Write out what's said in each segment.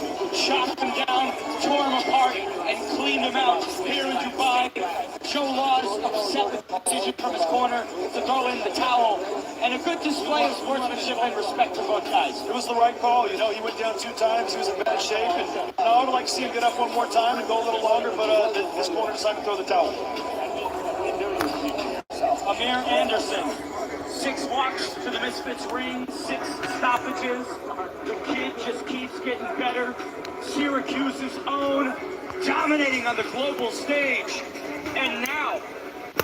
Ross chopped him down, tore him apart, and cleaned him out here in Dubai. Joe Laws upset with the decision from his corner to throw in the towel. And a good display of sportsmanship and respect for both guys. It was the right call. You know, he went down 2 times. He was in bad shape. And I would like to see him get up one more time and go a little longer, but his corner decided to throw the towel. Amir Anderson, 6 walks to the Misfits ring, 6 stoppages. The kid just keeps getting better. Syracuse's own, dominating on the global stage. And now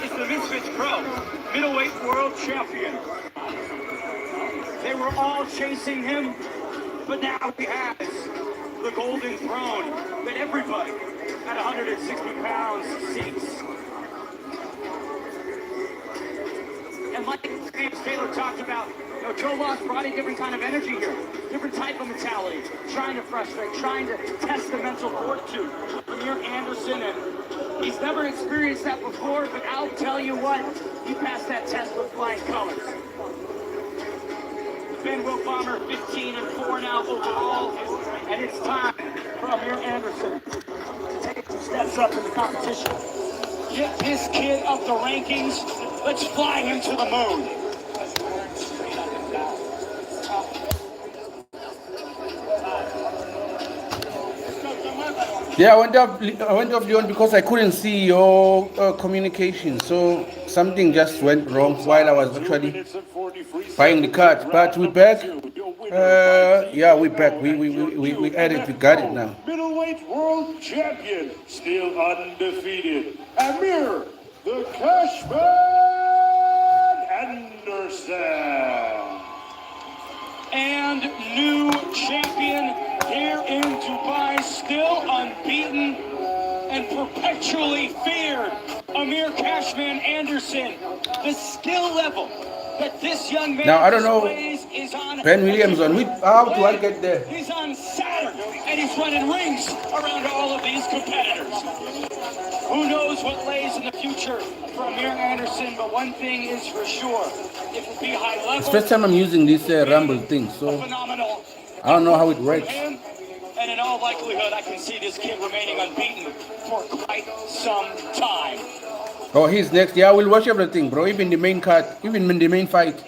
is the Misfits Pro middleweight world champion. They were all chasing him, but now he has the golden throne that everybody at 160 pounds seeks. And like James Taylor talked about, you know, Joe Laws brought a different kind of energy here, different type of mentality, trying to frustrate, trying to test the mental fortitude of Amir Anderson, and he's never experienced that before, but I'll tell you what, he passed that test with flying colors. Ben Will Bomber, 15-4 now overall, and it's time for Amir Anderson to take some steps up in the competition. Get this kid up the rankings. Let's fly him to the moon. Yeah, I went off Leon because I couldn't see your communication. So something just went wrong while I was actually buying the card. But we're back. Yeah, we're back. We added. We got it now. Middleweight world champion, still undefeated, Amir the Cashman Anderson. And new champion here in Dubai, still unbeaten and perpetually feared. Amir Cashman Anderson, the skill level that this young man now I don't know is on. Ben Williams on which, how do I get there? He's on Saturn and he's running rings around all of these competitors. Who knows what lays in the future for Amir Anderson, but one thing is for sure, it will be high level. It's the first time I'm using this Rumble thing, so I don't know how it works. And in all likelihood, I can see this kid remaining unbeaten for quite some time. Oh, he's next. Yeah, we'll watch everything, bro. Even the main card, even in the main fight,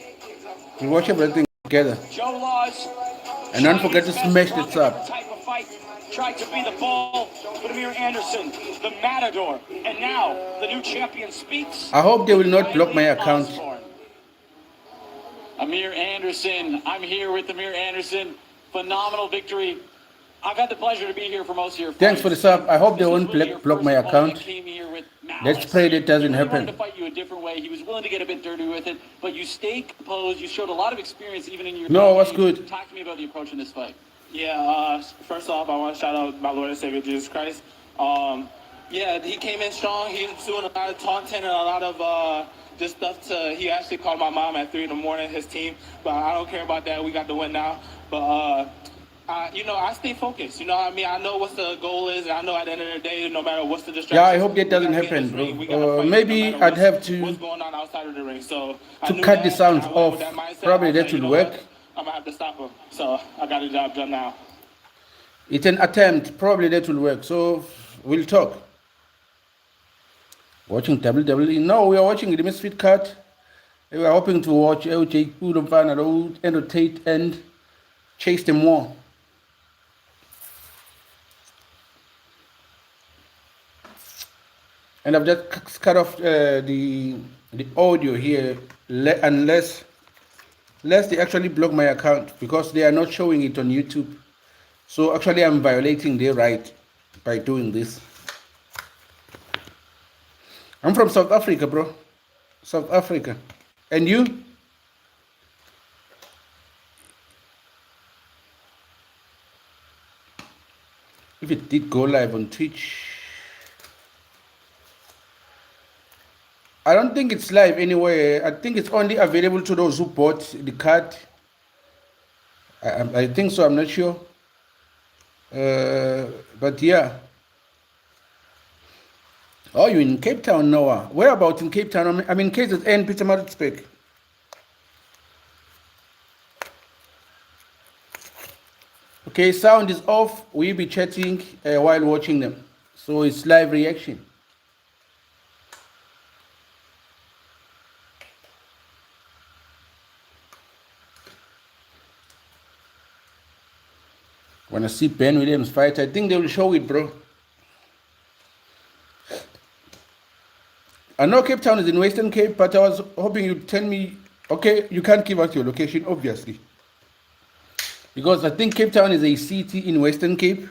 we'll watch everything together. Joe Laws, and don't forget to smash this up. Tried to be the ball, but Amir Anderson, the matador, and now the new champion speaks. I hope they will not block my account. Amir Anderson, I'm here with Amir Anderson. Phenomenal victory. I've had the pleasure to be here for most of your fights. Thanks for the sub. I hope they won't block my account. Let's pray that doesn't happen. He wanted to fight you a different way. He was willing to get a bit dirty with it, but you stayed composed. You showed a lot of experience even in your. No, what's good? Talk to me about the approach in this fight. Yeah, first off, I want to shout out my Lord and Savior Jesus Christ. Yeah, he came in strong. He was doing a lot of taunting and a lot of just stuff he actually called my mom at 3 a.m, his team. But I don't care about that. We got the win now. But, you know, I stay focused. You know what I mean? I know what the goal is. And I know at the end of the day, no matter what's the distraction. Yeah, I hope that doesn't happen, bro. Maybe I'd have to, what's going on outside of the ring. So to cut the sounds off. Probably that will work. I'm going to have to stop him. So I got the job done now. It's an attempt. Probably that will work. So we'll talk. Watching WWE? No, we are watching the Misfit Cut. We are hoping to watch LJ Kudumfana, annotate and chase them more. And I've just cut off the audio here, unless they actually block my account, because they are not showing it on YouTube. So actually I'm violating their right by doing this. I'm from South Africa, bro. South Africa. And you? If it did go live on Twitch, I don't think it's live anywhere. I think it's only available to those who bought the card. I think so. I'm not sure. But yeah. Oh, you're in Cape Town, Noah. Whereabouts in Cape Town? I'm in KZN, Okay, sound is off. We'll be chatting while watching them. So it's live reaction. When I see Ben Williams fight, I think they will show it, bro. I know Cape Town is in Western Cape, but I was hoping you'd tell me, okay, you can't give out your location, obviously. Because I think Cape Town is a city in Western Cape.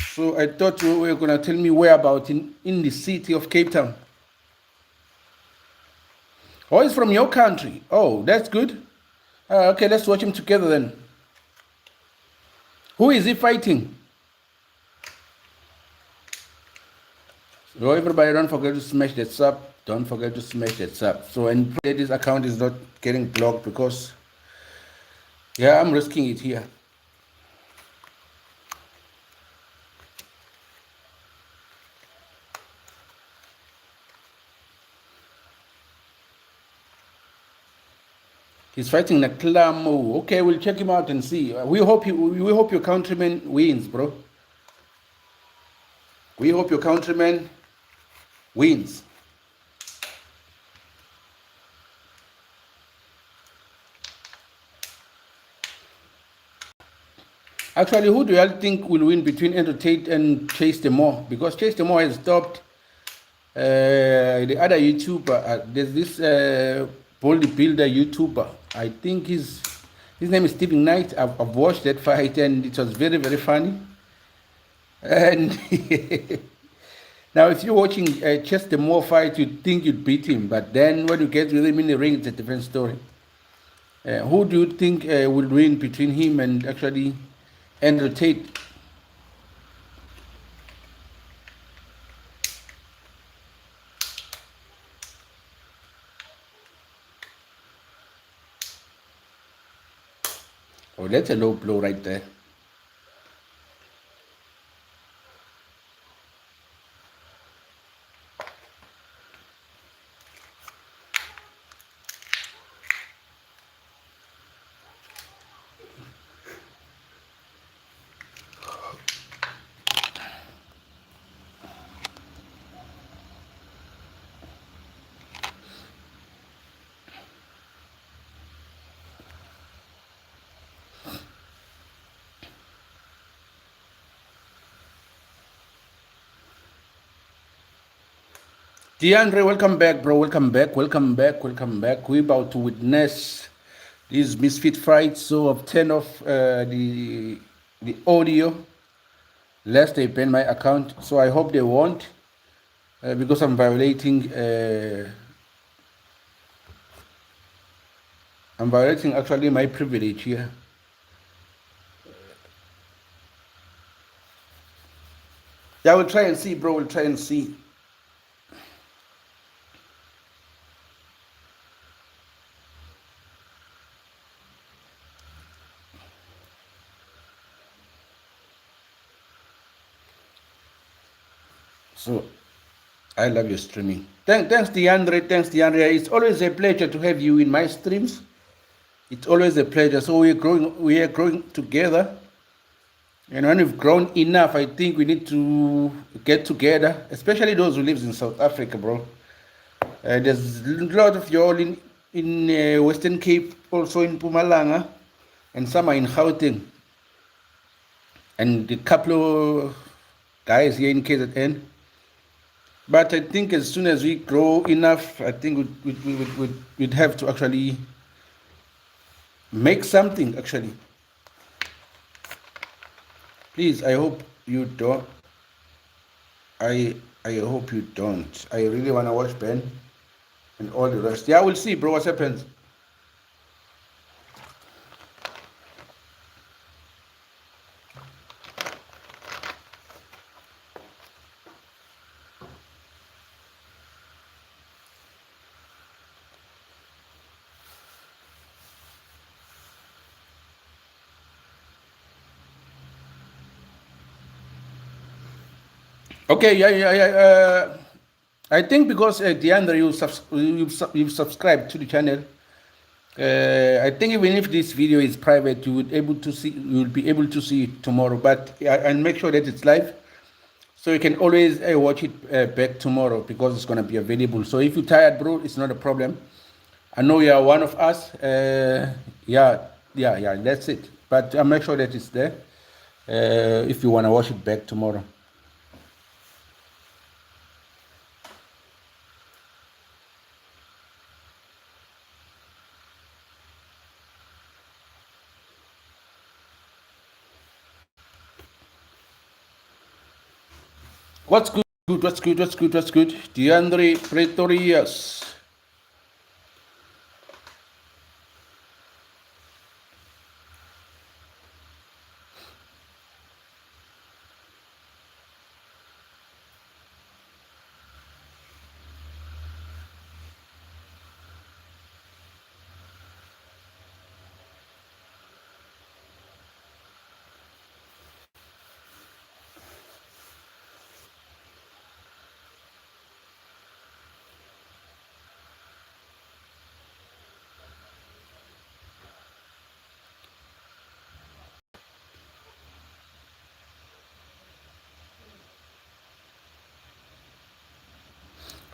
So I thought you were going to tell me whereabouts in the city of Cape Town. Oh, he's from your country. Oh, that's good. Okay, let's watch him together then. Who is he fighting? So everybody, don't forget to smash that sub. Don't forget to smash that sub. So, and pray this account is not getting blocked because, yeah, I'm risking it here. He's fighting Naklamo. Okay, we'll check him out and see. We hope your countryman wins, bro. We hope your countryman wins. Actually, who do you think will win between Andrew Tate and Chase Demore? Because Chase Demore has stopped the other YouTuber. There's this bodybuilder YouTuber. I think his name is Stephen Knight. I've watched that fight and it was very, very funny. And now, if you're watching Chase Demore fight, you'd think you'd beat him. But then when you get with him in the ring, it's a different story. Who do you think will win between him and actually Andrew Tate? Oh, that's a low blow right there. DeAndre, welcome back, bro. Welcome back. We're about to witness these misfit fights. So I've turned off the audio lest they ban my account. So I hope they won't, because I'm violating actually my privilege here. Yeah, we'll try and see, bro. We'll try and see. So, I love your streaming. Thanks, DeAndre. It's always a pleasure to have you in my streams. It's always a pleasure. So we are growing together. And when we've grown enough, I think we need to get together, especially those who live in South Africa, bro. There's a lot of you all in Western Cape, also in Mpumalanga, and some are in Gauteng. And a couple of guys here in KZN. But I think as soon as we grow enough, I think we'd have to actually make something, actually. Please, I hope you don't. I hope you don't. I really want to watch Ben and all the rest. Yeah, we'll see, bro, what happens. Okay, yeah. I think because DeAndre, you've subscribed to the channel. I think even if this video is private, you will be able to see it tomorrow. But and make sure that it's live, so you can always watch it back tomorrow because it's gonna be available. So if you're tired, bro, it's not a problem. I know you are one of us. Yeah, that's it. But I'll make sure that it's there if you wanna watch it back tomorrow. What's good? What's good? What's good? What's good? DeAndre Pretorius.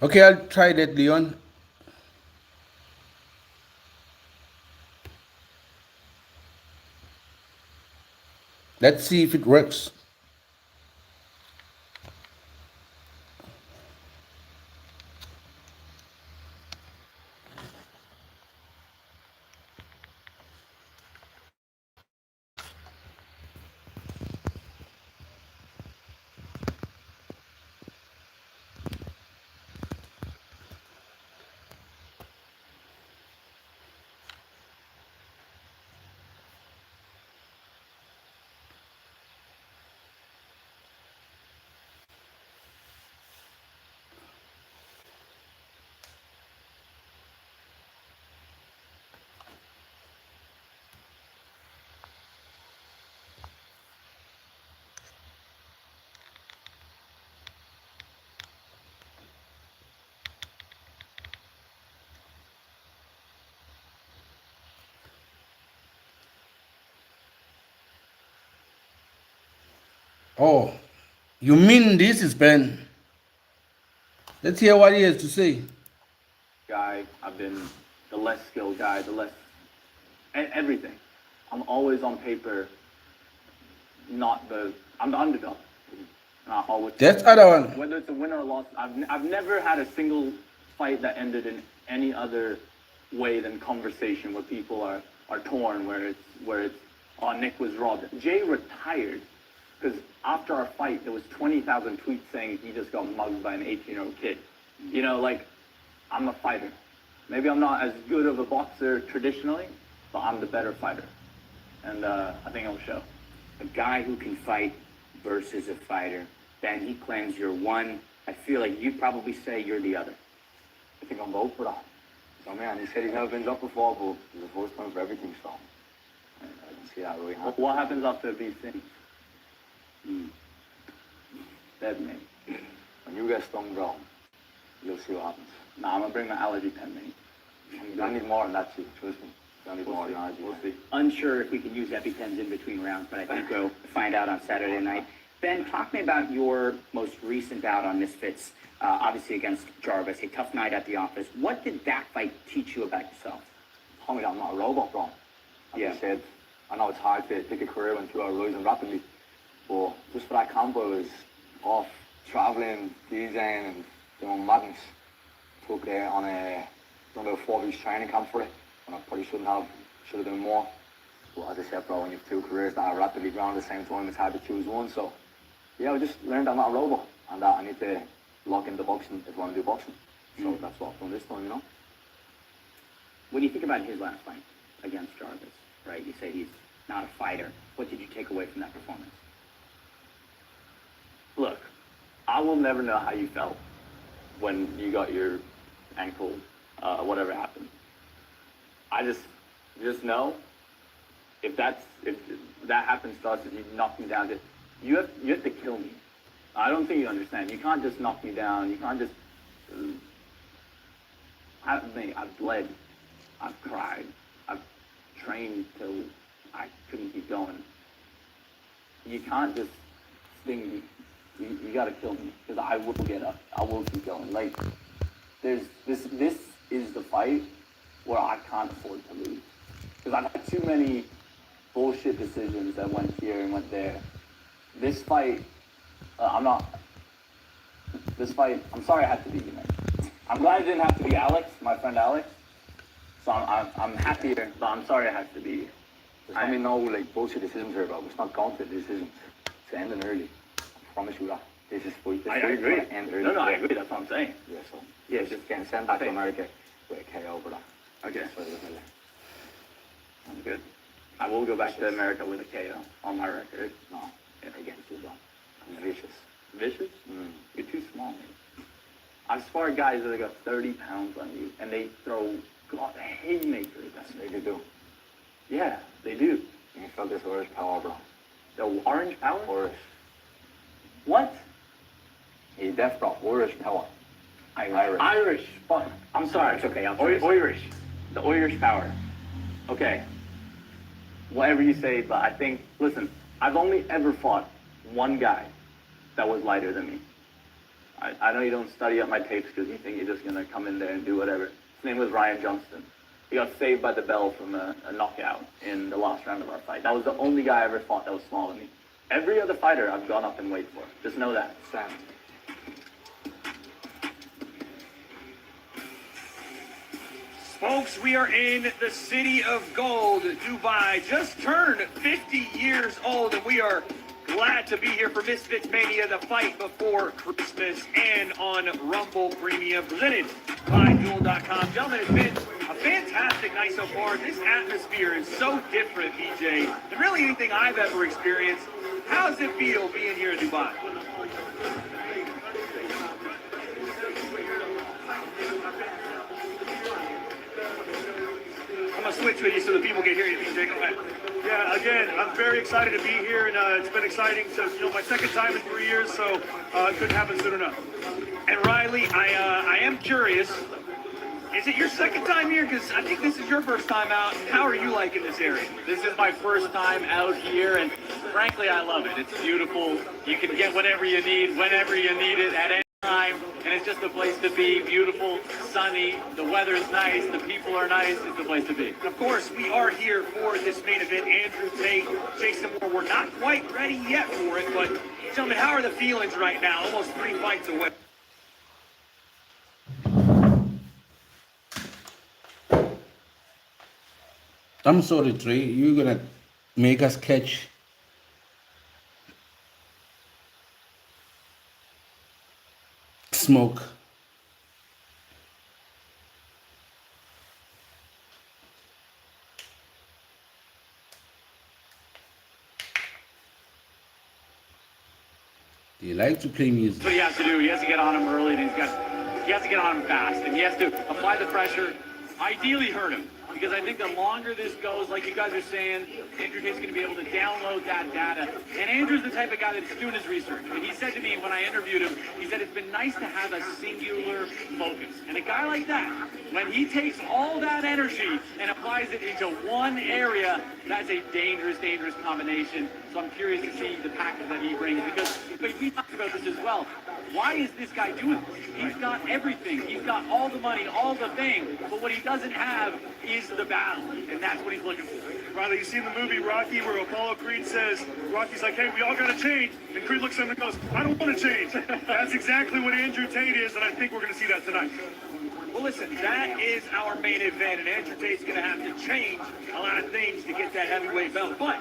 Okay, I'll try that, Leon. Let's see if it works. Oh, you mean this is Ben? Let's hear what he has to say. Guy, I've been the less skilled guy, everything. I'm always on paper, I'm the underdog. And I always, That's other one. whether it's a win or a loss, I've never had a single fight that ended in any other way than conversation where people are torn, where it's oh, Nick was robbed. Jay retired because after our fight there was 20,000 tweets saying he just got mugged by an 18-year-old kid. You know, like, I'm a fighter. Maybe I'm not as good of a boxer traditionally, but I'm the better fighter. And I think it'll show. A guy who can fight versus a fighter. Ben, he claims you're one. I feel like you'd probably say you're the other. I think I'm both for that. So, man, he said he's never been dropped before, but it's the first time for everything, so I can see that really happen. What happens after these things? Dead, mate. When you get stung, bro, you'll see what happens. Nah, I'm gonna bring my allergy pen, mate. I need more than that, too. Trust me. I need more than allergy. We'll see. Unsure if we can use EpiPens in between rounds, but I think we'll find out on Saturday night. Ben, talk to me about your most recent bout on Misfits, obviously against Jarvis, a tough night at the office. What did that fight teach you about yourself? Tell me that I'm not a robot, bro. As Yeah. I said, I know it's hard to pick a career when people are rising rapidly, but just for that camp, I was off traveling, DJing, and doing madness. Took on done about 4 weeks training camp for it, and I probably should have done more. But as I said, bro, when you have two careers that are rapidly growing at the same time, it's hard to choose one. So, yeah, I just learned I'm not a robot, and that I need to lock into boxing if I want to do boxing. So that's what I've done this time, you know. When you think about his last fight against Jarvis, right, you say he's not a fighter. What did you take away from that performance? Look, I will never know how you felt when you got your ankle, whatever happened. I just know if that happens to us, if you knock me down, you have to kill me. I don't think you understand. You can't just knock me down. You can't just. I've bled. I've cried. trained till I couldn't keep going. You can't just sting me. You gotta kill me, because I will get up. I will keep going. Like, this is the fight where I can't afford to lose. Because I've had too many bullshit decisions that went here and went there. This fight, I'm sorry I had to beat you, man. I'm glad it didn't have to be Alex, my friend Alex. So I'm happier, but I'm sorry I had to beat you. There's gonna be no like bullshit decisions here, bro. It's not conflict decisions. It's ending early. I promise you that. This is for I agree. End early. No, I agree. That's what I'm saying. Yeah, so yeah, just getting sent back to America with a KO, brother. Okay. I'm good. I will go back to America with a KO on my record. No, against you, bro. I'm vicious. Vicious? You're too small, man. I've sparred guys that got 30 pounds on you, and they throw haymakers. They do. Yeah, they do. You felt this orange power, bro. The orange power? Orange. What? Hey, deaf, bro. Orange power. Irish. Fuck. I'm sorry. It's okay. Irish. The Irish power. Okay. Whatever you say, but I think, listen, I've only ever fought one guy that was lighter than me. I know you don't study up my tapes because you think you're just going to come in there and do whatever. His name was Ryan Johnston. He got saved by the bell from a knockout in the last round of our fight. That was the only guy I ever fought that was smaller than me. Every other fighter I've gone up in weight for. Just know that. Sam. Folks, we are in the city of gold, Dubai. Just turned 50 years old, and we are glad to be here for Misfits Mania, the fight before Christmas, and on Rumble Premium, presented by Duel.com. Gentlemen, it's been a fantastic night so far. This atmosphere is so different, BJ, than really anything I've ever experienced. How does it feel being here in Dubai? I'm going to switch with you so the people can hear you, BJ. Go ahead. Yeah, again, I'm very excited to be here, and it's been exciting. So, my second time in 3 years, so it couldn't happen soon enough. And Riley, I am curious. Is it your second time here? Because I think this is your first time out. How are you liking this area? This is my first time out here, and frankly, I love it. It's beautiful. You can get whatever you need, whenever you need it, at any time, and it's just a place to be. Beautiful, sunny, the weather's nice, the people are nice. It's the place to be. Of course, we are here for this main event. Andrew Tate, Jason Moore. We're not quite ready yet for it, but gentlemen, how are the feelings right now? Almost 3 fights away. I'm sorry, Trey. You're gonna make us catch smoke. Do you like to play music? That's what he has to do. He has to get on him early, and he has to get on him fast, and he has to apply the pressure. Ideally, hurt him. Because I think the longer this goes, like you guys are saying, Andrew Tate's going to be able to download that data. And Andrew's the type of guy that's doing his research. And he said to me when I interviewed him, he said it's been nice to have a singular focus. And a guy like that, when he takes all that energy and applies it into one area, that's a dangerous, dangerous combination. So I'm curious to see the package that he brings. Because we talked about this as well. Why is this guy doing this? He's got everything. He's got all the money, all the things. But what he doesn't have is the battle. And that's what he's looking for. Riley, you seen the movie Rocky where Apollo Creed says, Rocky's like, hey, we all got to change. And Creed looks at him and goes, I don't want to change. That's exactly what Andrew Tate is, and I think we're going to see that tonight. Well, listen, that is our main event, and Andrew Tate's going to have to change a lot of things to get that heavyweight belt. But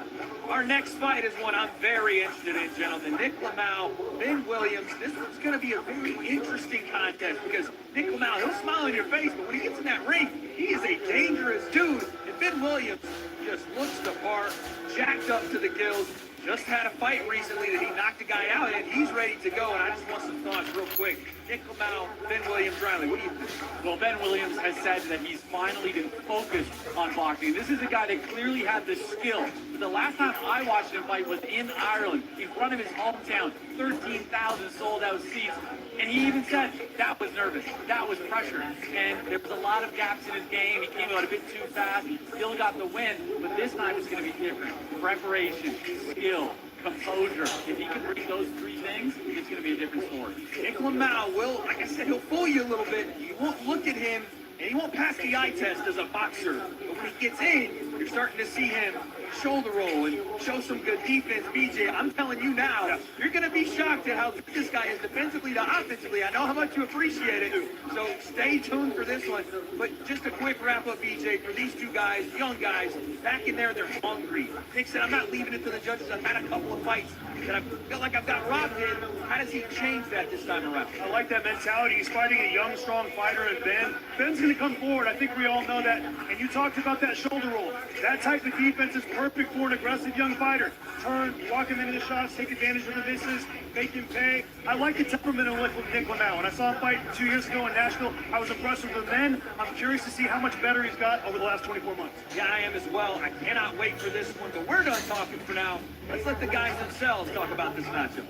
our next fight is one I'm very interested in, gentlemen. Nick Lamau, Ben Williams. This one's going to be a very interesting contest because Nick Lamau, he'll smile in your face, but when he gets in that ring, he is a dangerous dude. And Ben Williams just looks the part, jacked up to the gills. Just had a fight recently that he knocked a guy out, and he's ready to go. And I just want some thoughts real quick. Nick Lamau, Ben Williams, Riley, what do you think? Well, Ben Williams has said that he's finally been focused on boxing. This is a guy that clearly had the skill, but the last time I watched him fight was in Ireland, in front of his hometown, 13,000 sold out seats. And he even said that was nervous, that was pressure. And there was a lot of gaps in his game. He came out a bit too fast, still got the win, but this time it's going to be different. Preparation, skill, composure. If he can bring those three things, it's going to be a different story. Nick Lamau will, like I said, he'll fool you a little bit. You won't look at him, and he won't pass the eye test as a boxer. But when he gets in, you're starting to see him shoulder roll and show some good defense. BJ, I'm telling you now, you're going to be shocked at how good this guy is defensively to offensively. I know how much you appreciate it, so stay tuned for this one. But just a quick wrap-up, BJ, for these two guys, young guys, back in there, they're hungry. Nick said, I'm not leaving it to the judges. I've had a couple of fights that I feel like I've got robbed in. How does he change that this time around? I like that mentality. He's fighting a young, strong fighter in Ben. Ben's going to come forward. I think we all know that. And you talked about that shoulder roll. That type of defense is perfect for an aggressive young fighter. Turn, walk him into the shots, take advantage of the misses, make him pay. I like the temperament of Nick Lamau. When I saw him fight 2 years ago in Nashville, I was impressed with him then. I'm curious to see how much better he's got over the last 24 months. Yeah, I am as well. I cannot wait for this one, but we're done talking for now. Let's let the guys themselves talk about this matchup.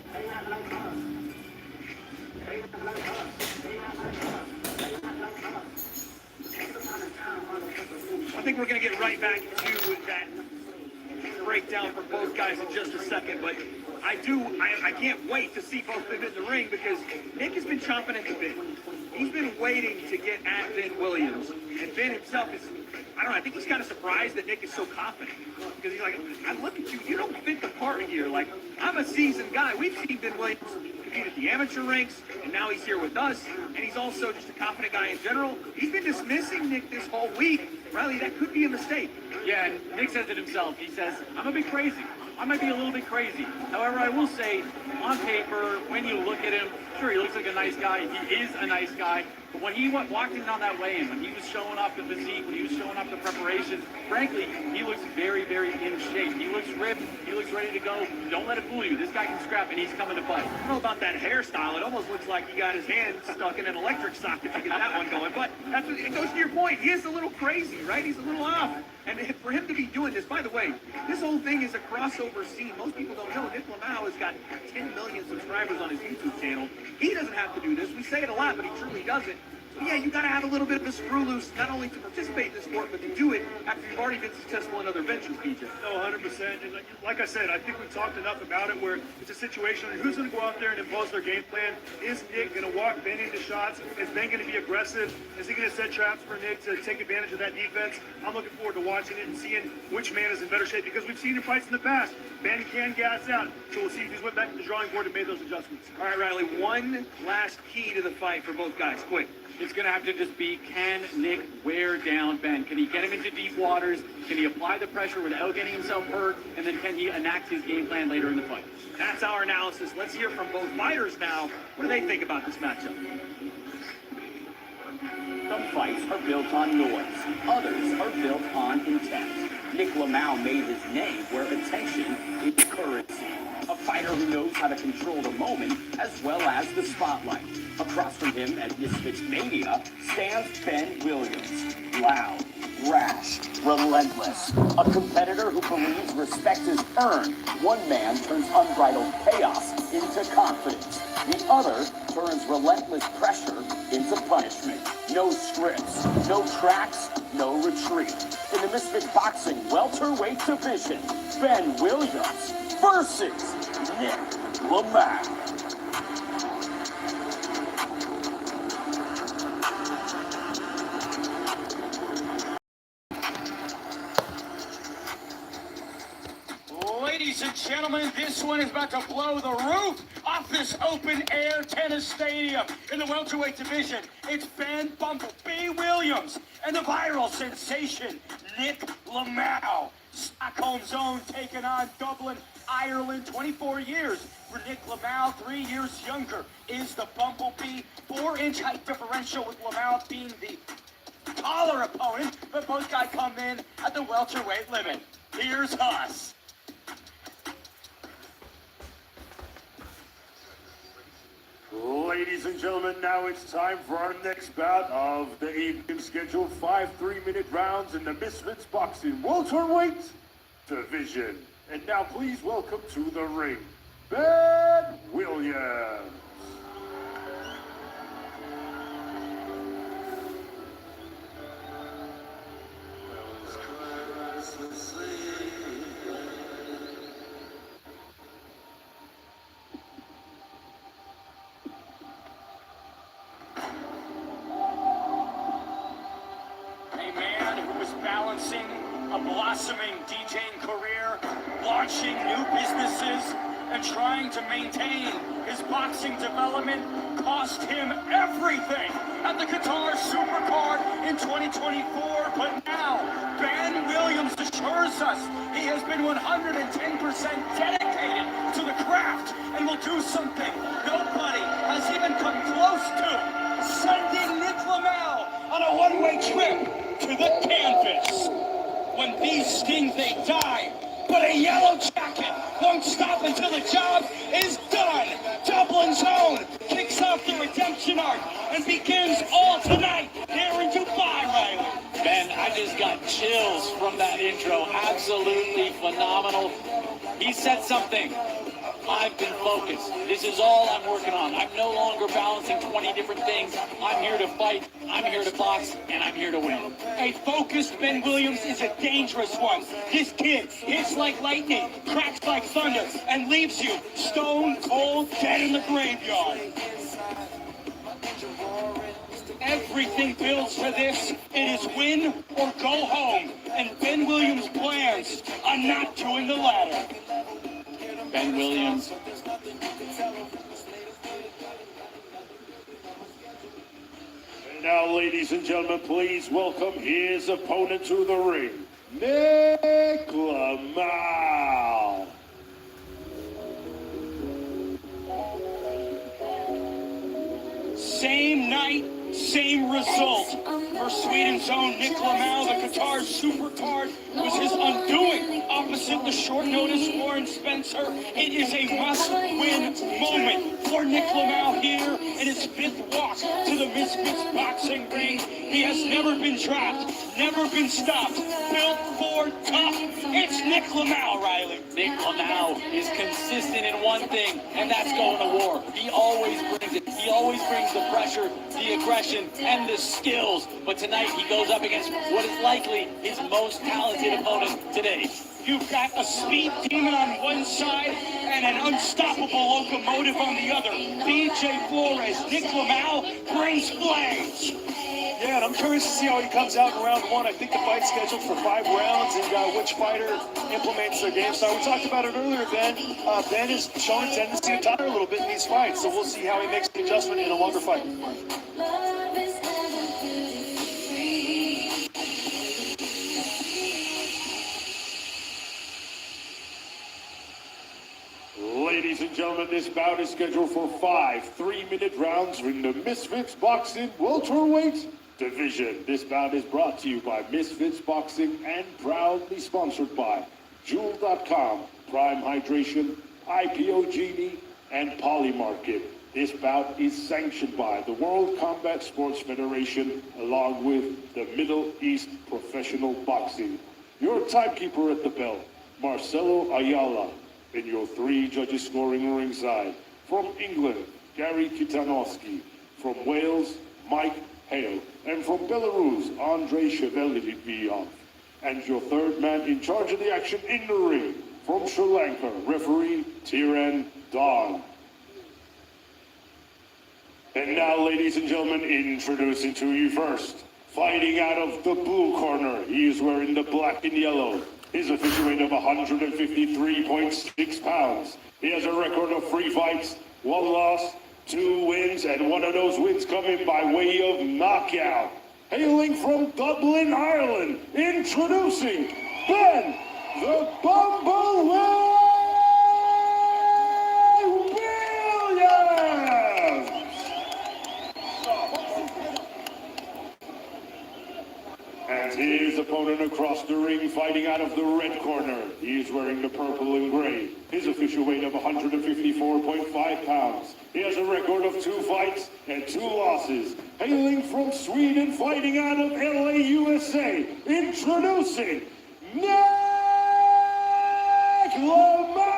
I think we're going to get right back to that breakdown for both guys in just a second, but I can't wait to see both of them in the ring because Nick has been chomping at the bit. He's been waiting to get at Ben Williams, and Ben himself is, I don't know, I think he's kind of surprised that Nick is so confident because he's like, I look at you, you don't fit the part here. Like, I'm a seasoned guy. We've seen Ben Williams compete at the amateur ranks, and now he's here with us, and he's also just a confident guy in general. He's been dismissing Nick this whole week. Riley, that could be a mistake. Yeah, and Nick says it himself. He says, I'm a bit crazy. I might be a little bit crazy. However, I will say, on paper, when you look at him, sure, he looks like a nice guy. He is a nice guy. But when he walked in on that weigh-in, when he was showing off the physique, when he was showing off the preparation, frankly, he looks very, very in shape. He looks ripped. He looks ready to go. Don't let it fool you. This guy can scrap, and he's coming to fight. I don't know about that hairstyle. It almost looks like he got his hand stuck in an electric socket to get that one going. But that's what, it goes to your point. He is a little crazy, right? He's a little off. And for him to be doing this, by the way, this whole thing is a crossover scene. Most people don't know Nick Lamau has got 10 million subscribers on his YouTube channel. He doesn't have to do this. We say it a lot, but he truly doesn't. So yeah, you got to have a little bit of a screw loose, not only to participate in this sport, but to do it after you've already been successful in other ventures, BJ. No, 100%. And like I said, I think we've talked enough about it where it's a situation of who's going to go out there and impose their game plan. Is Nick going to walk Ben into shots? Is Ben going to be aggressive? Is he going to set traps for Nick to take advantage of that defense? I'm looking forward to watching it and seeing which man is in better shape because we've seen in fights in the past. Ben can gas out. So we'll see if he's went back to the drawing board and made those adjustments. All right, Riley, one last key to the fight for both guys. Quick. It's going to have to just be, can Nick wear down Ben? Can he get him into deep waters? Can he apply the pressure without getting himself hurt? And then can he enact his game plan later in the fight? That's our analysis. Let's hear from both fighters now. What do they think about this matchup? Some fights are built on noise. Others are built on intent. Nick Lamau made his name where attention is currency. A fighter who knows how to control the moment as well as the spotlight. Across from him at Misfits Mania stands Ben Williams. Loud, rash, relentless. A competitor who believes respect is earned. One man turns unbridled chaos into confidence. The other turns relentless pressure into punishment. No scripts, no tracks, no retreat. In the Misfit Boxing welterweight division, Ben Williams versus Nick Lamau. Ladies and gentlemen, this one is about to blow the roof off this open-air tennis stadium. In the welterweight division, it's Ben Bumblebee Williams and the viral sensation, Nick Lamau. Stockholm's own taking on Dublin, Ireland, 24 years. For Nick Lamau, 3 years younger, is the Bumblebee. 4-inch height differential with Lamau being the taller opponent, but both guys come in at the welterweight limit. Here's us. Ladies and gentlemen, now it's time for our next bout of the evening scheduled 5 3-minute rounds in the Misfits Boxing welterweight division. And now please welcome to the ring, Ben Williams. A man who was balancing a blossoming DJing career, launching new businesses, and trying to maintain his boxing development cost him everything at the Qatar Supercard in 2024. But now, Ben Williams assures us he has been 110% dedicated to the craft and will do something nobody has even come close to, sending Nick Lamel on a one-way trip to the canvas. When bees sting, they die, but a yellow jacket won't stop until the job is done. Dublin's own kicks off the redemption arc and begins all tonight here in Dubai, Riley. Ben, I just got chills from that intro. Absolutely phenomenal. He said something. I've been focused. This is all I'm working on. I'm no longer balancing 20 different things. I'm here to fight, I'm here to box, and I'm here to win. A focused Ben Williams is a dangerous one. This kid hits like lightning, cracks like thunder, and leaves you stone cold dead in the graveyard. Everything builds for this. It is win or go home. And Ben Williams' plans on not doing the latter. Ben Williams. And now, ladies and gentlemen, please welcome his opponent to the ring, Nick Lamel. Same night, same result. For Sweden's own Nick Lamel, the Qatar Supercard was his undoing. Opposite the short notice Warren Spencer, it is a must-win moment for Nick Lamel here in his fifth walk to the Misfits boxing ring. He has never been trapped, never been stopped, built for tough. It's Nick Lamel, Riley. Nick Lamel is consistent in one thing, and that's going to war. He always brings it. He always brings the pressure, the aggression, and the skills. But tonight he goes up against what is likely his most talented opponent today. You've got a speed demon on one side and an unstoppable locomotive on the other. BJ Flores, Nick Lamel brings flames. Yeah, and I'm curious to see how he comes out in round one. I think the fight's scheduled for 5 rounds, and which fighter implements their game style. We talked about it earlier, Ben. Ben has shown a tendency to tire a little bit in these fights, so we'll see how he makes the adjustment in a longer fight. Ladies and gentlemen, this bout is scheduled for 5 3-minute rounds in the Misfits Boxing welterweight division. This bout is brought to you by Misfits Boxing and proudly sponsored by Jewel.com, Prime Hydration, IPO Genie, and Polymarket. This bout is sanctioned by the World Combat Sports Federation along with the Middle East Professional Boxing. Your timekeeper at the bell, Marcelo Ayala. And your 3 judges scoring ringside. From England, Gary Kitanowski. From Wales, Mike Hale. And from Belarus, Andrei Shevelyov. And your 3rd man in charge of the action in the ring. From Sri Lanka, referee Tiran Don. And now, ladies and gentlemen, introducing to you first. Fighting out of the blue corner, he is wearing the black and yellow. His official weight of 153.6 pounds. He has a record of 3 fights, 1 loss, 2 wins, and one of those wins coming by way of knockout. Hailing from Dublin, Ireland, introducing Ben the Bumbleway Williams! And his opponent across the ring, fighting out of the red corner. He is wearing the purple and gray. His official weight of 154.5 pounds. He has a record of 2 fights and 2 losses. Hailing from Sweden, fighting out of LA, USA. Introducing Nick Lamau!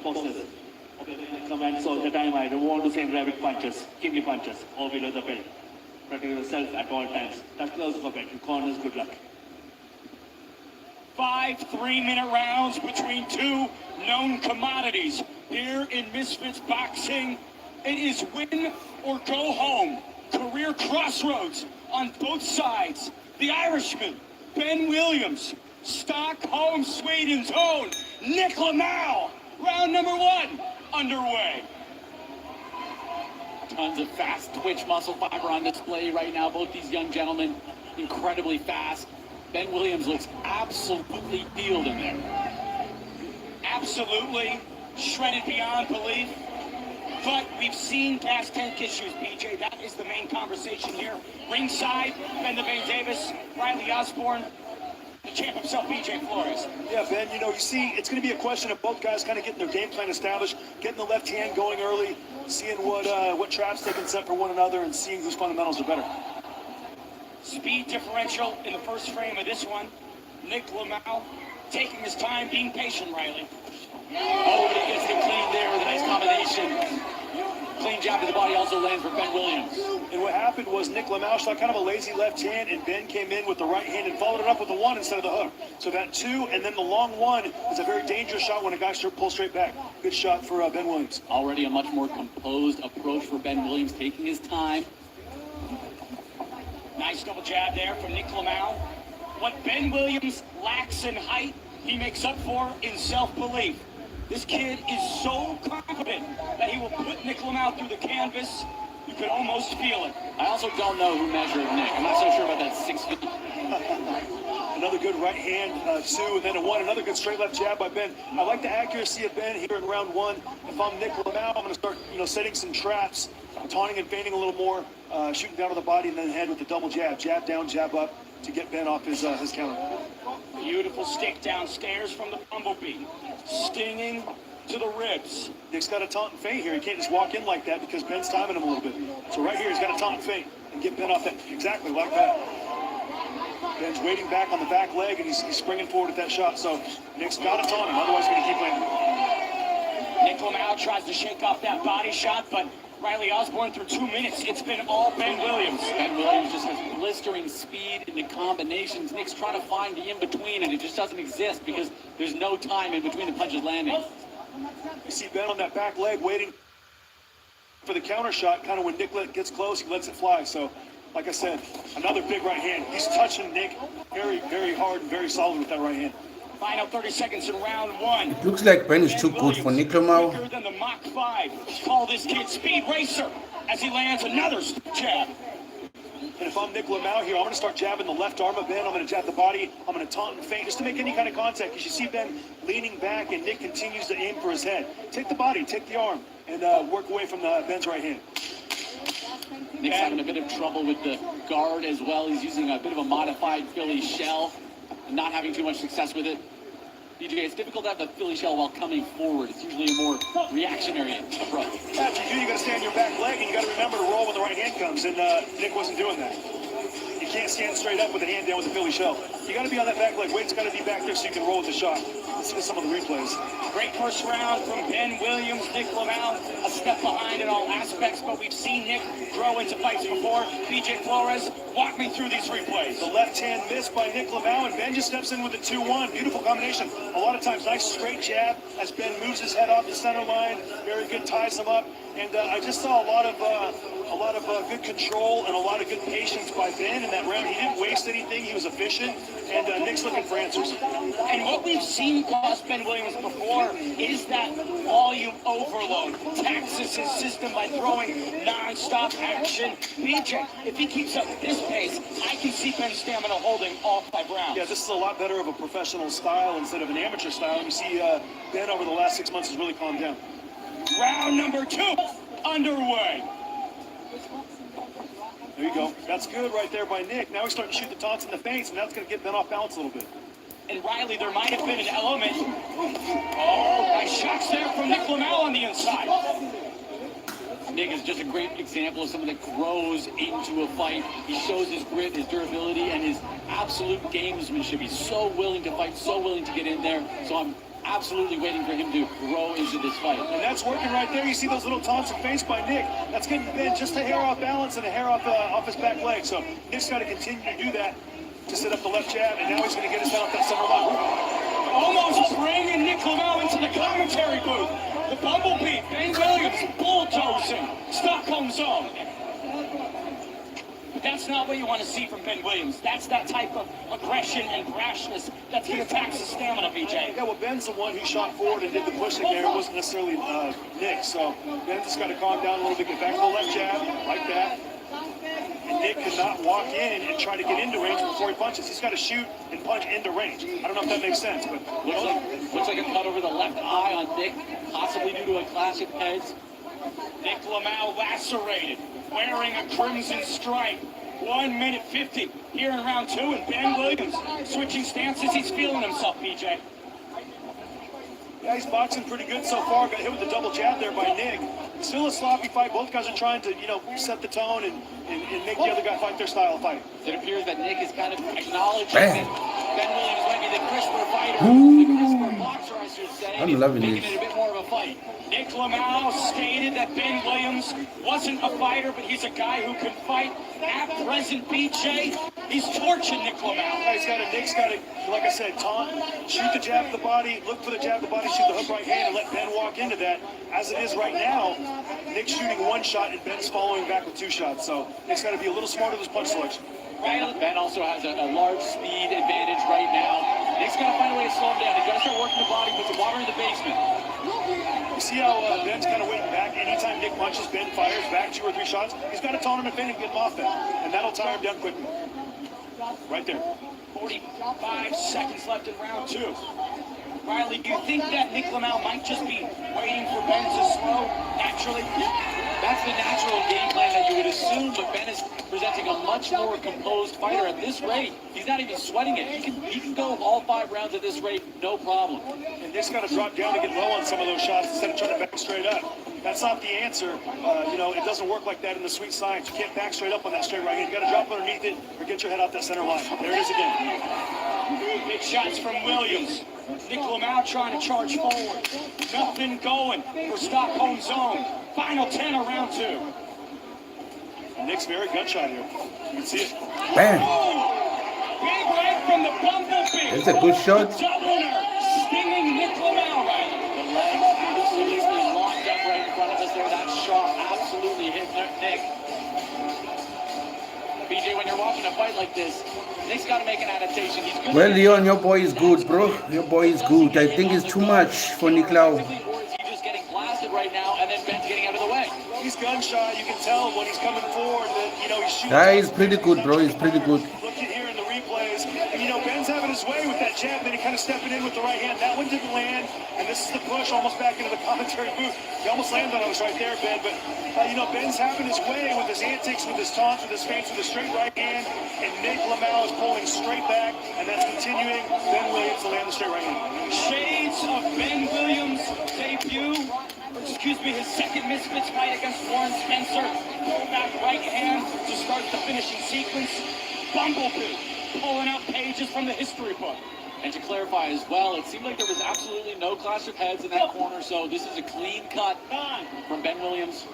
Bosses. Comments all the time. I don't want to say rabbit punches, kidney punches, or below the belt. Protect yourself at all times. Touch close of a belt. In corners, good luck. 5 3-minute rounds between two known commodities here in Misfits Boxing. It is win or go home. Career crossroads on both sides. The Irishman, Ben Williams. Stockholm, Sweden's own Nick Lamau. Round number 1 underway. Tons of fast twitch muscle fiber on display right now. Both these young gentlemen incredibly fast. Ben Williams looks absolutely healed in there. Absolutely shredded beyond belief. But we've seen past 10 issues, BJ. That is the main conversation here. Ringside, Ben the Bane Davis, Riley Osborne, the champ himself, BJ Flores. Yeah, Ben, you see, it's going to be a question of both guys kind of getting their game plan established, getting the left hand going early, seeing what traps they can set for one another, and seeing whose fundamentals are better. Speed differential in the first frame of this one. Nick Lamau taking his time, being patient, Riley. Oh, but he gets it clean there with a nice combination. Clean jab to the body also lands for Ben Williams. And what happened was Nick Lamau shot kind of a lazy left hand, and Ben came in with the right hand and followed it up with the 1 instead of the hook. So that 2 and then the long 1 is a very dangerous shot when a guy pulls straight back. Good shot for Ben Williams. Already a much more composed approach for Ben Williams, taking his time. Nice double jab there from Nick Lamau. What Ben Williams lacks in height, he makes up for in self-belief. This kid is so confident that he will put Nick Lamau through the canvas. You could almost feel it. I also don't know who measured Nick. I'm not so sure about that 6 feet. Another good right hand, 2, and then a 1. Another good straight left jab by Ben. I like the accuracy of Ben here in round 1. If I'm Nick Lamau, I'm going to start, setting some traps, taunting and feinting a little more, shooting down to the body and then head with the double jab. Jab down, jab up to get Ben off his counter. Beautiful stick downstairs from the Bumblebee. Stinging to the ribs. Nick's got a taunt and feint here. He can't just walk in like that because Ben's timing him a little bit. So right here, he's got a taunt and feint and get Ben off that exactly like that. Ben's waiting back on the back leg, and he's springing forward at that shot. So Nick's got to taunt him, otherwise he's going to keep landing. Nick Lamau tries to shake off that body shot, but Riley Osborne through 2 minutes. It's been all Ben Williams. Ben Williams just has blistering speed in the combinations. Nick's trying to find the in-between, and it just doesn't exist because there's no time in between the punches landing. You see Ben on that back leg waiting for the counter shot. Kind of when Nick gets close, he lets it fly. So, like I said, another big right hand. He's touching Nick very, very hard and very solid with that right hand. Final 30 seconds in round 1. It looks like Ben is too good for Nick Lamau. Quicker than the Mach 5. Call this kid Speed Racer as he lands another jab. And if I'm Nick Lamau here, I'm going to start jabbing the left arm of Ben. I'm going to jab the body. I'm going to taunt and feint just to make any kind of contact. Because you see Ben leaning back, and Nick continues to aim for his head. Take the body, take the arm, and work away from Ben's right hand. Nick's having a bit of trouble with the guard as well. He's using a bit of a modified Philly shell and not having too much success with it. DJ, it's difficult to have the Philly shell while coming forward. It's usually a more reactionary approach. That's what you do. You got to stand your back leg, and you got to remember to roll when the right hand comes. And Nick wasn't doing that. You can't stand straight up with a hand down with a Philly shell. You got to be on that back leg. Weight's got to be back there so you can roll with the shot. Let's get some of the replays. Great first round from Ben Williams. Nick Lamau a step behind in all aspects, but we've seen Nick grow into fights before. BJ Flores, walk me through these replays. The left hand missed by Nick Lamau, and Ben just steps in with the 2-1. Beautiful combination. A lot of times, nice straight jab as Ben moves his head off the center line. Very good, ties him up. And I just saw a lot of good control and a lot of good patience by Ben in that round. He didn't waste anything. He was efficient, and Nick's looking for answers. And what we've seen cost Ben Williams before is that volume overload. Taxes his system by throwing non-stop action. BJ, if he keeps up with this pace, I can see Ben's stamina holding all 5 rounds. Yeah, this is a lot better of a professional style instead of an amateur style. You see Ben over the last 6 months has really calmed down. Round number 2 underway. There you go. That's good right there by Nick. Now he's starting to shoot the taunts and the feints, and that's going to get Ben off balance a little bit. And Riley, there might have been an element. Oh, nice shots there from Nick Lamau on the inside. Nick is just a great example of someone that grows into a fight. He shows his grit, his durability, and his absolute gamesmanship. He's so willing to fight, so willing to get in there. So I'm absolutely waiting for him to grow into this fight. And that's working right there. You see those little taunts and face by Nick. That's getting Ben just a hair off balance and a hair off his back leg. So Nick's got to continue to do that to set up the left jab, and now he's going to get us down that center line. Almost bringing Nick Lamau into the commentary booth. The Bumblebee, Ben Williams, bulldozing, Stockholm zone. But that's not what you want to see from Ben Williams. That's that type of aggression and brashness that he attacks his stamina, BJ. Yeah, well, Ben's the one who shot forward and did the pushing there. It wasn't necessarily Nick. So Ben's just got to calm down a little bit, get back to the left jab, like that. And Nick cannot walk in and try to get into range before he punches. He's got to shoot and punch into range. I don't know if that makes sense, but looks like a cut over the left eye on Nick, possibly due to a clash of heads. Nick Lamau lacerated, wearing a crimson stripe. 1 minute 50 here in round 2, and Ben Williams switching stances. He's feeling himself, BJ. Yeah, he's boxing pretty good so far. Got hit with the double jab there by Nick. Still a sloppy fight. Both guys are trying to, set the tone and make the other guy fight their style of fight. It appears that Nick is kind of acknowledging that Ben Williams might be the crisper fighter, the crisper boxer, I should say. I'm loving making this. it a bit more of a fight. Nick Lamau stated that Ben Williams wasn't a fighter, but he's a guy who can fight. At present, BJ, he's torching Nick Lamau. Yeah, Nick's got to, like I said, taunt, shoot the jab to the body, look for the jab to the body, shoot the hook right hand, and let Ben walk into that. As it is right now, Nick's shooting one shot and Ben's following back with 2 shots. So Nick's got to be a little smarter with his punch selection. Right, Ben also has a large speed advantage right now. Nick's got to find a way to slow him down. He's got to start working the body, put the water in the basement. You see how Ben's kind of waiting back. Anytime Nick punches, Ben fires back 2 or 3 shots. He's got to taunt him and Ben and get him off that. And that'll tire him down quickly. Right there. 45 seconds left in round 2. Riley, do you think that Nick Lamau might just be waiting for Ben to slow naturally? That's the natural game plan that you would assume, but Ben is presenting a much more composed fighter at this rate. He's not even sweating it. He can go all 5 rounds at this rate, no problem. And Nick's got to drop down to get low on some of those shots instead of trying to back straight up. That's not the answer. It doesn't work like that in the sweet science. You can't back straight up on that straight right hand. You got to drop underneath it or get your head out that center line. There it is again. Big shots from Williams. Nick Lamau trying to charge forward. Nothing going for Stockholm zone. Final 10 of round 2. And Nick's very gunshot here. You can see it. Bam! Big right from the Bumblebee. It's a good shot. Doubler stinging Nick Lamau right. The legs absolutely locked up right in front of us there. That shot absolutely hit Nick. BJ, when you're watching a fight like this, Nick's got to make an adaptation. He's good. Well, Leon, your boy is good, bro. Your boy is good. I think it's too much for Nick Lau. Or is he just getting blasted right now, and then Ben's getting out of the way? He's gunshot. You can tell when he's coming forward that, he's shooting. Yeah, he's pretty good, bro. He's pretty good. Look at here in the replays. And, Ben's having his way with that jab, then he kind of stepping in with the right hand. That one didn't land, and this is the push almost back into the commentary booth. He almost landed on us right there, Ben. But, Ben's having his way with his antics, with his taunts, with his feints, with his straight right hand. And Nick Lamau is pulling straight back, and that's continuing. Ben Williams to land the straight right hand. Shades of Ben Williams' debut. His second Misfits fight against Warren Spencer. Pull back right hand to start the finishing sequence. Bumblebee pulling out pages from the history book. And to clarify as well, it seemed like there was absolutely no clash of heads in that corner, so this is a clean cut from Ben Williams.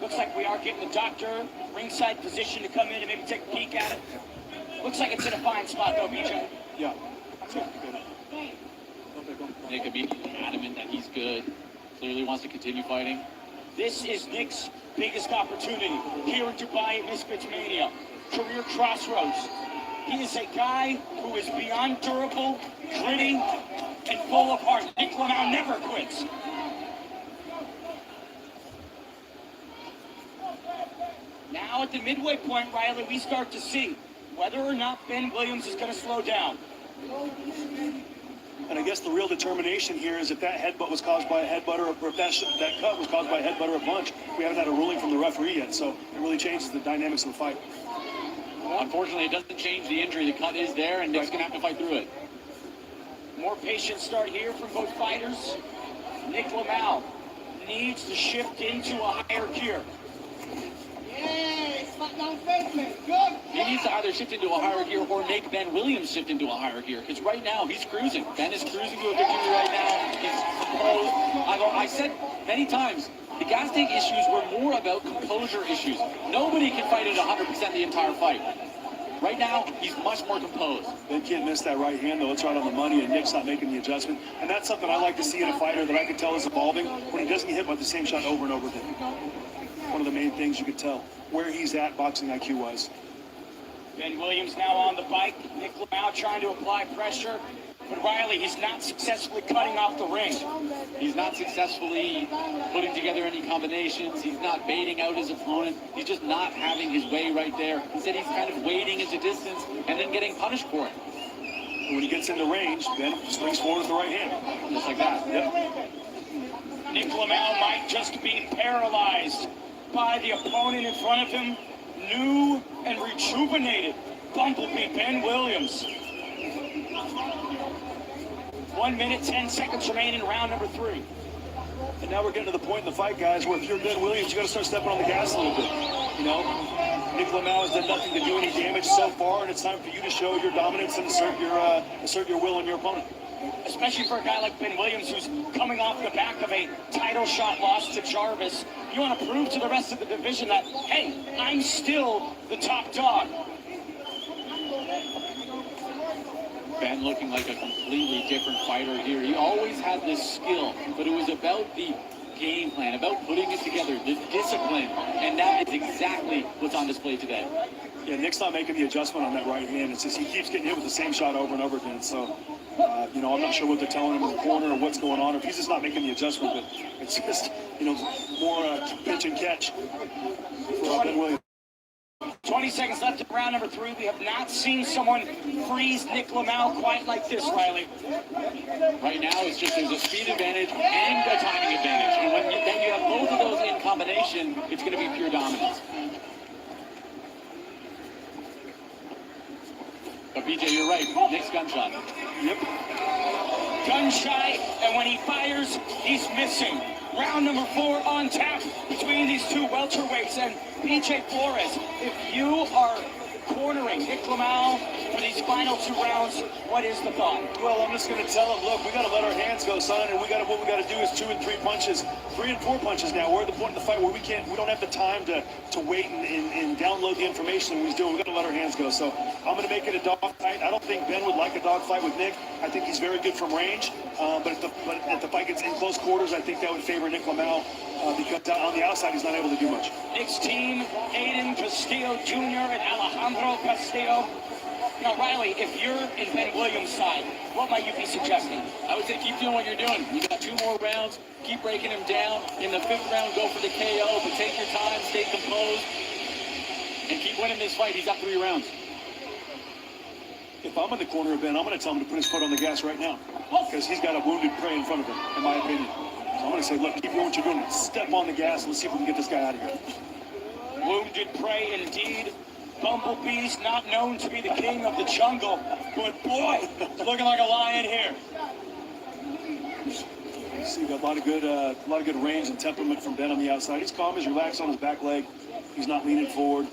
Looks like we are getting the doctor ringside position to come in and maybe take a peek at it. Looks like it's in a fine spot though, BJ. Yeah. Nick immediately adamant that he's good. Clearly wants to continue fighting. This is Nick's biggest opportunity here in Dubai at Misfits Mania. Career crossroads. He is a guy who is beyond durable, gritty, and full of heart. Nick Lamau never quits. Now at the midway point, Riley, we start to see whether or not Ben Williams is going to slow down. And I guess the real determination here is if that headbutt was caused by a headbutt or if that cut was caused by a headbutt or a punch. We haven't had a ruling from the referee yet, so it really changes the dynamics of the fight. Unfortunately, it doesn't change the injury. The cut is there, and Nick's going to have to fight through it. More patient start here from both fighters. Nick Lamau needs to shift into a higher gear. He needs to either shift into a higher gear or make Ben Williams shift into a higher gear. Because right now, he's cruising. Ben is cruising to a victory right now. He's composed. I said many times, the gas tank issues were more about composure issues. Nobody can fight at 100% the entire fight. Right now, he's much more composed. Ben can't miss that right hand, though. It's right on the money, and Nick's not making the adjustment. And that's something I like to see in a fighter that I can tell is evolving when he doesn't get hit by the same shot over and over again. One of the main things you could tell where he's at boxing IQ-wise. Ben Williams now on the bike. Nick Lamau trying to apply pressure. But Riley, he's not successfully cutting off the ring. He's not successfully putting together any combinations. He's not baiting out his opponent. He's just not having his way right there. Instead, he's kind of waiting into distance and then getting punished for it. And when he gets into range, Ben swings forward with the right hand. Just like that. Yep. Nick Lamau might just be paralyzed by the opponent in front of him. New and rejuvenated Bumblebee Ben Williams. 1 minute, 10 seconds remaining in round number 3. And now we're getting to the point in the fight, guys, where if you're Ben Williams, you got to start stepping on the gas a little bit. You know, Nick Lamau has done nothing to do any damage so far, and it's time for you to show your dominance and assert your will on your opponent. Especially for a guy like Ben Williams, who's coming off the back of a title shot loss to Jarvis. You want to prove to the rest of the division that, hey, I'm still the top dog. Ben looking like a completely different fighter here. He always had this skill, but it was about the game plan, about putting it together, the discipline, and that is exactly what's on display today. Yeah, Nick's not making the adjustment on that right hand. It's just he keeps getting hit with the same shot over and over again. So, you know, I'm not sure what they're telling him in the corner or what's going on, or if he's just not making the adjustment, but it's just, you know, more pitch and catch for Ben Williams. 20 seconds left in round number 3. We have not seen someone freeze Nick Lamau quite like this, Riley. Right now, it's just there's a speed advantage and a timing advantage. And when then you have both of those in combination, it's going to be pure dominance. But BJ, you're right. Nick's gunshot. Yep. Gun shy, and when he fires, he's missing. Round number 4 on tap between these two welterweights. And BJ Flores, if you are cornering Nick Lamau for these final 2 rounds, what is the thought? Well, I'm just going to tell him, look, we got to let our hands go, son, and what we got to do is 2 and 3 punches, 3 and 4 punches now. We're at the point in the fight where we don't have the time to wait and download the information that he's doing. We got to let our hands go. So I'm going to make it a dog fight. I don't think Ben would like a dog fight with Nick. I think he's very good from range. But if the fight gets in close quarters, I think that would favor Nick Lamau because on the outside he's not able to do much. Nick's team, Aiden Castillo Jr. and Alejandro Castillo. Now, Riley, if you're in Ben Williams' side, what might you be suggesting? I would say keep doing what you're doing. You got 2 more rounds. Keep breaking him down. In the 5th round, go for the KO, but take your time, stay composed, and keep winning this fight. He's up 3 rounds. If I'm in the corner of Ben, I'm going to tell him to put his foot on the gas right now because he's got a wounded prey in front of him, in my opinion. So I'm going to say, look, keep doing what you're doing. Step on the gas. Let's see if we can get this guy out of here. Wounded prey indeed. Bumblebee's not known to be the king of the jungle, but boy, he's looking like a lion here. See, got a lot of good range and temperament from Ben on the outside. He's calm, he's relaxed on his back leg. He's not leaning forward.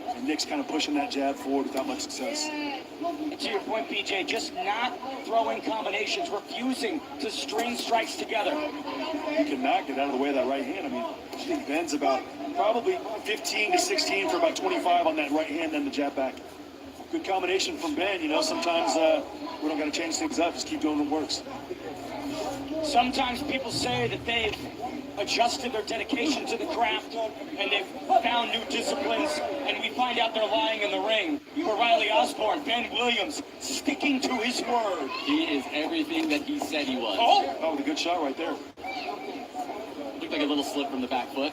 And Nick's kind of pushing that jab forward without much success. And to your point, BJ, just not throwing combinations, refusing to string strikes together. He cannot get out of the way of that right hand. I mean, I think Ben's about probably 15 to 16 for about 25 on that right hand, then the jab back. Good combination from Ben. You know, sometimes we don't got to change things up. Just keep doing what works. Sometimes people say that they've adjusted their dedication to the craft and they've found new disciplines, and we find out they're lying in the ring. For Riley Osborne, Ben Williams sticking to his word. He is everything that he said he was. Oh, with a good shot right there. Looked like a little slip from the back foot.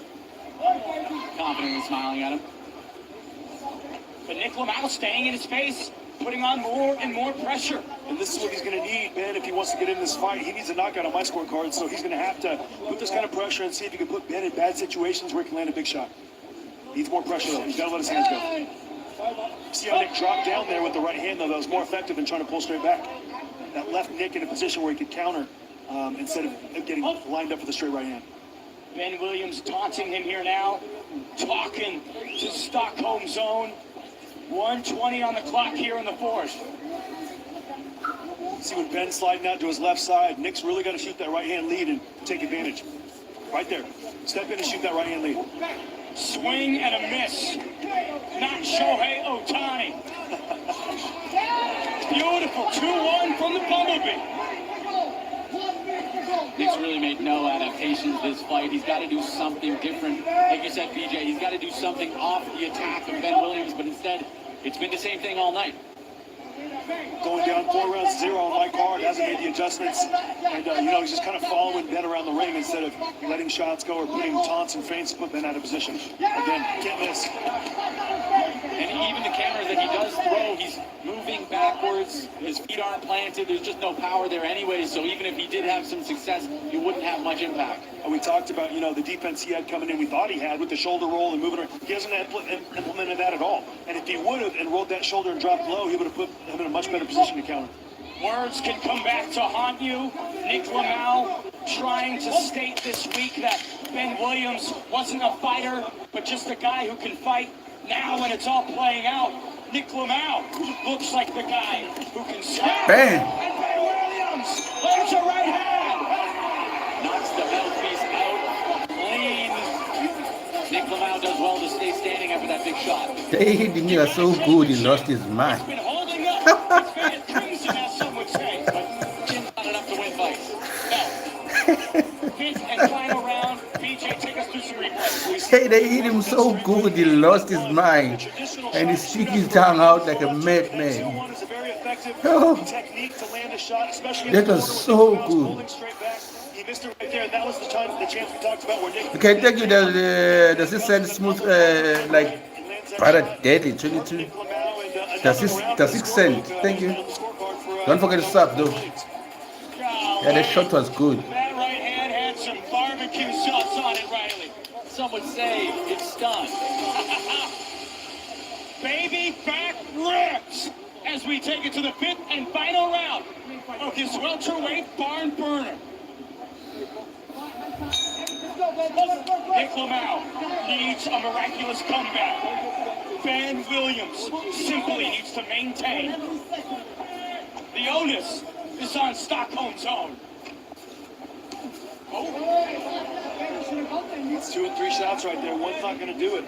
Confidently smiling at him. But Nick Lamau staying in his face, putting on more and more pressure. And this is what he's going to need, Ben, if he wants to get in this fight. He needs a knockout on my scorecard, so he's going to have to put this kind of pressure and see if he can put Ben in bad situations where he can land a big shot. Needs more pressure, though. He's got to let his hands go. See how Nick dropped down there with the right hand, though. That was more effective than trying to pull straight back. That left Nick in a position where he could counter instead of getting lined up for the straight right hand. Ben Williams taunting him here now, talking to Stockholm zone. 1:20 on the clock here in the fourth. See when Ben's sliding out to his left side, Nick's really got to shoot that right-hand lead and take advantage. Right there. Step in and shoot that right-hand lead. Swing and a miss. Not Shohei Ohtani. Beautiful 2-1 from the Bumblebee. Nick's really made no adaptations this fight. He's got to do something different. Like you said, BJ, he's got to do something off the attack of Ben Williams, but instead, it's been the same thing all night. Going down 4 rounds to 0 on my card, hasn't made the adjustments. And, he's just kind of following Ben around the ring instead of letting shots go or putting taunts and feints to put Ben out of position. Again, can't miss. And even the counters that he does throw, he's moving backwards. His feet aren't planted. There's just no power there anyway. So even if he did have some success, he wouldn't have much impact. And we talked about, the defense he had coming in. We thought he had with the shoulder roll and moving. He hasn't implemented that at all. And if he would have and rolled that shoulder and dropped low, he would have put him in a much better position to counter. Words can come back to haunt you. Nick Lamau trying to state this week that Ben Williams wasn't a fighter, but just a guy who can fight. Now when it's all playing out, Nick Lamau looks like the guy who can scrap. Bam! And Ben Williams lands a right hand. Knocks the mouthpiece out. Clean. Nick Lamau does well to stay standing after that big shot. They hit me so good, he lost his mind. Been holding up. It's been a crimson, as some would say. But Jim's not enough to win fights. No. Fifth and final round. BJ, take us through some replays. Hey, they hit him so good, he lost his mind. And he sticks his tongue out like a madman. Oh, that was so good. He missed it right there. That was the chance we talked about where Nick. Okay, thank you. Does it send smooth, like, rather deadly, 22? Does it send? Thank you. Don't forget to sub, though. Yeah, that shot was good. That right hand had some barbecue sauce on it, Riley. Some would say it's stunned. Baby back ribs as we take it to the fifth and final round of this welterweight barn burner. Nick Lamau needs a miraculous comeback. Ben Williams simply needs to maintain. The onus is on Stockholm zone. It's 2 and 3 shots right there. One's not going to do it.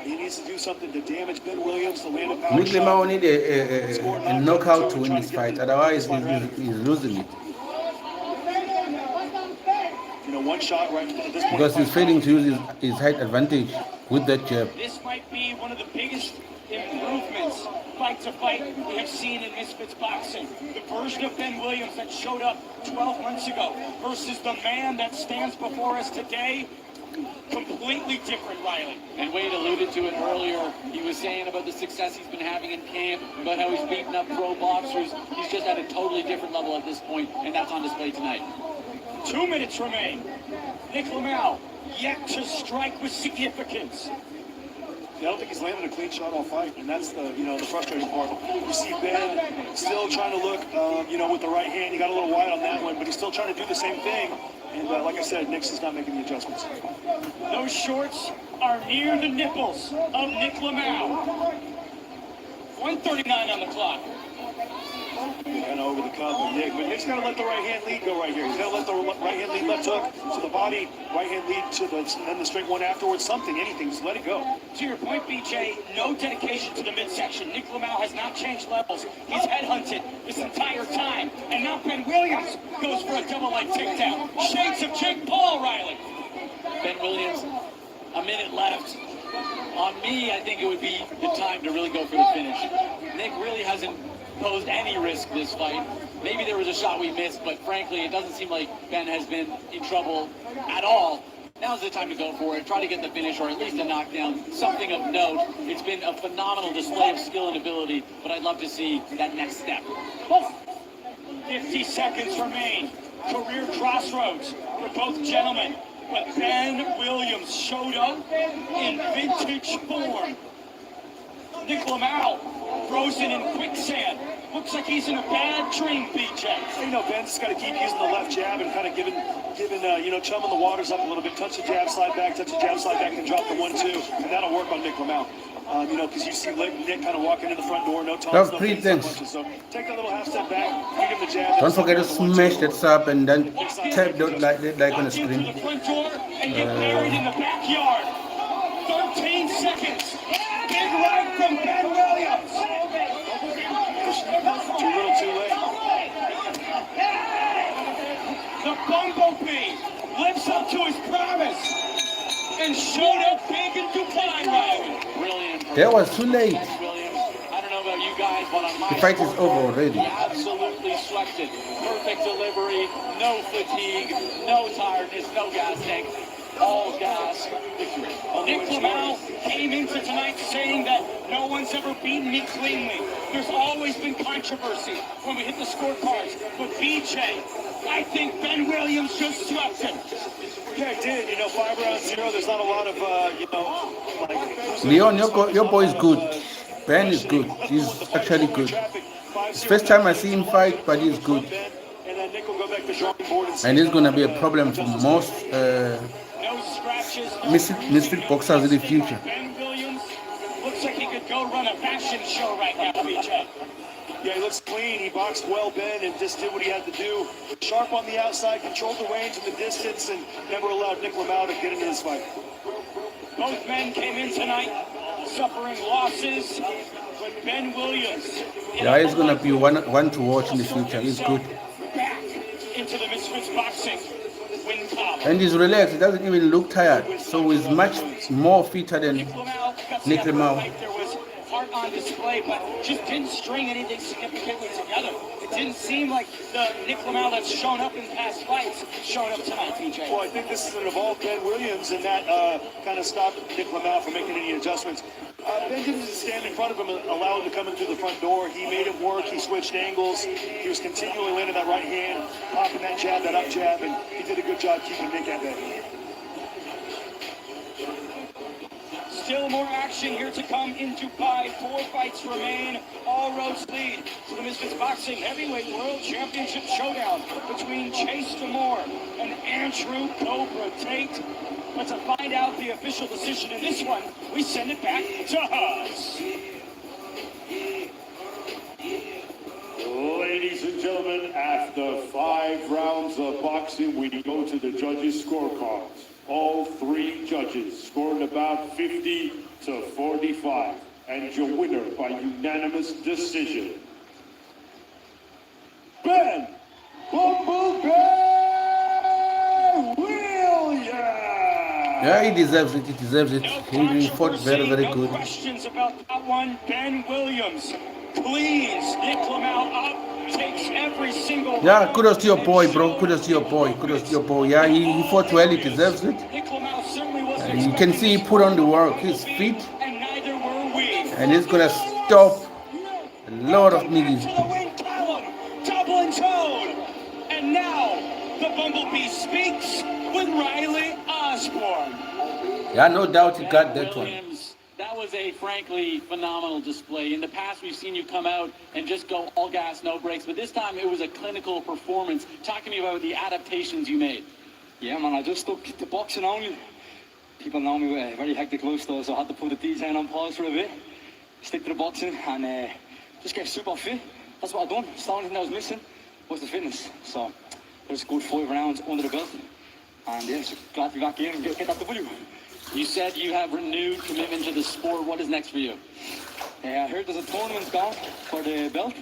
He needs to do something to damage Ben Williams to land a power Nick shot. Lamau need a knockout to win this fight. Otherwise, he's losing it. One shot right at this point. Because he's failing to use his height advantage with that jab. This might be one of the biggest improvements, fight to fight, we have seen in Misfits boxing. The version of Ben Williams that showed up 12 months ago versus the man that stands before us today, completely different, Riley. And Wade alluded to it earlier. He was saying about the success he's been having in camp, about how he's beaten up pro boxers. He's just at a totally different level at this point, and that's on display tonight. 2 minutes remain. Nick Lamau yet to strike with significance. I don't think he's landed a clean shot all fight, and that's the frustrating part. You see Ben still trying to look, with the right hand. He got a little wide on that one, but he's still trying to do the same thing. And like I said, Nick's is not making the adjustments. Those shorts are near the nipples of Nick Lamau. 1:39 on the clock. Kind of over the cup of Nick, but Nick's got to let the right hand lead go right here. He's got to let the right hand lead left hook to the body, right hand lead to then the straight one afterwards. Something, anything, just let it go. To your point, BJ, no dedication to the midsection. Nick Lamau has not changed levels. He's headhunted this entire time. And now Ben Williams goes for a double leg takedown. Shades of Jake Paul, Riley. Ben Williams, a minute left. On me, I think it would be the time to really go for the finish. Nick really hasn't posed any risk this fight. Maybe there was a shot we missed, but frankly, it doesn't seem like Ben has been in trouble at all. Now's the time to go for it. Try to get the finish or at least a knockdown. Something of note. It's been a phenomenal display of skill and ability, but I'd love to see that next step. 50 seconds remain. Career crossroads for both gentlemen. But Ben Williams showed up in vintage form. Nick Lamau frozen in quicksand. looks like he's in a bad dream, BJ. You know, Ben's just got to keep using the left jab and kind of giving chumming the waters up a little bit. Touch the jab, slide back, touch the jab, slide back, and drop the 1-2. And that'll work on Nick Lamau. Because you see Nick kind of walking in the front door, no taunts, no three things, things. so take a little half step back, feed him the jab. Don't forget to smash that sub and then tap the like on the screen. The front door and get married in the backyard. 13 seconds. Big right from Ben Williams. Too little, too late. The Bumblebee lives up to his promise and showed up big in Dubai, Ryan. Brilliant. That was too late. Williams. I don't know about you guys, but on my The fight is over already. he absolutely swept it. Perfect delivery, no fatigue, no tiredness, no gas tank. All gas victory. Nick Lamau came into tonight saying that no one's ever beaten me cleanly. There's always been controversy when we hit the scorecards. But BJ, I think Ben Williams just swept him. Yeah, I did. 5 rounds 0. There's not a lot of, Leon, your boy is good. Ben is good. He's actually good. It's the first time I see him fight, but he's good. And then Nick will go back to drawing board And it's going to be a problem for most No scratches. misfit boxers in the future. Ben Williams looks like he could go run a fashion show right now, BJ. Yeah, he looks clean. He boxed well, Ben, and just did what he had to do. Sharp on the outside, controlled the range and the distance, and never allowed Nick Lamau to get into this fight. Both men came in tonight suffering losses, but Ben Williams. Yeah, he's going to be one to watch in the future. He's good. Back into the Misfits boxing win column. And he's relaxed. He doesn't even look tired. So he's much more fitter than Nick Lamau. There was heart on display, but just didn't string anything significantly together. It didn't seem like the Nick Lamau that's shown up in past fights showed up tonight, BJ. Well, I think this is an evolved Ben Williams, and that kind of stopped Nick Lamau from making any adjustments. Ben didn't just stand in front of him and allow him to come in through the front door. He made it work. He switched angles. He was continually landing that right hand, popping that jab, that up jab, and he did a good job keeping Nick at bay. Still more action here to come in Dubai. 4 fights remain. All roads lead to the Misfits Boxing Heavyweight World Championship Showdown between Chase Demore and Andrew Cobra Tate. But to find out the official decision in this one, we send it back to us. Ladies and gentlemen, after 5 rounds of boxing, we go to the judges' scorecards. All 3 judges scored about 50 to 45. And your winner by unanimous decision, Ben Bumblebee Williams! Yeah, he deserves it. He deserves it. He fought very, very good. No questions about that one. Ben Williams cleans Nick Lamau up, takes every single Yeah, kudos to your boy, bro. Kudos to your boy. Kudos to your boy. Yeah, he fought well. He deserves it. Nick Lamau certainly wasn't You can see he put on the work. He's fit. and neither were we. And he's going to stop a lot of niggas. To the win column, Dublin Toad. And now the Bumblebee speaks with Riley Osborne. Yeah, no doubt he got that one. Williams, that was a frankly phenomenal display. In the past, we've seen you come out and just go all gas, no brakes, but this time it was a clinical performance. Talk to me about the adaptations you made. Yeah, man, I just stuck to boxing only. People know me with a very hectic lifestyle, so I had to put the design on pause for a bit, stick to the boxing, and just get super fit. That's what I done. The only thing that was missing was the fitness. So there's a good 5 rounds under the belt, and yeah, just glad to be back in and get that W. You said you have renewed commitment to the sport. What is next for you? I heard there's a tournament going for the belt,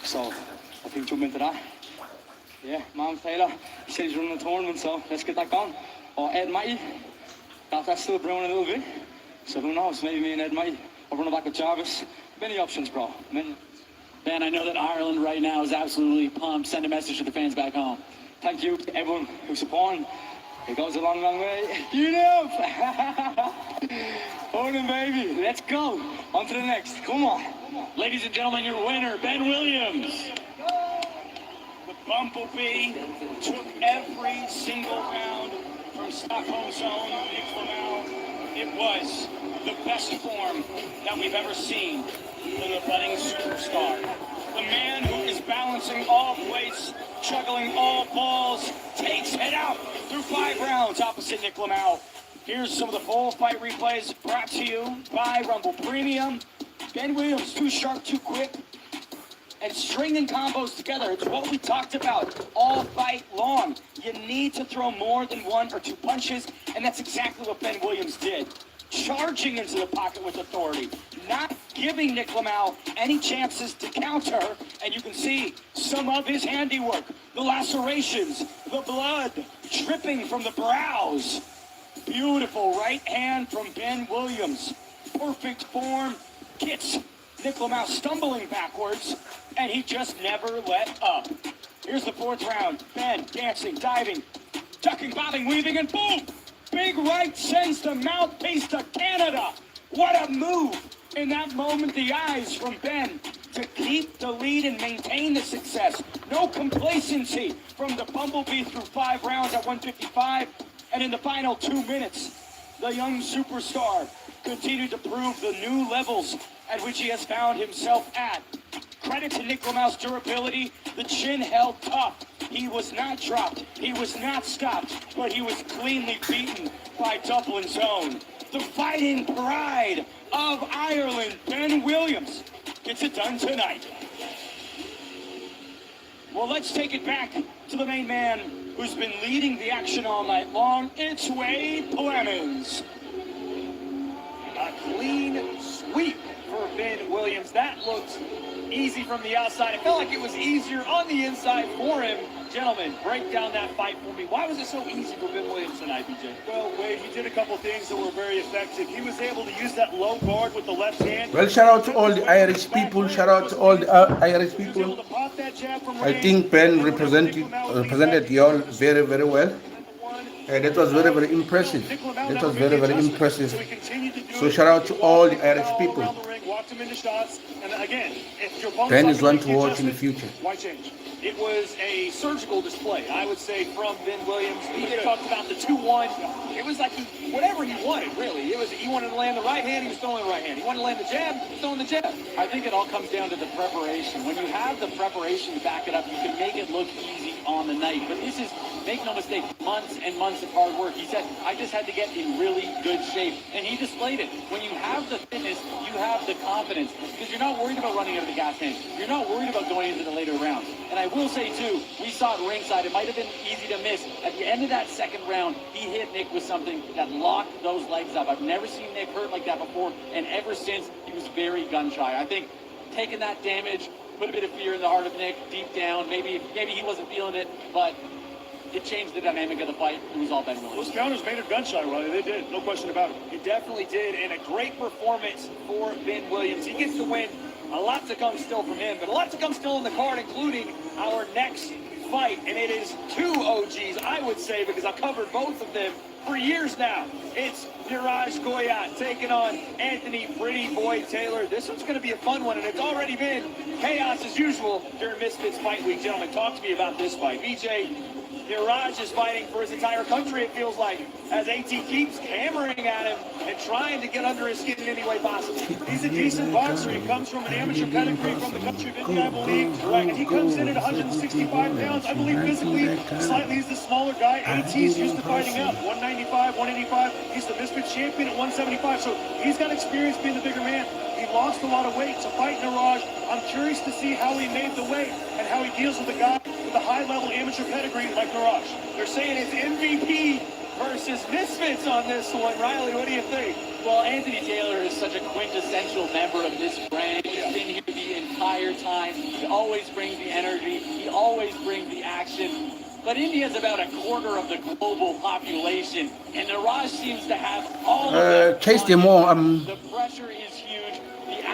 so I think jump into that. Yeah, Mom Taylor, he said he's running a tournament, so let's get that going. Or Ed Matty, that's still brewing a little bit. So who knows, maybe me and Ed Matty will run it back with Jarvis. Many options, bro. Many. Ben, I know that Ireland right now is absolutely pumped. Send a message to the fans back home. Thank you to everyone who's supporting. It goes a long, long way. You know! Hold on, baby. Let's go. On to the next. Come on. Ladies and gentlemen, your winner, Ben Williams. The Bumblebee took every single round from Stockholm's own Nick Lamau. It was the best form that we've ever seen from the budding superstar. The man lifting all weights, juggling all balls, takes it out through 5 rounds opposite Nick Lamau. Here's some of the full fight replays brought to you by Rumble Premium. Ben Williams, too sharp, too quick, and stringing combos together. It's what we talked about all fight long. You need to throw more than 1 or 2 punches, and that's exactly what Ben Williams did. Charging into the pocket with authority, not giving Nick Lamau any chances to counter, and you can see some of his handiwork, the lacerations, the blood dripping from the brows. Beautiful right hand from Ben Williams. Perfect form, gets Nick Lamau stumbling backwards, and he just never let up. Here's the 4th round. Ben dancing, diving, ducking, bobbing, weaving, and boom! Big right sends the mouthpiece to Canada. What a move! In that moment, the eyes from Ben to keep the lead and maintain the success. No complacency from the Bumblebee through 5 rounds at 155. And in the final 2 minutes, the young superstar continued to prove the new levels at which he has found himself at. Credit to Nick Lamau's durability. The chin held tough. He was not dropped. He was not stopped. But he was cleanly beaten by Dublin's own. The fighting pride of Ireland, Ben Williams, gets it done tonight. Well, let's take it back to the main man who's been leading the action all night long. It's Wade Plemons. A clean sweep for Ben Williams. That looked easy from the outside. It felt like it was easier on the inside for him. Gentlemen, break down that fight for me. Why was it so easy for Ben Williams tonight, BJ? Well, Wade, he did a couple things that were very effective. He was able to use that low guard with the left hand. Well, shout out to all the Irish people. Shout out to all the Irish people. I think Ben represented y'all very, very well. That was very, very impressive. That was very, very impressive. So shout out to all the Irish people. Ben is one to watch in the future. Why change? It was a surgical display, I would say, from Ben Williams. He talked about the 2-1. It was like whatever he wanted, really. It was he wanted to land the right hand, he was throwing the right hand. He wanted to land the jab, he was throwing the jab. I think it all comes down to the preparation. When you have the preparation to back it up, you can make it look easy on the night. But this is, make no mistake, months and months of hard work. He said, I just had to get in really good shape. And he displayed it. When you have the fitness, you have the confidence. Because you're not worried about running out of the gas tank. You're not worried about going into the later rounds. And I will say, too, we saw it ringside. It might have been easy to miss. At the end of that 2nd round, he hit Nick with something that locked those legs up. I've never seen Nick hurt like that before. And ever since, he was very gun-shy. I think taking that damage put a bit of fear in the heart of Nick deep down. Maybe he wasn't feeling it, but it changed the dynamic of the fight. It was all Ben Williams. Those counters made him gun-shy, Riley. They did. No question about it. It definitely did, and a great performance for Ben Williams. He gets the win. A lot to come still from him, but a lot to come still in the card, including our next fight. And it is 2 OGs, I would say, because I've covered both of them for years now. It's Niraj Goyat taking on Anthony Pretty Boy Taylor. This one's going to be a fun one, and it's already been chaos as usual during Misfits Fight Week. Gentlemen, talk to me about this fight. BJ, Niraj is fighting for his entire country, it feels like, as AT keeps hammering at him and trying to get under his skin in any way possible. He's a decent boxer. He comes from an amateur pedigree from the country of India, I believe. Right. And he comes in at 165 pounds. I believe physically, slightly he's the smaller guy. AT's used to fighting up. 195, 185. He's the Misfits champion at 175. So he's got experience being the bigger man. He lost a lot of weight to fight Niraj. I'm curious to see how he made the weight and how he deals with a guy with a high-level amateur pedigree like Niraj. They're saying it's MVP versus Misfits on this one. Riley, what do you think? Well, Anthony Taylor is such a quintessential member of this brand. He's been here the entire time. He always brings the energy. He always brings the action. But India's about a quarter of the global population, and Niraj seems to have all of that. Chase Demo, The pressure is huge.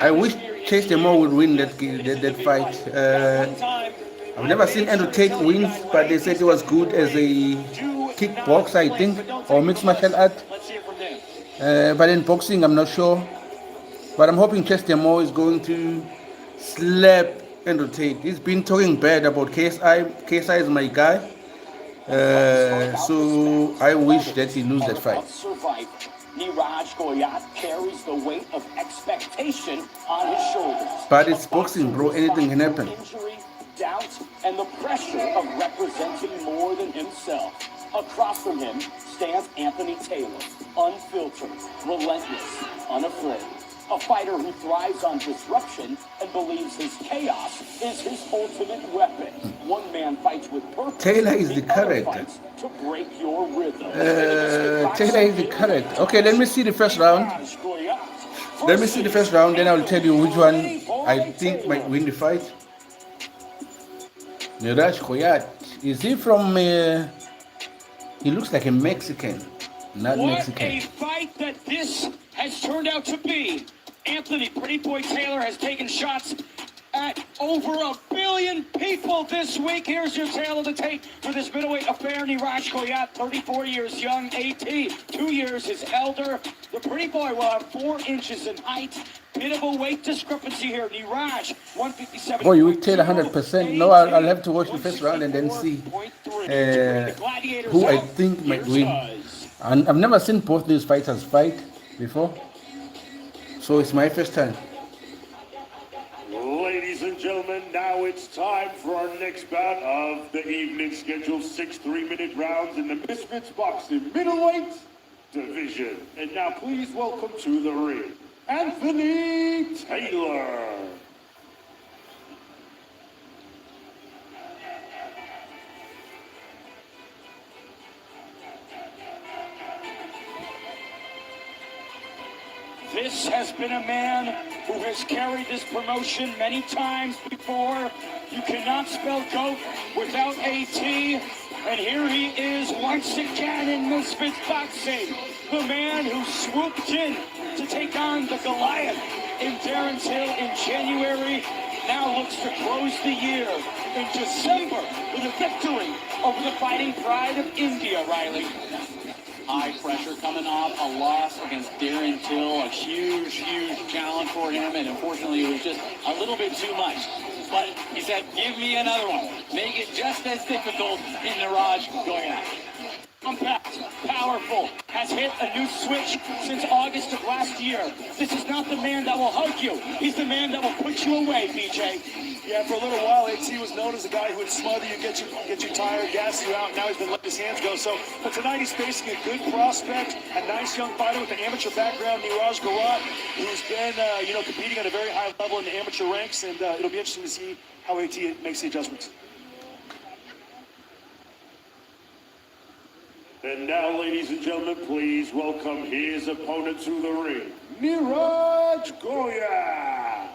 I wish Chase Demo would win that fight. I've never seen Andrew Tate win, but they said he was good as a kickboxer, I think, or mixed martial art. But in boxing, I'm not sure. But I'm hoping Chase Demo is going to slap Andrew Tate. He's been talking bad about KSI. KSI is my guy. So I wish that he lose that fight. Niraj Goyat carries the weight of expectation on his shoulders. But it's boxing, bro. Anything can happen. Injury, doubt, and the pressure of representing more than himself. Across from him stands Anthony Taylor, unfiltered, relentless, unafraid. A fighter who thrives on disruption and believes his chaos is his ultimate weapon. One man fights with purpose. Taylor is the other character. fights to break your rhythm. Taylor is the character. Okay, let me see the first round. Let me see the first round, then I'll tell you which one I think might win the fight. Niraj Koyat. Is he from... he looks like a Mexican, not Mexican. What a fight that this has turned out to be. Anthony Pretty Boy Taylor has taken shots at over 1 billion people this week. Here's your tale of the tape for this middleweight affair. Niraj Koyat, 34 years young, AT, 2 years his elder. The Pretty Boy will have 4 inches in height. Bit of a weight discrepancy here. Niraj, 157. Oh, you would tell 100%. No, I'll have to watch the first round and then see who I think might win. And I've never seen both these fighters fight before, so it's my first time. Ladies and gentlemen, now it's time for our next bout of the evening, scheduled 6 3-minute rounds in the Misfits Boxing middleweight division. And now please welcome to the ring, Anthony Taylor. This has been a man who has carried this promotion many times before. You cannot spell GOAT without AT. And here he is once again in Misfits Boxing. The man who swooped in to take on the Goliath in Darren's Hill in January now looks to close the year in December with a victory over the Fighting Pride of India, Riley. High pressure coming off a loss against Darren Till, a huge challenge for him, and unfortunately it was just a little bit too much. But he said, give me another one. Make it just as difficult in Niraj Koyat. Compact, powerful, has hit a new switch since August of last year. This is not the man that will hug you. He's the man that will put you away, BJ. Yeah, for a little while, AT was known as the guy who would smother you, get you tired, gas you out. Now he's been letting his hands go. So, but tonight he's facing a good prospect, a nice young fighter with an amateur background, Niraj Koyat, who's been, competing at a very high level in the amateur ranks, and it'll be interesting to see how AT makes the adjustments. And now, ladies and gentlemen, please welcome his opponent to the ring, Niraj Koyat.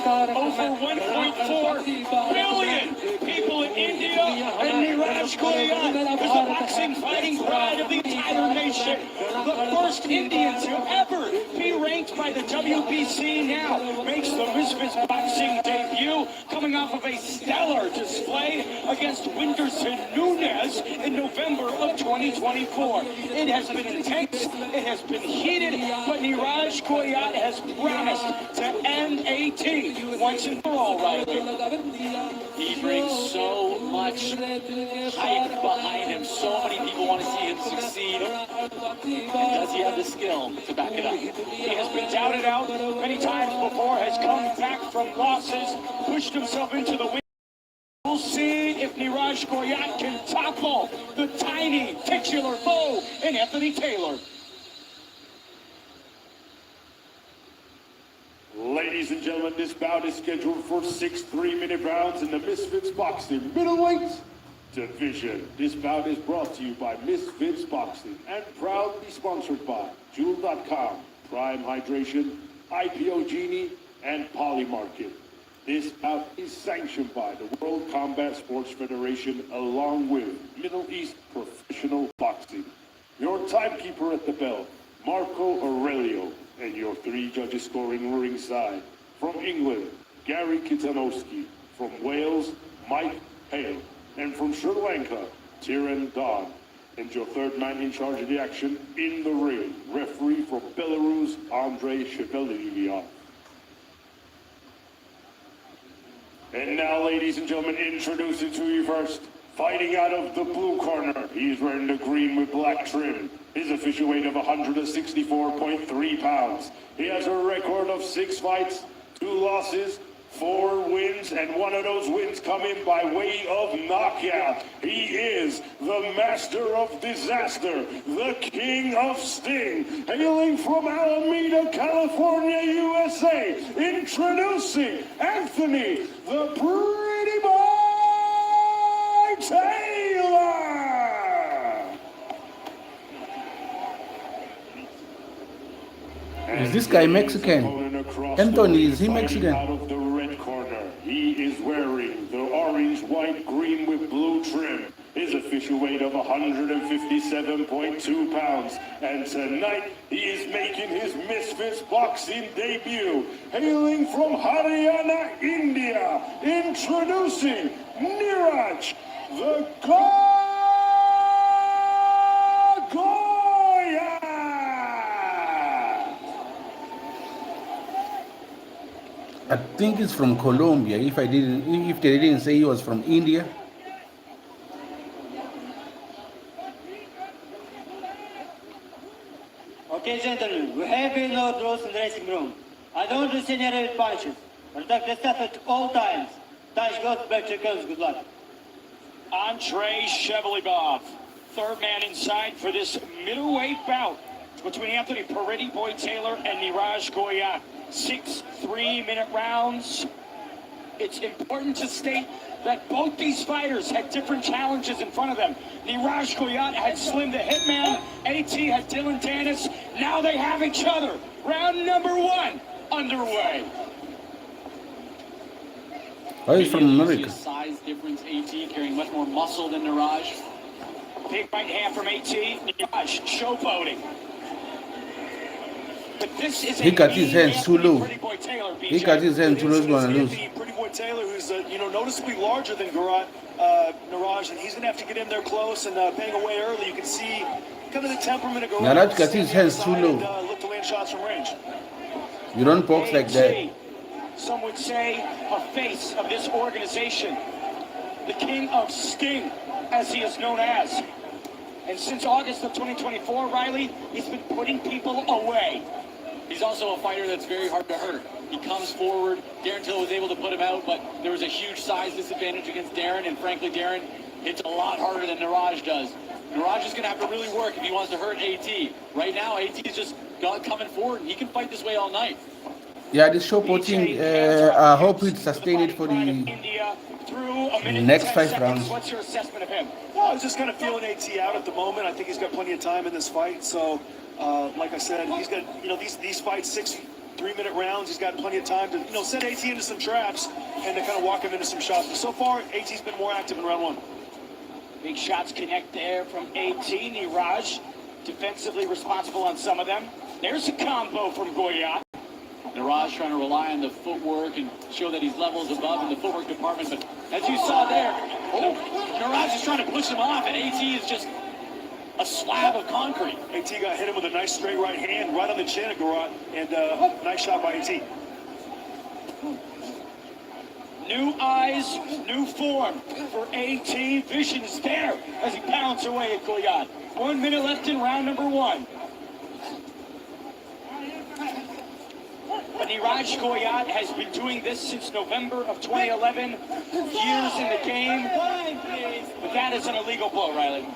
Over 1.4 billion people in India, and Niraj Koyat is the boxing fighting pride of the entire nation. The first Indian to ever be ranked by the WBC now makes the Misfits Boxing debut, coming off of a stellar display against Whindersson Nunes in November of 2024. It has been intense, it has been heated, but Niraj Koyat has promised to end AT once and for all, Riley. He brings so much hype behind him. So many people want to see him succeed. And does he have the skill to back it up? He has been doubted out many times before, has come back from losses, pushed himself into the win. We'll see if Niraj Koyat can topple the tiny titular foe in Anthony Taylor. Ladies and gentlemen, this bout is scheduled for 6 3-minute rounds in the Misfits Boxing middleweight division. This bout is brought to you by Misfits Boxing and proudly sponsored by Jewel.com, Prime Hydration, IPO Genie, and Polymarket. This bout is sanctioned by the World Combat Sports Federation along with Middle East Professional Boxing. Your timekeeper at the bell, Marco Aurelio, and your 3 judges scoring ringside. From England, Gary Kitanowski. From Wales, Mike Hale. And from Sri Lanka, Tiran Don. And your third man in charge of the action in the ring, referee from Belarus, Andrei Shevelyov. And now, ladies and gentlemen, introducing to you first, fighting out of the blue corner. He's wearing the green with black trim. His official weight of 164.3 pounds. He has a record of 6 fights, 2 losses, 4 wins, and one of those wins coming by way of knockout. He is the master of disaster, the king of sting, hailing from Alameda, California, USA, introducing Anthony the Pretty Boy Taylor. Is this guy Mexican? Anthony, is he Mexican? Out of the red corner, he is wearing the orange, white, green with blue trim. His official weight of 157.2 pounds. And tonight, he is making his Misfits boxing debut. Hailing from Haryana, India, introducing Niraj, the Goya. I think he's from Colombia. If they didn't say he was from India. Okay, gentlemen, we have no draws in the dressing room. I don't do any rapid punches. Protect the stuff at all times. Touch goes back to coach. Good luck. Andrei Shevlibov, third man inside for this middleweight bout between Anthony Pretty Boy Taylor and Niraj Goyat. 6 3-minute rounds. It's important to state that both these fighters had different challenges in front of them. Niraj Goyat had Slim the Hitman, AT had Dylan Dennis. Now they have each other. Round number 1 underway. Oh, he's from America. Size difference, AT carrying much more muscle than Niraj. Big right hand from AT, Niraj showboating. But this is He got his hands too low. Pretty Boy Taylor, BJ. He got his hands too low, he's going to lose. Pretty Boy Taylor, who's noticeably larger than Niraj, and he's going to have to get in there close and bang away early. You can see kind of the temperament of Niraj. Niraj got his hands too low. Look to land shots from range. You don't box like that. Some would say a face of this organization, the king of sting, as he is known as. And since August of 2024, Riley, he's been putting people away. He's also a fighter that's very hard to hurt. He comes forward. Darren Till was able to put him out, but there was a huge size disadvantage against Darren, and frankly, Darren hits a lot harder than Niraj does. Niraj is going to have to really work if he wants to hurt AT. Right now, AT is just coming forward, and he can fight this way all night. Yeah, this show thing, I hope it sustain it for the next 5 rounds. What's your assessment of him? Well, I was just kind of feeling AT out at the moment. I think he's got plenty of time in this fight. So, like I said, he's got, these fights, 6 3-minute rounds. He's got plenty of time to, set AT into some traps and to kind of walk him into some shots. But so far, AT's been more active in round 1. Big shots connect there from AT. Niraj defensively responsible on some of them. There's a combo from Goyat. Niraj trying to rely on the footwork and show that he's levels above in the footwork department. But as you saw there, Niraj is trying to push him off, and AT is just a slab of concrete. AT got hit him with a nice straight right hand right on the chin of Goyat, and nice shot by AT. New eyes, new form for AT. Vision is there as he pounds away at Goyat. 1 minute left in round number 1. But Niraj Goyat has been doing this since November of 2011. Years in the game. But that is an illegal blow, Riley.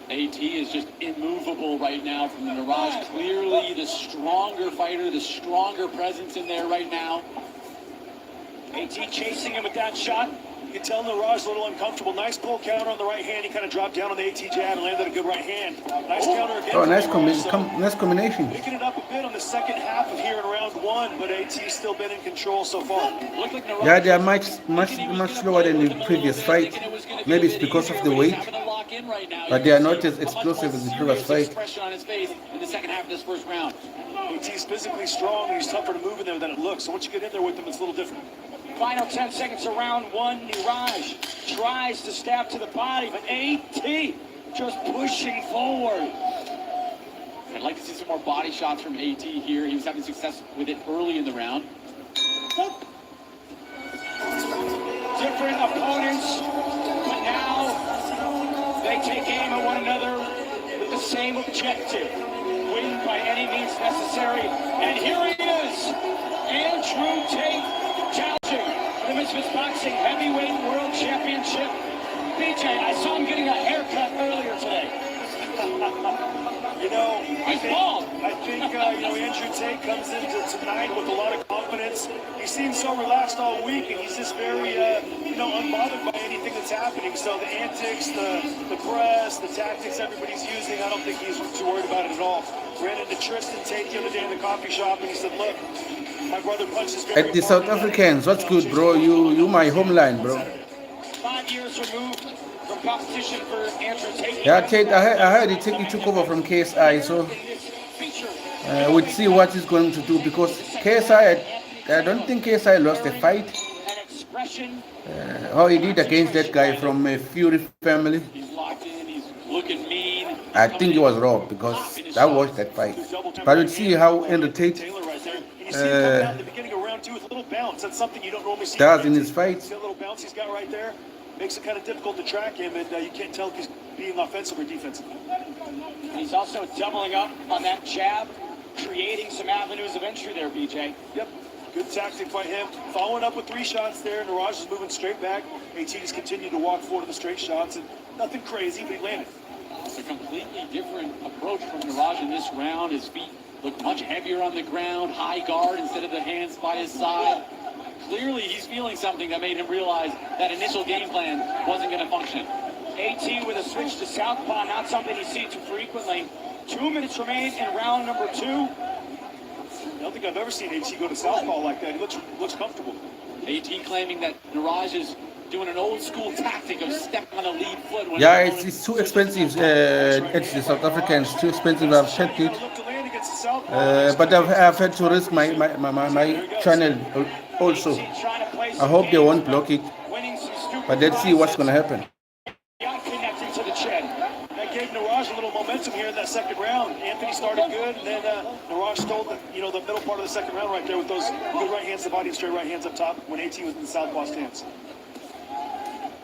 AT is just immovable right now from Niraj. Clearly the stronger fighter, the stronger presence in there right now. AT chasing him with that shot. You can tell Niraj a little uncomfortable. Nice pull counter on the right hand. He kind of dropped down on the AT jab and landed a good right hand. Nice counter again. Oh, nice combination. Picking it up a bit on the second half of here in round 1, but AT's still been in control so far. Yeah, they are much slower than the previous fight. Maybe it's because of the weight, but they are not as explosive as the previous fight. Pressure on his face in the second half of this first round. AT's physically strong, and he's tougher to move in there than it looks. So once you get in there with him, it's a little different. Final 10 seconds of round 1. Niraj tries to stab to the body, but AT just pushing forward. I'd like to see some more body shots from AT here. He was having success with it early in the round. Different opponents, but now they take aim at one same objective. Win by any means necessary. And here he is, Andrew Tate, challenging the Misfits Boxing Heavyweight World Championship. BJ, I saw him getting a haircut earlier today. You know, He's bald. I think Andrew Tate comes into tonight with a lot of confidence. He seems so relaxed all week, and he's just very, unbothered by anything that's happening. So the antics, the press, the tactics everybody's using, I don't think he's too worried about it at all. Ran into Tristan Tate the other day in the coffee shop, and he said, "Look, my brother punches very At the South hard." Africans, what's good, bro? You my homeline, bro. 5 years removed from competition for Andrew Tate. Yeah, Tate, I heard he took over from KSI, so we'll see what he's going to do, because KSI, I don't think KSI lost a fight. How he did against that guy from Fury family. He's locked in. He's looking mean. I think he was wrong, because I watched that fight. But we'll see how Andrew Tate does in his fight. See a little bounce he's got right there? Makes it kind of difficult to track him, and you can't tell if he's being offensive or defensive. He's also doubling up on that jab, creating some avenues of entry there, BJ. Yep, good tactic by him. Following up with 3 shots there, Niraj is moving straight back. AT just continued to walk forward to the straight shots, and nothing crazy, but he landed. It's a completely different approach from Niraj in this round. His feet look much heavier on the ground, high guard instead of the hands by his side. Clearly, he's feeling something that made him realize that initial game plan wasn't going to function. AT with a switch to southpaw, not something you see too frequently. 2 minutes remain in round number 2. I don't think I've ever seen AT go to southpaw like that. He looks comfortable. AT claiming that Niraj is doing an old school tactic of stepping on the lead foot. When Yeah, it's too expensive. It's the South Africans, too expensive. I've checked it. But I've had to risk my channel also. I hope they won't block it. But let's see what's going to happen. Connecting to the chin. That gave Niraj a little momentum here in that second round. Anthony started good, and then Niraj stole the middle part of the second round right there with those good right hands to body and straight right hands up top when AT was in the southpaw stance.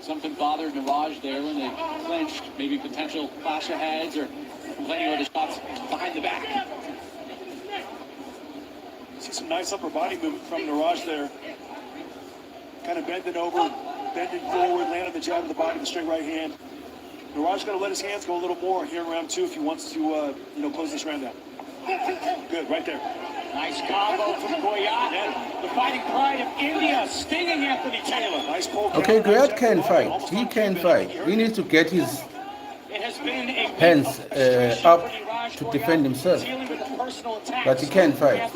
Something bothered Niraj there when they clinched. Maybe potential clash of heads or complaining about the shots behind the back. See some nice upper body movement from Niraj there. Kind of bending over, bending forward, landing the jab of the body, the straight right hand. Niraj got to let his hands go a little more here in round 2 if he wants to, close this round out. Good, right there. Nice combo from Goyat. The fighting pride of India, stinging Anthony Taylor. Nice pull. Okay, Goyat can fight. He can fight. He needs to get his hands up to defend himself. But he can fight.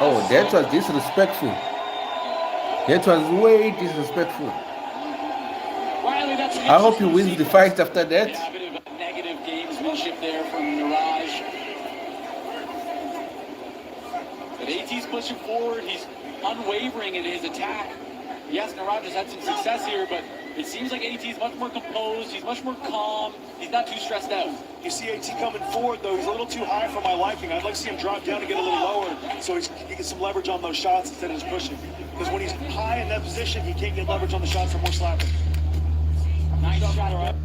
Oh, that was disrespectful. That was way disrespectful. I hope he wins the fight after that. A bit of negative gamesmanship there from Niraj. But AT's pushing forward. He's unwavering in his attack. Yes, Niraj has had some success here, but it seems like AT's much more composed. He's much more calm. He's not too stressed out. You see AT coming forward, though. He's a little too high for my liking. I'd like to see him drop down and get a little lower so he gets some leverage on those shots instead of just pushing. Because when he's high in that position, he can't get leverage on the shots for more slapping. Nice shot.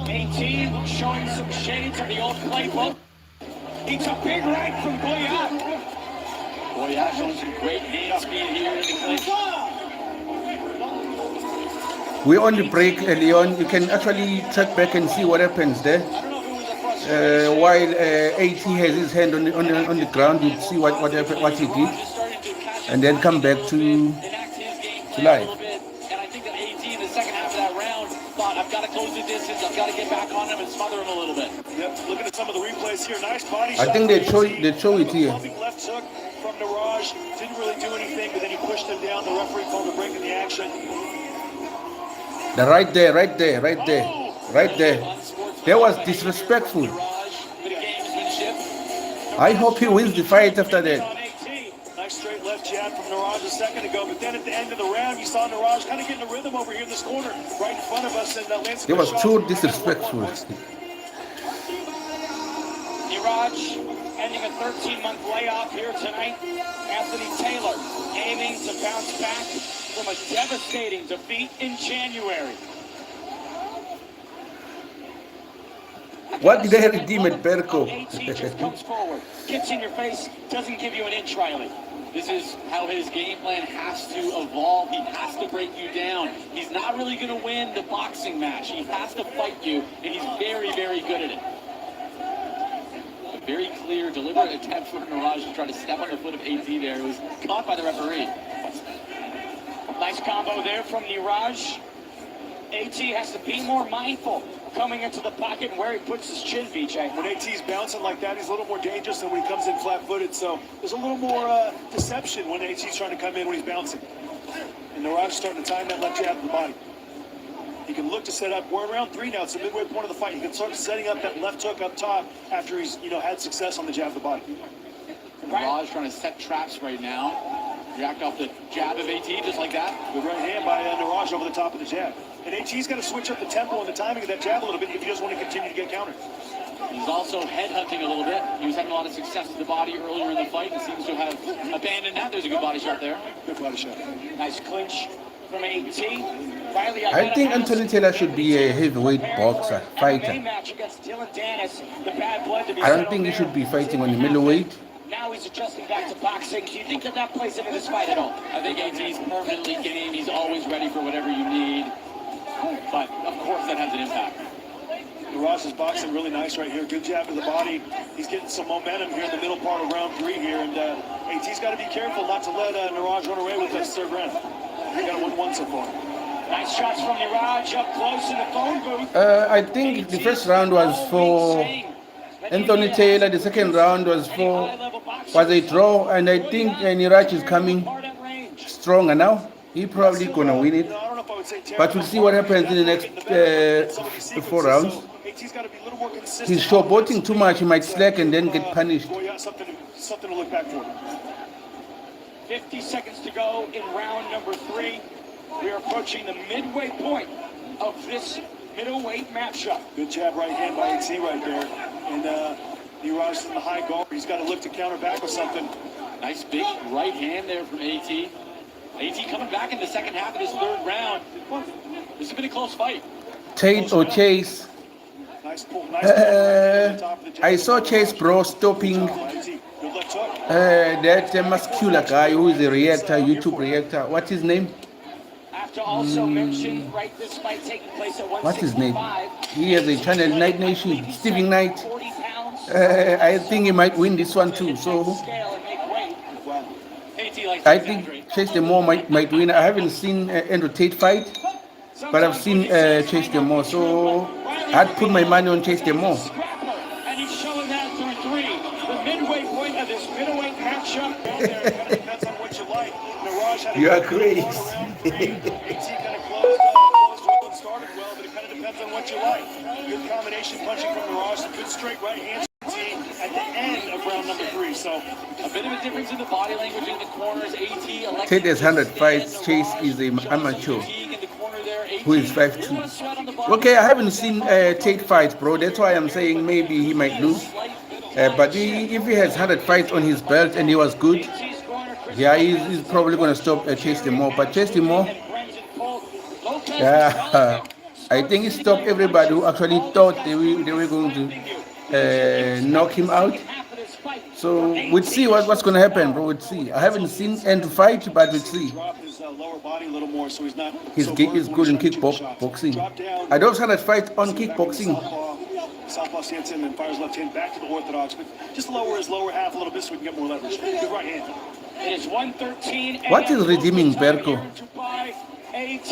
AT showing some shades of the old playbook. It's a big right from Goyat. Goyat showing some great hand speed here in the clinch. We're on the break, Leon. You can actually check back and see what happens there. While AT has his hand on the ground, you see what he did, and then come back to live. And I think that AT in the second half of that round thought, I've got to close the distance, I've got to get back on him and smother him a little bit. Yep, looking at some of the replays here. Nice body I shot. think they show it here. Left hook from Niraj. Didn't really do anything, but then he pushed him down. The referee called a break in the action. Right there. That was disrespectful. I hope he wins the fight after that. Nice straight left jab from Niraj a second ago, but then at the end of the round, you saw Niraj kind of getting a rhythm over here in this corner, right in front of us, and Lance. It was too disrespectful. Niraj ending a 13-month layoff here tonight. Anthony Taylor aiming to bounce back from a devastating defeat in January. What did I redeem at Perko? AT just comes forward, gets in your face, doesn't give you an inch, Riley. This is how his game plan has to evolve. He has to break you down. He's not really going to win the boxing match. He has to fight you, and he's very, very good at it. A very clear, deliberate attempt for Niraj to try to step on the foot of AT there. It was caught by the referee. Nice combo there from Niraj. AT has to be more mindful coming into the pocket and where he puts his chin, BJ. When AT's bouncing like that, he's a little more dangerous than when he comes in flat-footed. So there's a little more deception when AT's trying to come in when he's bouncing. And Niraj is starting to time that left jab to the body. He can look to set up. We're in round 3 now. It's the midway point of the fight. He can start setting up that left hook up top after he's had success on the jab to the body. Niraj trying to set traps right now. React off the jab of AT just like that. Good right hand by Niraj over the top of the jab. And AT's got to switch up the tempo and the timing of that jab a little bit if he doesn't want to continue to get countered. He's also headhunting a little bit. He was having a lot of success with the body earlier in the fight and seems to have abandoned that. There's a good body shot there. Good body shot. Nice clinch from AT. Riley, I think Anthony Taylor should be a heavyweight boxer, fighter. I don't think he should be fighting on the middleweight. Now he's adjusting back to boxing. Do you think that plays into this fight at all? I think AT's permanently game. He's always ready for whatever you need. But, of course, that has an impact. Niraj is boxing really nice right here. Good jab to the body. He's getting some momentum here in the middle part of round 3 here. And AT's got to be careful not to let Niraj run away with this third round. He got a 1-1 so far. Nice shots from Niraj up close in the phone booth. I think the first round was for Anthony Taylor. The second round was a draw. And I think Niraj is coming stronger now. He probably gonna win it, but we'll see what happens in the next 4 rounds. He's showboating too much. He might slack and then get punished. Something to look back for. 50 seconds to go in round number 3. We are approaching the midway point of this middleweight matchup. Good jab right hand by AT right there, and Niraj in the high guard. He's got to look to counter back with something. Nice big right hand there from AT. AT coming back in the second half of this 3rd round. This has been a close fight. Tate or Chase? I saw Chase Bro stopping that muscular guy who is a reactor, YouTube reactor. What's his name? What's his name? He has a channel, Night Nation, Stevie Knight. I think he might win this one too. So I think Chase Demore might win. I haven't seen Andrew Tate fight, but I've seen Chase Demore. So I'd put my money on Chase Demore. And he's showing that through 3. The midway point of this middleweight matchup. Depends on what you like. You are crazy. Started well, but it kind of depends on what you like. Good combination punching from Niraj, good straight right hands at the end of round number 3. So a bit of a difference in the body language in the corners. AT Tate has 100 fights. Chase is an amateur who is 5'2". Okay, I haven't seen Tate fight, bro. That's why I'm saying maybe he might lose. But if he has 100 fights on his belt and he was good, yeah, he's probably going to stop Chase Demore. But Chase Demore, yeah, I think he stopped everybody who actually thought they were going to knock him out. So we'll see what's going to happen, bro. We'll see. I haven't seen Andrew fight, but we'll see. He's good in kickboxing. I don't have that fight on kickboxing. Southpaw stance in and fires left hand back to the orthodox, but just lower his lower half a little bit so we can get more leverage. Good right hand. It is 113. What is redeeming Perko? AT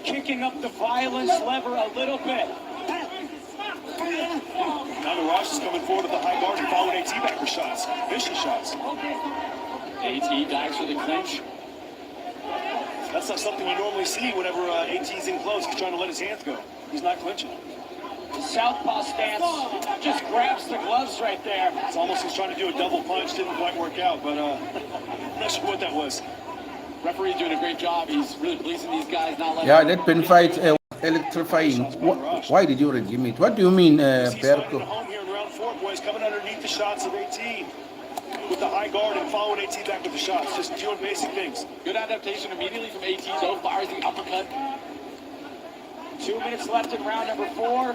kicking up the violence lever a little bit. Now Niraj is coming forward at the high guard and following AT back for shots, vicious shots. AT dives for the clinch. That's not something you normally see whenever AT's in close. He's trying to let his hands go. He's not clinching. The southpaw stance just grabs the gloves right there. It's almost he's trying to do a double punch. Didn't quite work out, but I'm not sure what that was. Referee's doing a great job. He's really policing these guys. Not letting that pen fight electrifying. Why did you redeem it? What do you mean, Perko? Home here in round 4, boys, coming underneath the shots of AT with the high guard and following AT back with the shots. Just doing basic things. Good adaptation immediately from AT. So fires the uppercut. 2 minutes left in round number 4.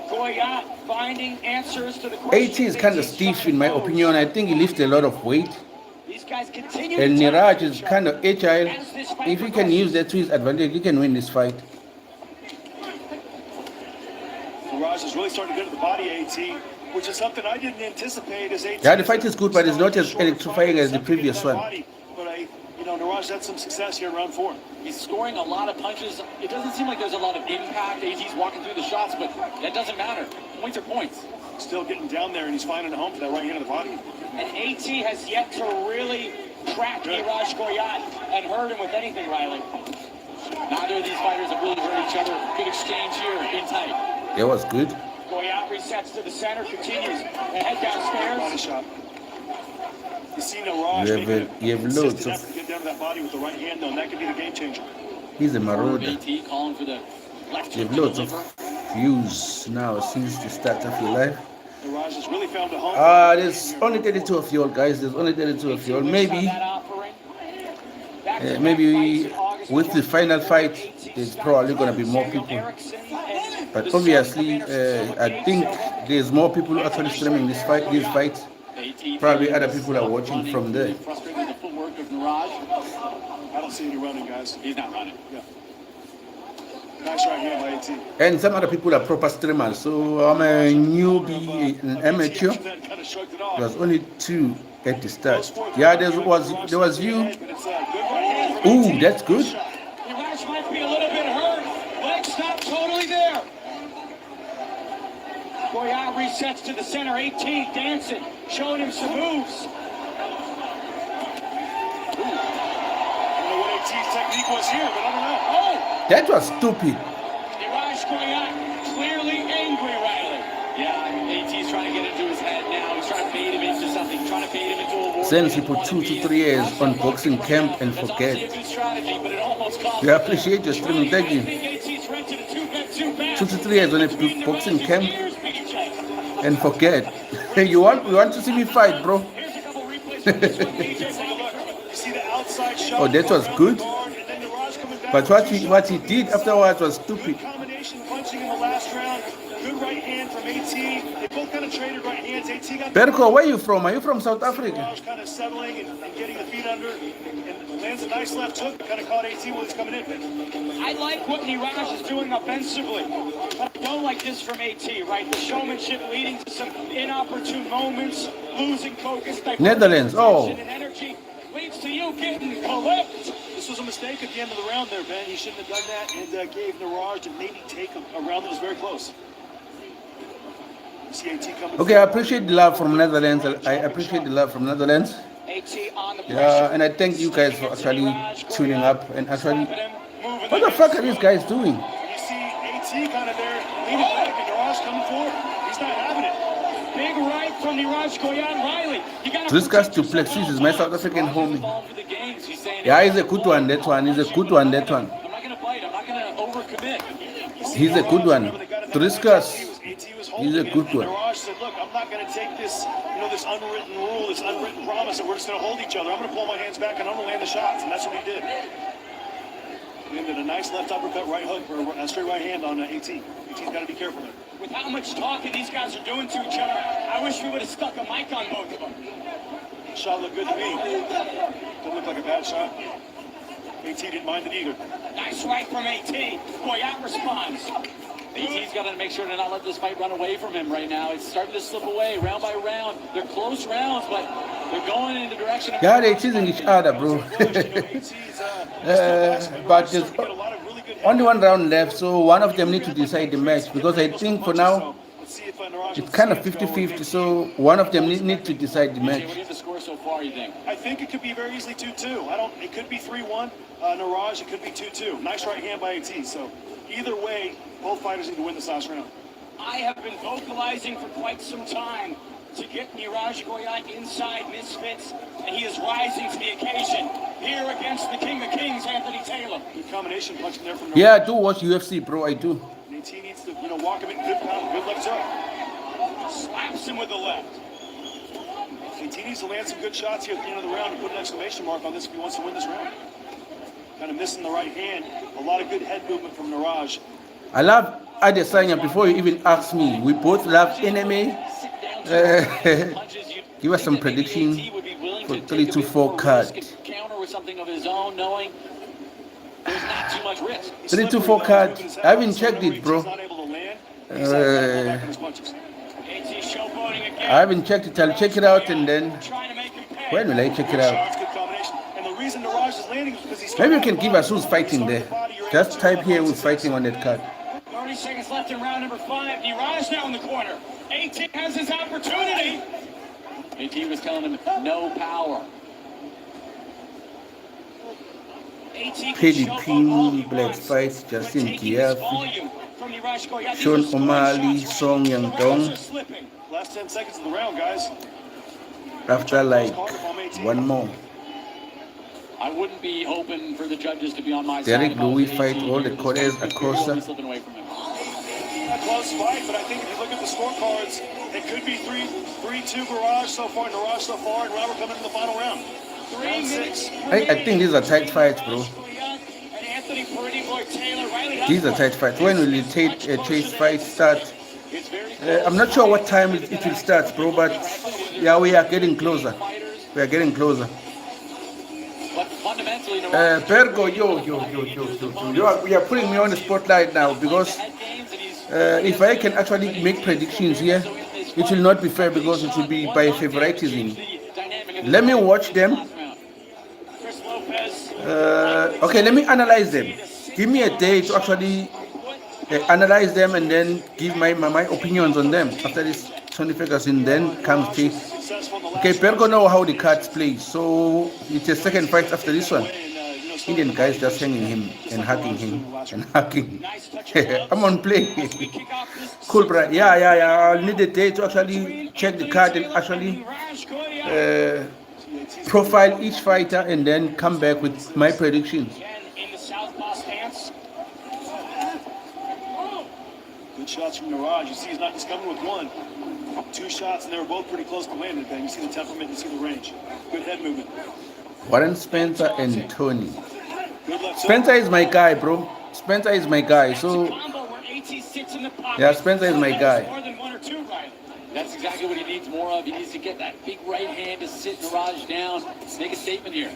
Goyat finding answers to the AT questions is kind of AT's stiff, trying in my to pose. opinion. I think he lifted a lot of weight. These guys continue And to Niraj challenge is each kind other of agile. as this fight If he can use that to his advantage, he can win this fight. Mirage is really starting to get to the body, AT, which is something I didn't anticipate as AT. Yeah, the fight is good, but it's not as electrifying as the previous one. But Niraj had some success here in round 4. He's scoring a lot of punches. It doesn't seem like there's a lot of impact. AT's walking through the shots, but that doesn't matter. Points are points. Still getting down there, and he's finding a home for that right hand of the body. And AT has yet to really crack Niraj Goyat and hurt him with anything, Riley. Neither of these fighters have really hurt each other. Good exchange here, in tight. That was good. Goyat resets to the center, continues to head downstairs. Body shot. You see Niraj You have loads of. to get down to that body with the right hand, though, and that could be the game changer. He's a marauder. AT calling for the left You hook have to loads deliver. of views now since the start of your life. Niraj has really found a home. There's only 32 of you all, guys. There's only 32 of you all. Maybe with the final fight, there's probably going to be more people. But obviously, I think there's more people actually streaming these fights. Probably other people are watching from there. Frustrating the footwork of Niraj. I don't see any running, guys. He's not running. Yeah. Nice right hand by AT. And some other people are proper streamers. So I'm a newbie, an amateur. Kind of shrugged it off. There was only 2 at the start. Yeah, there was you. Ooh, that's good. Niraj might be a little bit hurt. Leg's not totally there. Goyat resets to the center. 18 dancing, showing him some moves. I don't know what AT's technique was here, but I don't know. Oh! That was stupid. Niraj Goyat clearly angry, Riley. Yeah, AT's trying to get into his head now. He's trying to bait him into something, trying to bait him into a war. Since he put 2 to 3 years on boxing camp and That's obviously a forget. good strategy, but it almost cost We appreciate your streaming. Thank you. AT's rented a 2-bet 2 to 3 years on a boxing camp and forget. You want to see me fight, bro? Here's a couple replays from this one. AJ, take a look. You see the outside shot. Oh, that was good. And then Niraj coming back But what he did afterwards was stupid. Good combination punching in the last round. Good right hand from AT. They both kind of traded right hands. AT got Berko, where are you from? Are you from South Africa? Niraj kind of settling and getting the feet under. And lands a nice left hook. Kind of caught AT while he's coming in. I like what Niraj is doing offensively, but I don't like this from AT, right? The showmanship leading to some inopportune moments, losing focus. Netherlands, oh. And energy leads to you getting clipped. This was a mistake at the end of the round there, Ben. He shouldn't have done that and gave Niraj to maybe take a round that was very close. You see AT coming. Okay, I appreciate the love from Netherlands. I appreciate the love from Netherlands. AT on the Yeah, and I thank you guys for actually tuning up and actually. What the fuck are these guys doing? You see AT kind of there leaning back and Niraj coming forward. He's not having it. Big right from Niraj Goyat. Riley, you got This guy's Duplessis is my South African homie. Yeah, he's a good one, that one. He's a good one, that one. I'm not going to fight. I'm not going to overcommit. He's a good one. Triskas, he's a good one. Niraj said, look, I'm not going to take this, this unwritten rule, this unwritten promise that we're just going to hold each other. I'm going to pull my hands back and I'm going to land the shots. And that's what he did. Landed a nice left uppercut, right hook, or a straight right hand on AT. AT's got to be careful there. with how much talking these guys are doing to each other. I wish we would have stuck a mic on both of them. Shot looked good to me. Didn't look like a bad shot. AT didn't mind it either. Nice right from AT. Goyat responds. AT's got to make sure to not let this fight run away from him right now. It's starting to slip away round by round. They're close rounds, but they're going in the direction of... Yeah, they're chasing each other, bro. But there's only one round left, so one of them need to decide the match, because I think for now it's kind of 50-50, so one of them need to decide the match. What do you have the score so far, you think? I think it could be very easily 2-2. It could be 3-1. Niraj, it could be 2-2. Nice right hand by AT. So either way, both fighters need to win this last round. I have been vocalizing for quite some time to get Niraj Goyat inside Misfits, and he is rising to the occasion here against the King of Kings, Anthony Taylor. Good combination punching there from Niraj. Yeah, I do watch UFC, bro. I do. And AT needs to, walk him in good pound, good left hook. Slaps him with the left. AT needs to land some good shots here at the end of the round and put an exclamation mark on this if he wants to win this round. Kind of missing the right hand. A lot of good head movement from Niraj. I love Adesanya, before you even ask me, we both love anime. Give us some prediction for 3-4 card. 3-4 card. I haven't checked it, bro. I haven't checked it. I'll check it out, and then when will I check it out? Maybe you can give us who's fighting there. Just type here who's fighting on that card. 30 seconds left in round number 5. Niraj now in the corner. AT has his opportunity. AT was telling him no power. PDP, Black Fight, Justin Kiev, Sean O'Malley, Song Yang Dong. Last 10 seconds of the round, guys. After like one more. I wouldn't be hoping for the judges to be on my Derek side. Louis fight all the Cortez across. A close fight, but I think if you look at the scorecards, it could be 3-2 Barrage so far, Niraj so far, and Robert coming in the final round. 3 minutes. I think these are tight fights, bro. These are tight fights. When will the chase fight start? I'm not sure what time it will start, bro, but yeah, we are getting closer. We are getting closer. Bergo, you are putting me on the spotlight now, because if I can actually make predictions here, it will not be fair, because it will be by favoritism. Let me watch them. Okay, let me analyze them. Give me a day to actually analyze them, and then give my opinions on them. After this, Tony Ferguson then comes Chase. Okay, Bergo know how the cards play, so it's a second fight after this one. Indian guys just hanging him and hugging him and hugging. I'm on play. Cool, bro. Yeah. I'll need a day to actually check the card and actually profile each fighter, and then come back with my predictions. Good shots from Niraj. You see he's not just coming with one. 2 shots, and they were both pretty close to landing, Ben. You see the temperament, you see the range. Good head movement. Warren Spencer and Tony. Spencer is my guy, bro. Spencer is my guy. So, yeah, Spencer is my guy. That's exactly what he needs more of. He needs to get that big right hand to sit Niraj down, make a statement here.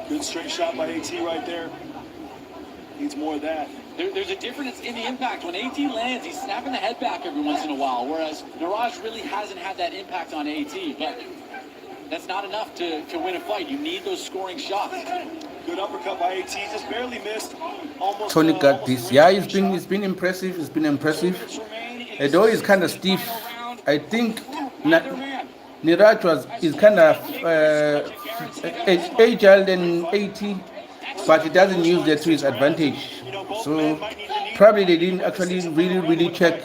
Good straight shot by AT right there. Needs more of that. There's a difference in the impact. When AT lands, he's snapping the head back every once in a while, whereas Niraj really hasn't had that impact on AT. But that's not enough to win a fight. You need those scoring shots. Good uppercut by AT, just barely missed. Almost. Tony got this. Yeah, it's been impressive. It's been impressive. Though he's kind of stiff. I think Niraj is kind of agile than AT, but he doesn't use that to his advantage. So probably they didn't actually really check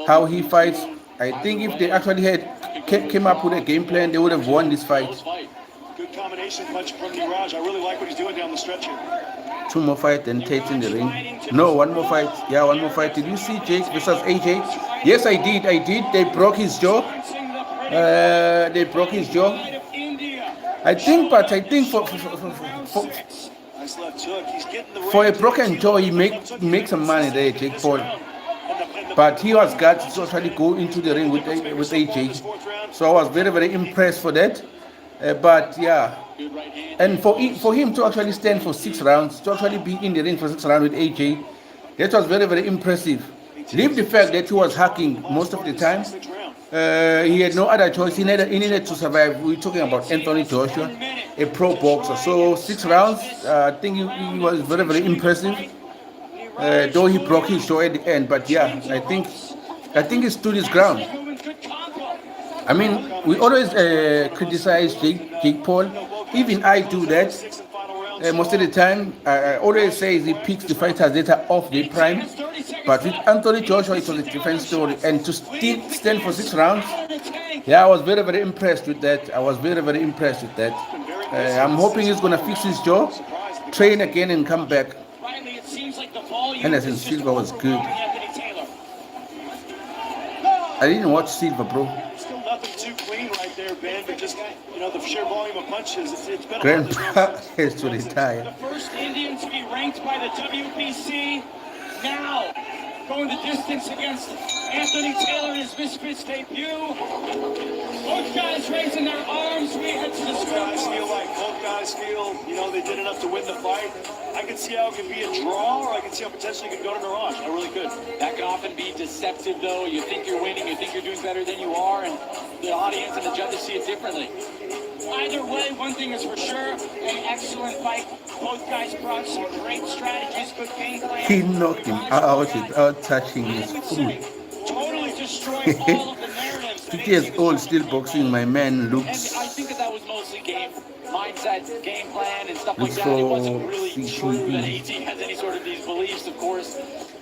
how he fights. I think if they actually came up with a game plan, they would have won this fight. Good combination punch from Niraj. I really like what he's doing down the stretch here. 2 more fights and Tate in the ring. No, 1 more fight. Yeah, 1 more fight. Did you see Jake versus AJ? Yes, I did. They broke his jaw. They broke his jaw. I think for a broken jaw, he make some money there, Jake Paul. But he was got to actually go into the ring with AJ. So I was very impressed for that. But yeah, and for him to actually stand for 6 rounds, to actually be in the ring for 6 rounds with AJ, that was very impressive. Leave the fact that he was hacking most of the time. He had no other choice. He needed to survive. We're talking about Anthony Joshua, a pro boxer. So 6 rounds, I think he was very impressive. Though he broke his jaw at the end, but yeah, I think he stood his ground. I mean, we always criticize Jake Paul. Even I do that. Most of the time, I always say he picks the fighters that are off their prime. But with Anthony Joshua, it was a different story. And to still stand for 6 rounds, yeah, I was very impressed with that. I'm hoping he's going to fix his jaw, train again, and come back. Anderson Silva was good. I didn't watch Silva, bro. Still nothing too clean right there, Ben, but just, the sheer volume of punches, it's been Grandpa has to retire. The first Indian to be ranked by the WBC now. going the distance against Anthony Taylor in his Misfits debut. Both guys raising their arms. We head to the scoreboard. Both guys feel, they did enough to win the fight. I can see how it could be a draw, or I can see how potentially it could go to Mirage. I really could. That can often be deceptive, though. You think you're winning, you think you're doing better than you are, and the audience and the judges see it differently. Either way, one thing is for sure, an excellent fight. Both guys brought some great strategies, good game plan. He knocked him out without touching his food. Totally destroyed all of the narratives. 50 years old, still boxing. My man looks. And I think that was mostly game mindset, game plan, and stuff like Looks that. It wasn't for really CTE. true that AT has any sort of these beliefs, of course.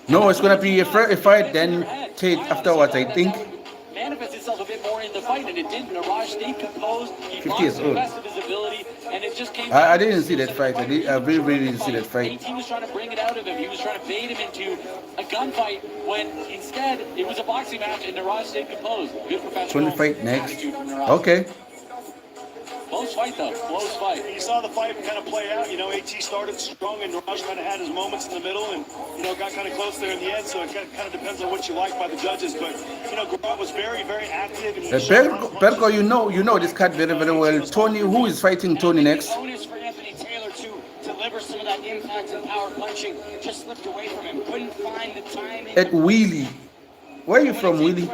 No, it's gonna be a fight. Then Tate afterwards, I think. Manifest itself a bit more in the fight, and it did. Mirage stayed composed. He 50 years boxed to the old. best of his ability, and it just came. I didn't see that fight. I really didn't see that fight. AT was trying to bring it out of him. He was trying to bait him into a gunfight when instead it was a boxing match, and Mirage stayed composed. Good professional. 20 fight next. attitude from Mirage. Okay. Close fight, though. Close fight. You saw the fight kind of play out. AT started strong, and Mirage kind of had his moments in the middle, and got kind of close there in the end. So it kind of depends on what you like by the judges. But Garant was very, very active. And Perko, you know this card very, very well. Tony, who is fighting Tony next? Bonus for Anthony Taylor to deliver some of that impact and power punching. Just slipped away from him. Couldn't find the timing. At Wheelie. Where are you from, Wheelie?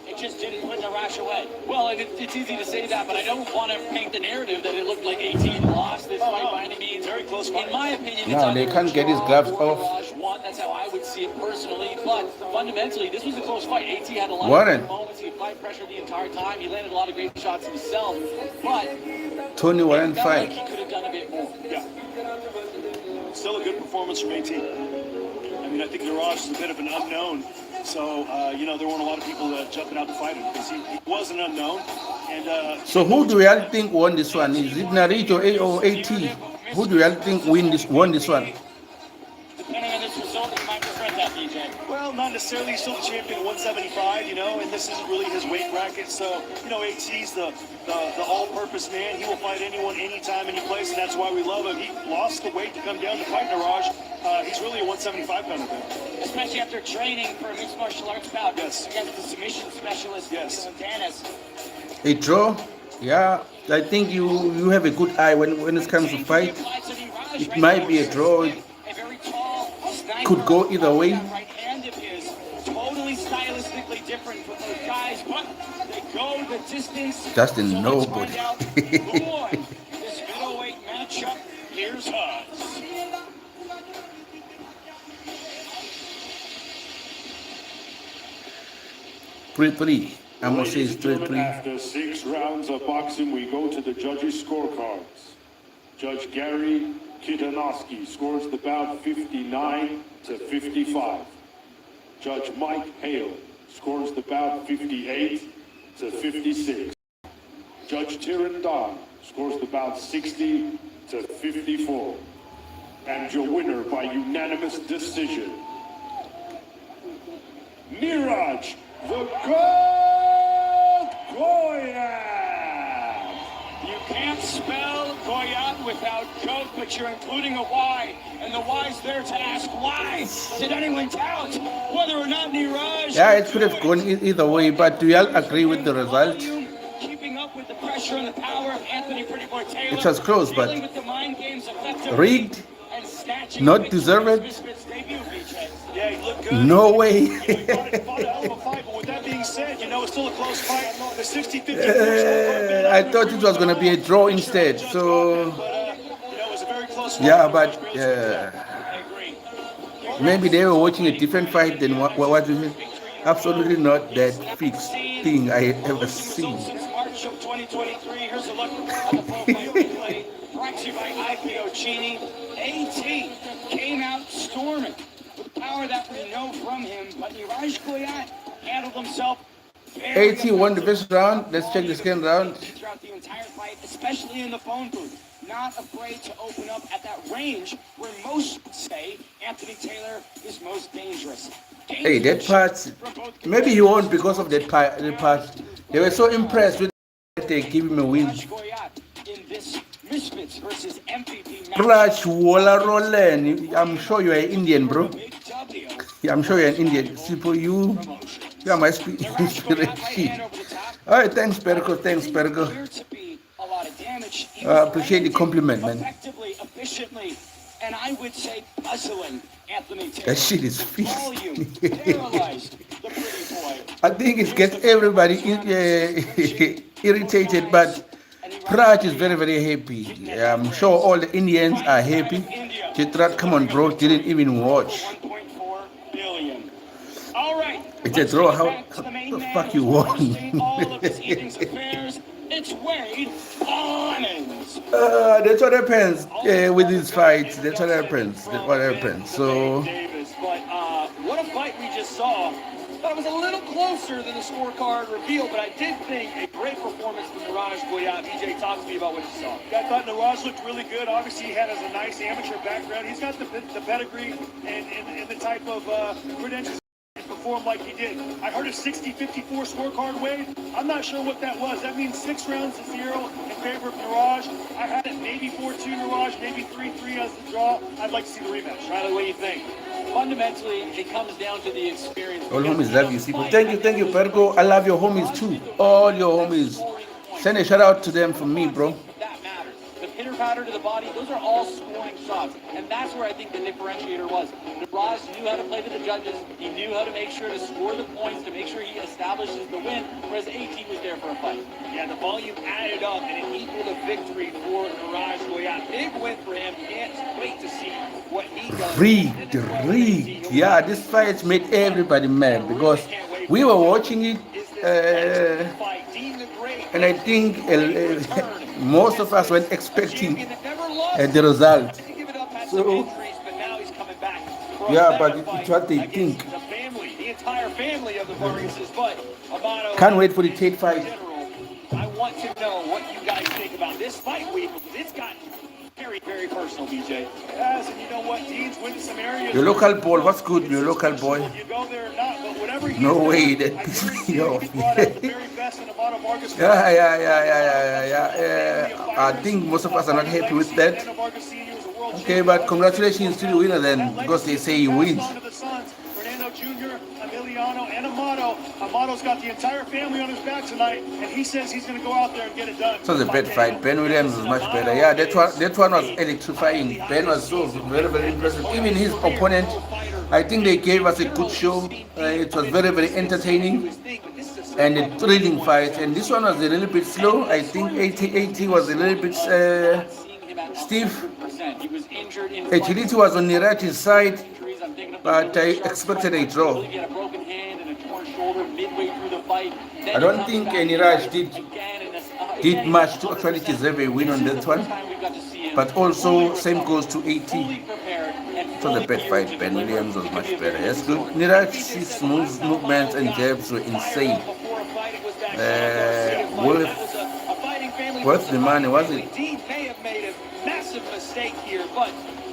It just didn't put the rush away. Well, it's easy to say that, but I don't want to paint the narrative that it looked like AT lost this fight by any means. Very close fight. In my opinion, No, they can't get his gloves off. Mirage won. That's how I would see it personally. But fundamentally, this was a close fight. AT had a lot Warren. of good moments. He applied pressure the entire time. He landed a lot of great shots himself. But Tony Warren it felt like fight. he could have done a bit more. Yeah. Still a good performance from AT. I think Mirage is a bit of an unknown. So, there weren't a lot of people jumping out to fight him because he was an unknown. And So who do y'all think won this one? Is it Narito or AT? Who do y'all think won this one? Depending on this result, you might regret that, DJ. Well, not necessarily. He's still the champion at 175, and this isn't really his weight bracket. So, AT's the all-purpose man. He will fight anyone, anytime, any place, and that's why we love him. He lost the weight to come down to fight Mirage. He's really a 175 pounder. Especially after training for a mixed martial arts bout Yes. against the submission specialist, Yes. Dennis. A draw? Yeah, I think you have a good eye when it comes to fight. It might be a draw. It A very tall sniper. could go either way. That right hand of his, totally stylistically different from those guys, but they go the distance. Justin, So let's nobody. find out who won this middleweight matchup. Here's Huz. 3-3. I'm gonna say it's Ladies and gentlemen, 3-3. after 6 rounds of boxing, we go to the judges' scorecards. Judge Gary Kitanoski scores the bout 59 to 55. Judge Mike Hale scores the bout 58 to 56. Judge Tyron Don scores the bout 60 to 54. And your winner by unanimous decision, Mirage the Gold Goyat! You can't spell Goyat without goat, but you're including a Y, and the Y's there to ask why. Did anyone doubt whether or not Niraj? Yeah, it could have gone either way, but do y'all agree with the result? Keeping up with the pressure and the power of Anthony Pretty Boy Taylor. It was close, but dealing with the mind games effectively, rigged? and snatching Not victory deserved? in his Misfits debut, BJ. Yeah, he looked good. No way. He fought a hell of a fight, but with that being said, it's still a close fight. The 60-50 I thought it was gonna be a draw instead. So But, it was a very close fight. yeah, but maybe they were watching a different fight than what you heard. Absolutely not that fixed thing I ever seen. Since March of 2023, here's a look at the profile replay brought to you by IPO Chini. AT came out storming with power that we know from him, but Niraj Goyat handled himself. AT won the first round. Let's check the second round. Throughout the entire fight, especially in the phone booth, not afraid to open up at that range where most would say Anthony Taylor is most dangerous. Hey, that part, maybe he won because of that part. They were so impressed with that they give him a win. In this Misfits versus MVP match. Prash Walla Roland. I'm sure you are Indian, bro. Big W. Yeah, I'm sure you're an Indian. Sipo, you are my inspiration. All right, thanks, Perko. Thanks, Perko. Appreciate the compliment, man. Efficiently, and I would say puzzling Anthony Taylor. That shit is fixed. Paralyzed the pretty boy. I think it gets everybody irritated, but Praj is very, very happy. I'm sure all the Indians are happy. Chitrat, come on, bro, didn't even watch. All right. It's a draw. How the fuck you won? It's Wade Lemons. That's what happens with these fights. That's what happens. That's what happens. So. But what a fight we just saw. Thought it was a little closer than the scorecard revealed, but I did think a great performance from Niraj Goyat. BJ, talk to me about what you saw. I thought Niraj looked really good. Obviously, he has a nice amateur background. He's got the pedigree and the type of credentials to perform like he did. I heard a 60-54 scorecard, Wade. I'm not sure what that was. That means 6 rounds to 0 in favor of Niraj. I had it maybe 4-2 Niraj, maybe 3-3 as the draw. I'd like to see the rematch. Riley, what do you think? Fundamentally, it comes down to the experience. All homies love you, people. Thank you, Pergo. I love your homies too. All your homies. Send a shout out to them from me, bro. That matters. The pitter patter to the body, those are all scoring shots. And that's where I think the differentiator was. Niraj knew how to play to the judges. He knew how to make sure to score the points, to make sure he establishes the win, whereas AT was there for a fight. Yeah, the volume added up and it equaled a victory for Niraj Goyat. Big win for him. Can't wait to see what he does. Rigged. Yeah, this fight made everybody mad because we were watching it, and I think most of us weren't expecting the result. So, yeah, but it's what they think. The entire family of the Vargases, but Amato. Can't wait for the Tate fight. I want to know what you guys think about this fight week. It's gotten very, very personal, BJ. Yes, and you know what? Dean's went to some areas. Your local boy, what's good, your local boy? You go there or not, but whatever he No is, way, that pissed me off. Yeah. I think most of us are not happy with that. Okay, but congratulations to the winner then, because they say he wins. Jr., Emiliano, and Amato. Amato's got the entire family on his back tonight, and he says he's going to go out there and get it done. So the bad fight. Ben Williams was much better. Yeah, that one was electrifying. Ben was so very, very impressive. Even his opponent, I think they gave us a good show. It was very, very entertaining and a thrilling fight. And this one was a little bit slow. I think 80 was a little bit stiff. Agility was on Niraj's side, but I expected a draw. I don't think Niraj did much to actually deserve a win on that one. But also, same goes to 80. So the bad fight, Ben Williams was much better. Yes, good. Niraj's movements and jabs were insane. Worth the money, was it?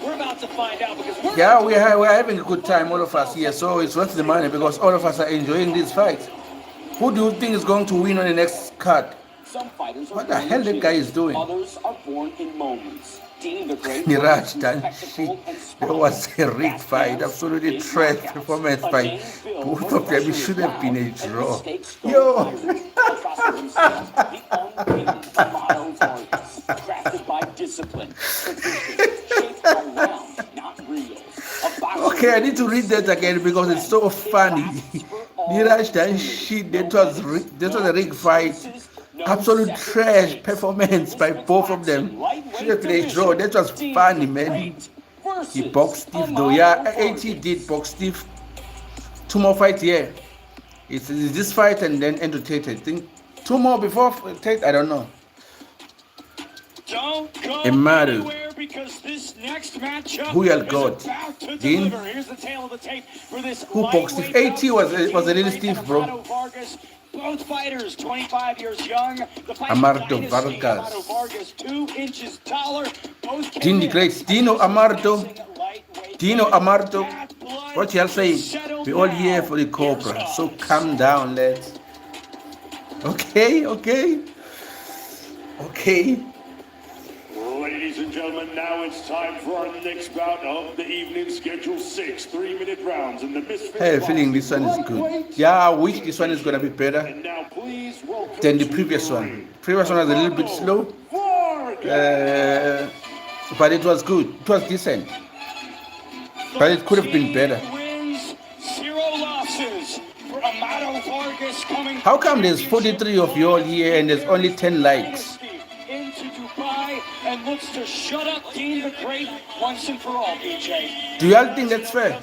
We're about to find out because we're having a good time, all of us here. So it's worth the money because all of us are enjoying this fight. Who do you think is going to win on the next card? What the hell that guy is doing? Others are born in moments. Niraj done shit. There was a rigged fight, absolutely trash performance by both of them. It should have been a draw. Yo! Okay, I need to read that again because it's so funny. Niraj done shit. That was a rigged fight. Absolute trash performance by both of them. Should have been a draw. That was funny, man. He boxed Steve though. Yeah, AT did box Steve. 2 more fights here. It's this fight and then Tate. I think 2 more before Tate. I don't know. Don't go Amaru. anywhere because this next matchup Who you got? Dean? Here's the tail of the tape for this Who boxed Steve? AT was a little stiff, bro. Both fighters 25 years young. Amarto Vargas. Vargas 2 inches taller. Dean the Great. Dino Amarto. What y'all saying? We all here for the Cobra. So calm down, lads. Okay. Ladies Ladies and gentlemen, now it's time for our next bout of the evening. Schedule 6 3-minute rounds in the Misfits. Hey, feeling this one is good. Yeah, I wish this one is gonna be better than the previous one. Previous one was a little bit slow, but it was good. It was decent, but it could have been better. How come there's 43 of you all here and there's only 10 likes? Into Dubai and looks to shut up Dean the Great once and for all, BJ. Do y'all think that's fair?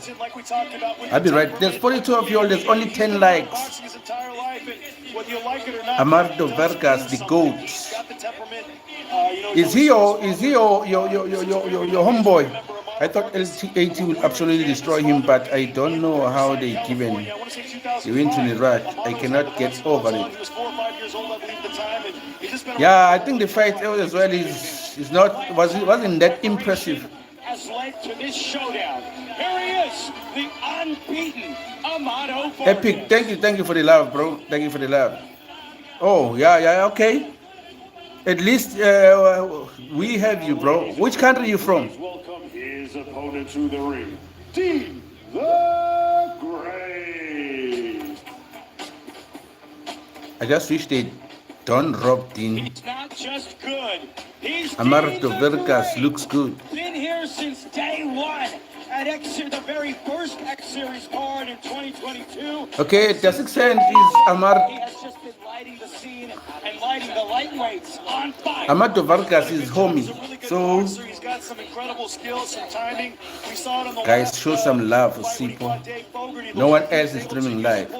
I'll be right. There's 42 of you all, there's only 10 likes. Amardo Vargas, the GOAT. Is he your homeboy? I thought LT80 would absolutely destroy him, but I don't know how they given. He went to Iraq. I cannot get over it. Yeah, I think the fight as well wasn't that impressive. Has led to this showdown. Here he is, the unbeaten Amado Vargas. Epic, thank you for the love, bro. Thank you for the love. Oh yeah, okay. At least we have you, bro. Which country are you from? Welcome his opponent to the ring, Dean the Great. I just wish they don't rob Dean. He's not just good. He's Amardo Vargas looks good. Been here since day one at the very first X Series card in 2022. Okay, the 6th hand is Amardo. He has just been lighting the scene and lighting the lightweights on fire. Amardo Vargas is homie. So He's got some incredible skills, some timing. We saw it on the guys, show some love for Sipo. No one else is streaming live.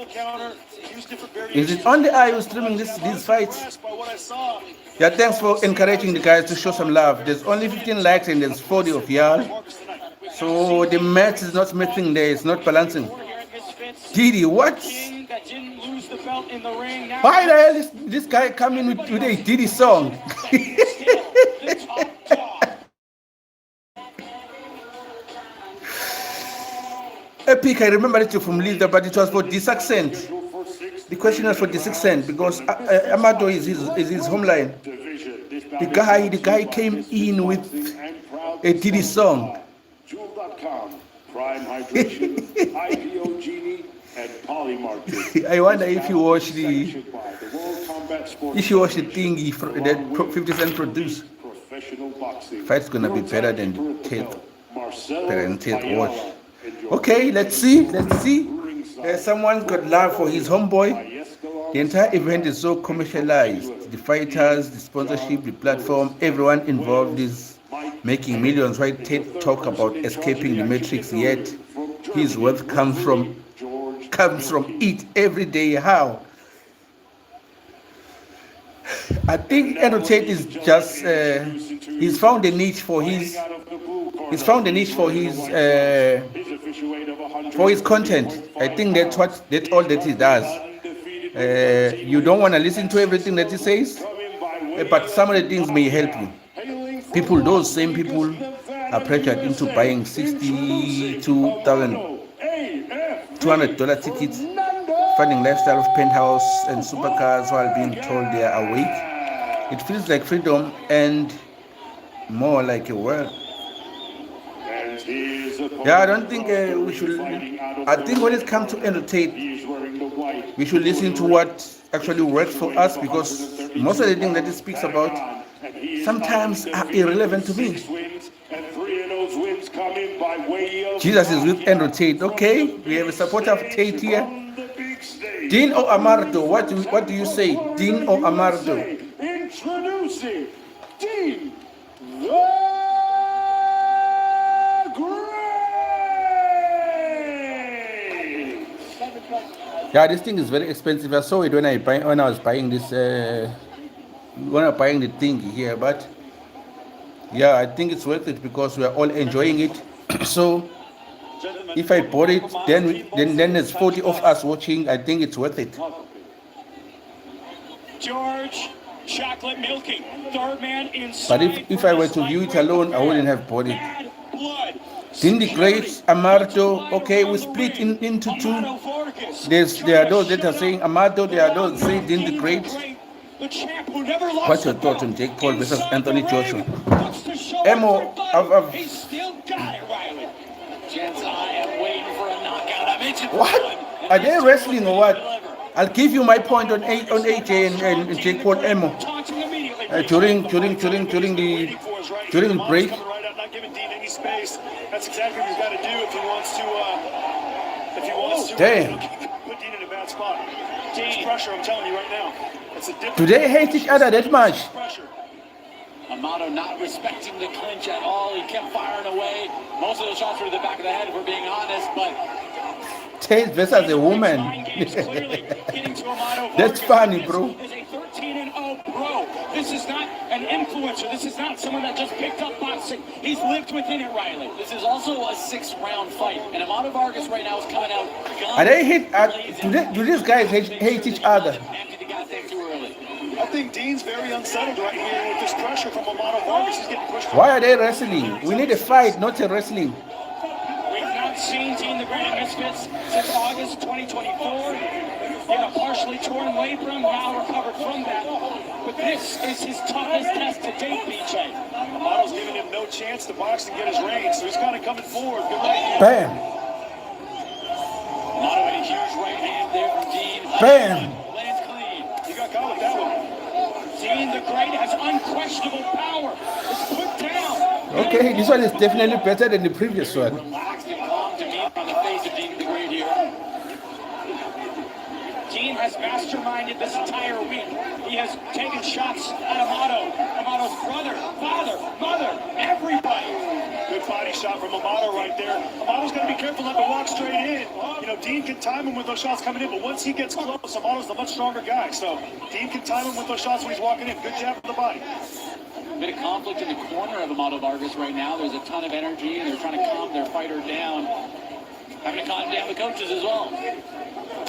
Is it only I who's streaming these fights? Yeah, thanks for encouraging the guys to show some love. There's only 15 likes and there's 40 of y'all. So the match is not smithing there, it's not balancing. Didi, what? Why the hell is this guy coming with a Didi song? Epic, I remember it from Lisa, but it was for this accent. The question was for this accent because Amado is his homeline. The guy came in with a Didi song. Prime Hydration, IPO Genie, and Polymarket. I wonder if you watch the thing that 50 Cent produced. Fight's gonna be better than the Ted watch. Okay, let's see. Someone's got love for his homeboy. The entire event is so commercialized. The fighters, the sponsorship, the platform, everyone involved is making millions. Why Ted talk about escaping the matrix, yet his wealth comes from it every day? How? I think Andrew Tate is just he's found a niche for his content. I think that's all that he does. You don't want to listen to everything that he says, but some of the things may help you. Those same people are pressured into buying $62,200 tickets, funding lifestyle of penthouse and supercars while being told they are awake. It feels like freedom and more like a world. Yeah, I don't think we should. I think when it comes to entertain, we should listen to what actually works for us, because most of the things that he speaks about sometimes are irrelevant to me. Jesus is with Andrew Tate. Okay, we have a supporter of Tate here. Dean or Amardo? What do you say, Dean or Amardo? Introducing Dean the Great. Yeah, this thing is very expensive. I saw it when I was buying this. When I'm buying the thing here, but yeah, I think it's worth it because we are all enjoying it. So if I bought it, then there's 40 of us watching. I think it's worth it. George, chocolate milking, third man inside. But if I were to view it alone, I wouldn't have bought it. Dean the Great, Amardo. Okay, we split into two. There are those that are saying Amardo. There are those that say Dean the Great. What's your thoughts on Jake Paul versus Anthony Joshua? Emo, He still got it, Riley. Gents, I am waiting for a knockout. I mentioned what? Are they wrestling or what? I'll give you my point on AJ and Jake Paul Emo. During the break. Coming right out, not giving Dean any space. That's exactly what he's got to do if he wants to. Damn. Put Dean in a bad spot. Dean's pressure, I'm telling you right now. It's a different. Do they hate each other that much? Pressure. Amato not respecting the clinch at all. He kept firing away. Most of the shots were to the back of the head, if we're being honest, but Tate versus a woman. That's funny, bro. Is a 13-0 pro. This is not an influencer. This is not someone that just picked up boxing. He's lived within it, Riley. this is also a 6-round fight. And Amato Vargas right now is coming out guns. Are they hit? Do these guys hate each other? Empty the gas tank too early. I think Dean's very unsettled right here with this pressure from Amato Vargas. He's getting pushed. Why are they wrestling? We need a fight, not a wrestling. We've not seen Dean the Great Misfits since August 2024. He had a partially torn labrum, now recovered from that. But this is his toughest test to date, BJ. Amato's giving him no chance to box and get his range, so he's kind of coming forward. Good right. Bam. Amato with a huge right hand there from Dean. Bam. Lands clean. You got caught with that one. Dean the Great has unquestionable power. It's put down. Okay, this one is definitely better than the previous one. Relaxed and calm demeanor on the face of Dean the Great here. Dean has masterminded this entire week. He has taken shots at Amato. Amato's brother, father, mother, everybody. Good body shot from Amato right there. Amato's got to be careful not to walk straight in. You know, Dean can time him with those shots coming in, but once he gets close, Amato's the much stronger guy. So Dean can time him with those shots when he's walking in. Good jab from the body. Bit of conflict in the corner of Amato Vargas right now. There's a ton of energy, and they're trying to calm their fighter down. Having to calm down the coaches as well.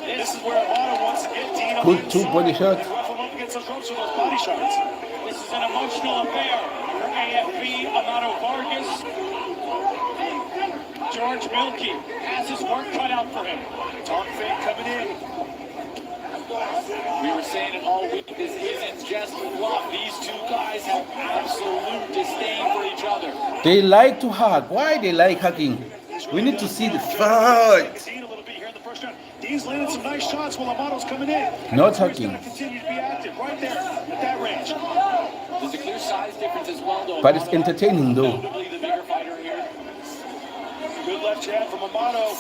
This is where Amato wants to get Dean on Good the two inside body shots. and rough him up against those ropes with those body shots. This is an emotional affair for AFB Amato Vargas. George Milkey has his work cut out for him. Talk fake coming in. We were saying it all week. This isn't just fluff. These two guys have absolute disdain for each other. They like to hug. Why they like hugging? We need to see the fight. Dean a little bit here in the first round. Dean's landing some nice shots while Amato's coming in. No He's talking. going to continue to be active right there at that range. There's a clear size difference as well, though. But it's entertaining though. Notably the bigger fighter here. Good left jab from Amato.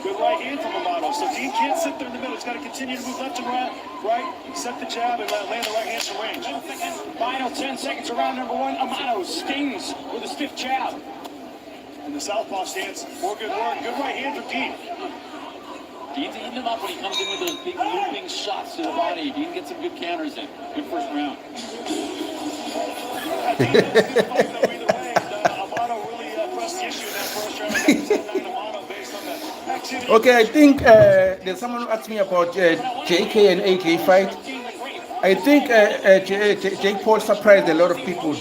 Good right hand from Amato. So Dean can't sit there in the middle. He's got to continue to move left and right, set the jab, and land the right hand from range. Final 10 seconds of round number one. Amato stings with a stiff jab. In the southpaw stance, more good work. Good right hand from Dean. Dean's eating him up when he comes in with those big looping shots to the body. Dean gets some good counters in. Good first round. Dean does good fight, though, either way. Amato really pressed the issue in that first round. I think it's 9 Amato based on the activity. Okay, I think there's someone who asked me about JK and AJ fight. I think Jake Paul surprised a lot of people.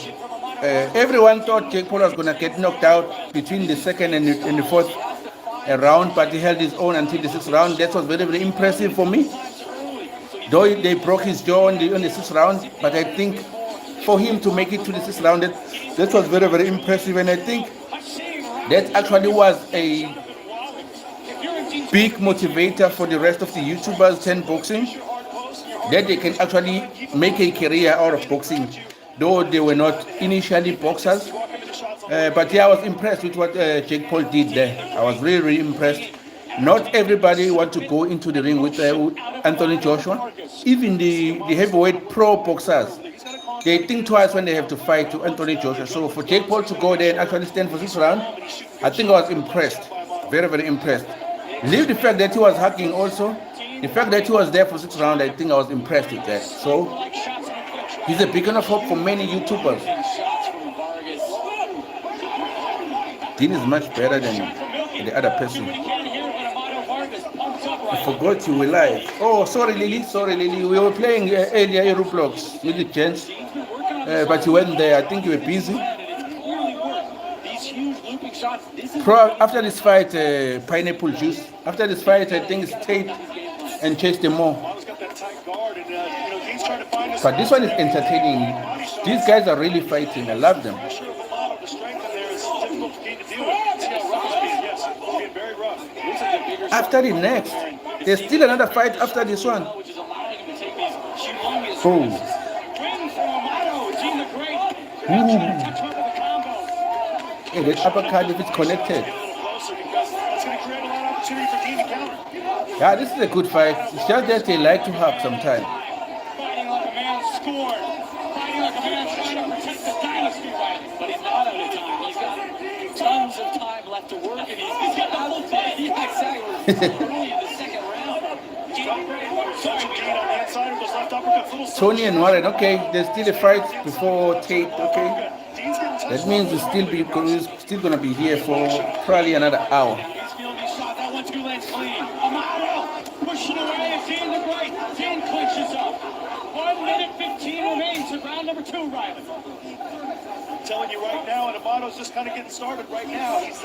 Everyone thought Jake Paul was going to get knocked out between the second and the fourth round, but he held his own until the sixth round. That was very, very impressive for me. Though they broke his jaw in the sixth round, but I think for him to make it to the sixth round, that was very, very impressive. And I think that actually was a big motivator for the rest of the YouTubers 10 boxing, that they can actually make a career out of boxing, though they were not initially boxers. But yeah, I was impressed with what Jake Paul did there. I was really, really impressed. Not everybody want to go into the ring with Anthony Joshua. Even the heavyweight pro boxers, they think twice when they have to fight to Anthony Joshua. So for Jake Paul to go there and actually stand for 6 rounds, I think I was impressed. Very, very impressed. Leave the fact that he was hacking also. The fact that he was there for 6 rounds, I think I was impressed with that. So he's a beacon of hope for many YouTubers. Dean is much better than the other person. I forgot you were live. Oh, sorry, Lily. Sorry, Lily. We were playing earlier Roblox with the gents, but you weren't there. I think you were busy. After this fight, pineapple juice. After this fight, I think it's Tate and Chase them more. Dean's trying to find But this one is entertaining. These guys are really fighting. I love them. after the next. There's still another fight after this one. Oh. Hey, that uppercut, if it's connected. Yeah, this is a good fight. It's just that they like to hug sometimes. Fighting like a man scored. Fighting like a man trying to protect the dynasty, right? But he's not out of time. He's got tons of time left to work, and he's got the whole day. Yeah, exactly. Early in the second round. Tony and Warren, okay, there's still a fight before Tate, okay. That means we're still gonna be here for probably another hour. He's feeling his shot. That one, 2 legs clean. Amato pushing away and seeing the right. 10 clinches up. 1 minute 15 remains in round number 2, Riley. I'm telling you right now, and Amato's just kind of getting started right now. He's,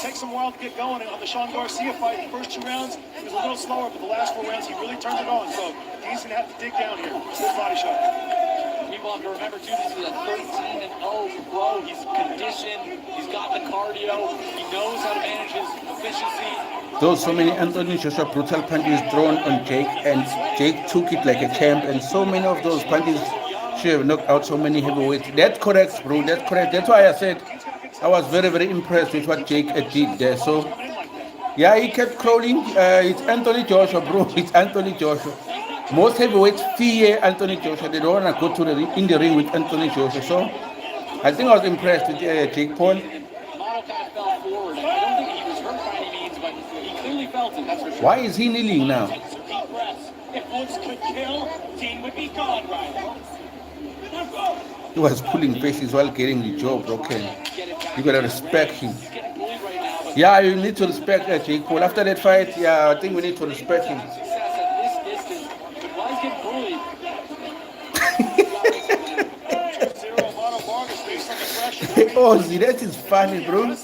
takes him a while to get going. And on the Sean Garcia fight, the first 2 rounds, he was a little slower, but the last 4 rounds, he really turned it on. So he's going to have to dig down here. Good body shot. People have to remember, too, this is a 13-0 pro. He's conditioned. He's got the cardio. He knows how to manage his efficiency. Those so many Anthony Joshua brutal punches thrown on Jake, and Jake took it like a champ, and so many of those punches should have knocked out so many heavyweights. That's correct, bro. That's correct. That's why I said I was very, very impressed with what Jake did there. So, yeah, he kept crawling. It's Anthony Joshua, bro. It's Anthony Joshua. Most heavyweights fear Anthony Joshua. They don't want to go to in the ring with Anthony Joshua. So, I think I was impressed with Jake Paul. Amato kind of fell forward. I don't think he was hurt by any means, but he clearly felt it, that's for sure. Why is he kneeling now? Deep breaths. If Woods could kill, Dean would be gone, right? He was pulling faces while getting the jaw broken. You gotta respect him. Yeah, you need to respect Jake Paul. After that fight, yeah, I think we need to respect him. Oh, see, that is funny, bro.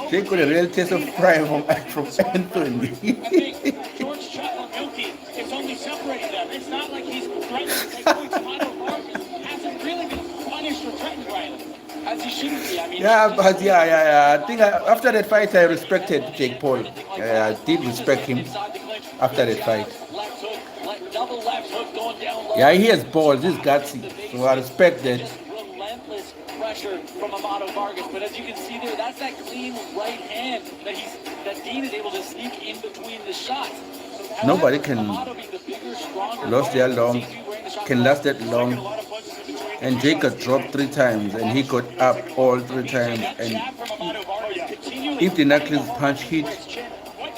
Jake got a real taste of pride from Anthony. George Chapman Milky is only separating them. It's not like he's threatening to take points. Amato Vargas hasn't really been punished or threatened right now, as he shouldn't be. I mean, yeah, but yeah. I think after that fight, I respected Jake Paul. I did respect him after that fight. double left hook going down low. Yeah, he has balls. He's gutsy. So I respect that. Relentless pressure from Amato Vargas, but as you can see there, that's that clean right hand that Dean is able to sneak in between the shots. So nobody can last that long. And Jake got dropped 3 times, and he got up all 3 times. And if the knuckles punch hit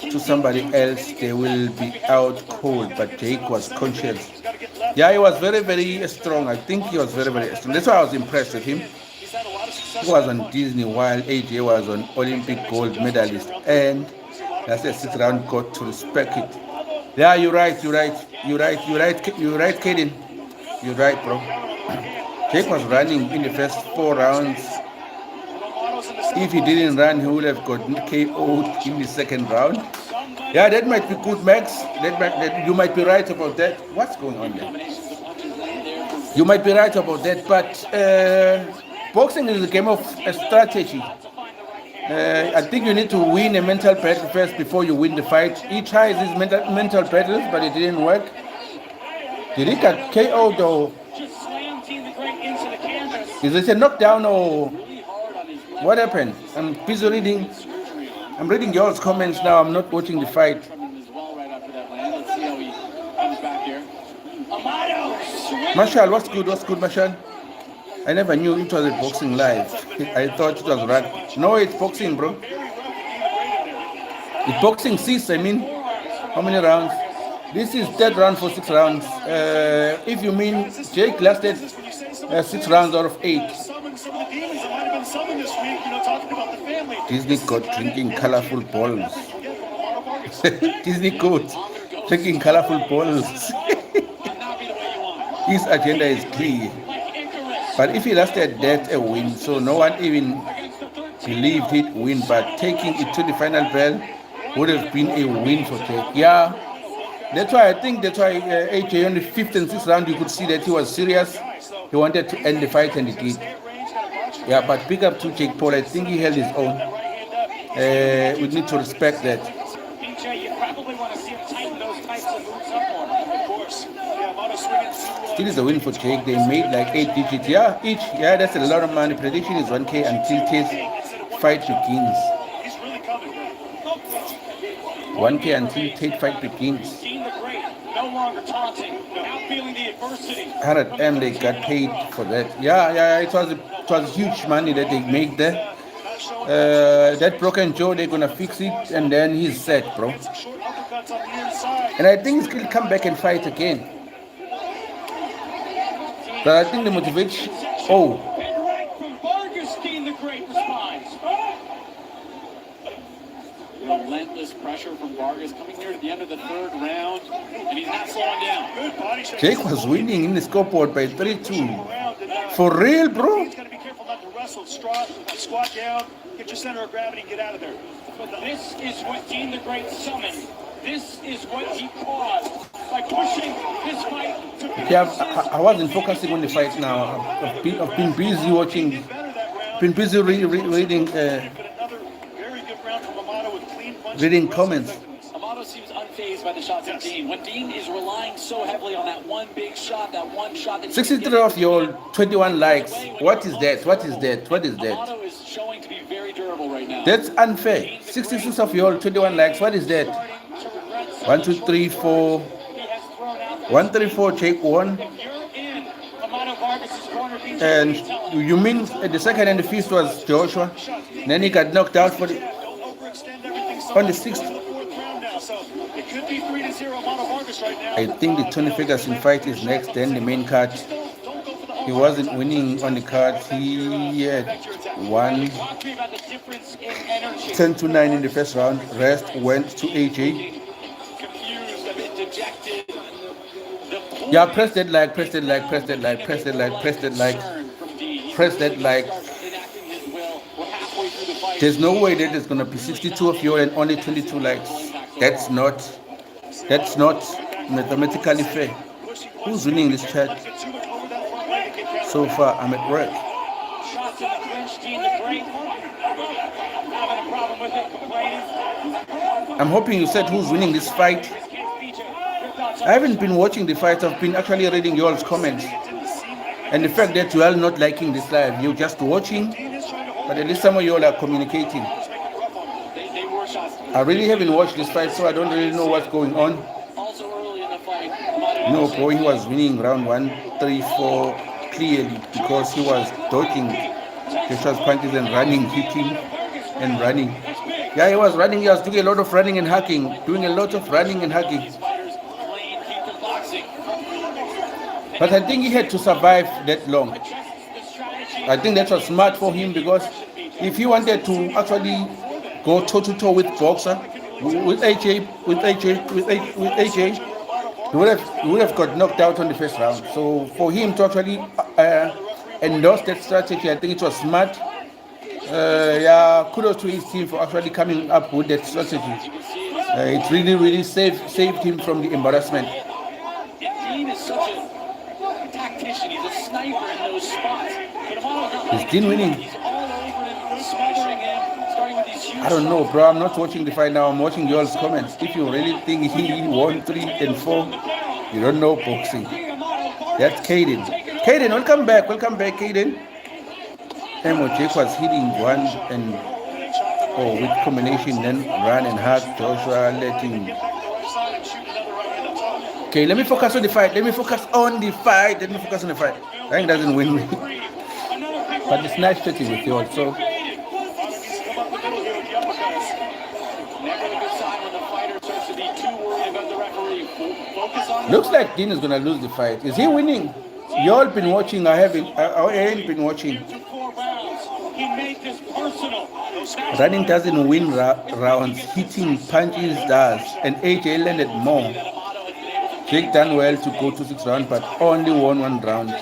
to somebody else, they will be out cold. But Jake was conscious. Yeah, he was very, very strong. I think he was very, very strong. That's why I was impressed with him. He was on Disney while AJ was on Olympic gold medalist. And that's a 6th round, got to respect it. Yeah, you're right, Kaden. You're right, bro. Jake was running in the first 4 rounds. If he didn't run, he would have got KO'd in the 2nd round. Yeah, that might be good, Max. You might be right about that. What's going on there? You might be right about that, but boxing is a game of strategy. I think you need to win a mental battle first before you win the fight. He tried his mental battles, but it didn't work. Did he get KO'd though? Is it a knockdown or what happened? I'm busy reading. I'm reading y'all's comments now. I'm not watching the fight. Marshall, what's good, Marshall? I never knew it was a boxing live. I thought it was rugby. No, it's boxing, bro. It's boxing 6, I mean. How many rounds? This is 3rd round for 6 rounds. If you mean Jake lasted 6 rounds out of 8. Disney got drinking colorful balls. Disney got drinking colorful balls. His agenda is clear. But if he lasted that, a win. So no one even believed he'd win. But taking it to the final bell would have been a win for Jake. Yeah. That's why AJ on the 5th and 6th round, you could see that he was serious. He wanted to end the fight, and he did. Yeah, but big up to Jake Paul. I think he held his own. We need to respect that. types of moves up on him. Of course. Yeah, Amato swinging to... Still is a win for Jake. They made like 8 digits. Yeah, each. Yeah, that's a lot of money. Prediction is 1K until Tate's fight begins. He's really coming. 1K until Tate fight begins. Dean the Great, no longer taunting, now feeling the adversity. 100M they got paid for that. Yeah. It was huge money that they made there. That broken jaw, they're gonna fix it, and then he's set, bro. And I think he's gonna come back and fight again. But I think the motivation. Oh. From Vargas, Dean the Great responds. Relentless pressure from Vargas coming near to the end of the third round, and he's not slowing down. Jake was winning in the scoreboard by 3-2. For real, bro. He's got to be careful not to wrestle, squat down, get your center of gravity, and get out of there. This is what Dean the Great summoned. This is what he caused by pushing this fight to Yeah, I wasn't focusing on the fight now. I've been busy watching, been busy reading reading comments. Amato seems unfazed by the shots of Dean. When Dean is relying so heavily on that one big shot, that one shot that 63 of your 21 likes. What is that? What is that? What is that? Amato is showing to be very durable right now. That's unfair. 66 of your 21 likes. What is that? 1, 2, 3, 4. 1, 3, 4. Jake won. And you mean the second and the fifth was Joshua? And then he got knocked out for the on the sixth. I think the Tony Ferguson fight is next, then the main card. He wasn't winning on the card. He had won 10-9 in the first round. Rest went to AJ. Yeah, press that like, press that like, press that like, press that like, press that like, press that like. There's no way that there's gonna be 62 of you and only 22 likes. That's not mathematically fair. Who's winning this chat? So far, I'm at work. I'm hoping you said who's winning this fight. I haven't been watching the fight. I've been actually reading y'all's comments. And the fact that you are not liking this live, you're just watching, but at least some of y'all are communicating. I really haven't watched this fight, so I don't really know what's going on. No, bro, he was winning round 1, 3, 4 clearly because he was dodging Joshua's punches and running, hitting and running. Yeah, he was running. He was doing a lot of running and hacking, But I think he had to survive that long. I think that was smart for him because if he wanted to actually go toe-to-toe with boxer, with AJ, he would have got knocked out on the first round. So for him to actually endorse that strategy, I think it was smart. Yeah, kudos to his team for actually coming up with that strategy. It really saved him from the embarrassment. Dean is such a tactician. He's a sniper in those spots. Is Dean winning? He's all over him, smothering him, starting with these huge I don't know, bro. I'm not watching the fight now. I'm watching y'all's comments. If you really think he won 3 and 4, you don't know boxing. That's Caden. Caden, welcome back, Caden. Jake was hitting one and with combination, then run and hug Joshua, letting. Okay, let me focus on the fight. Rank doesn't win me. But it's nice chatting with you also. Looks like Dean is gonna lose the fight. Is he winning? Y'all been watching. I ain't been watching. Running doesn't win rounds. Hitting punches does. And AJ landed more. Jake done well to go to 6 rounds, but only won 1 round.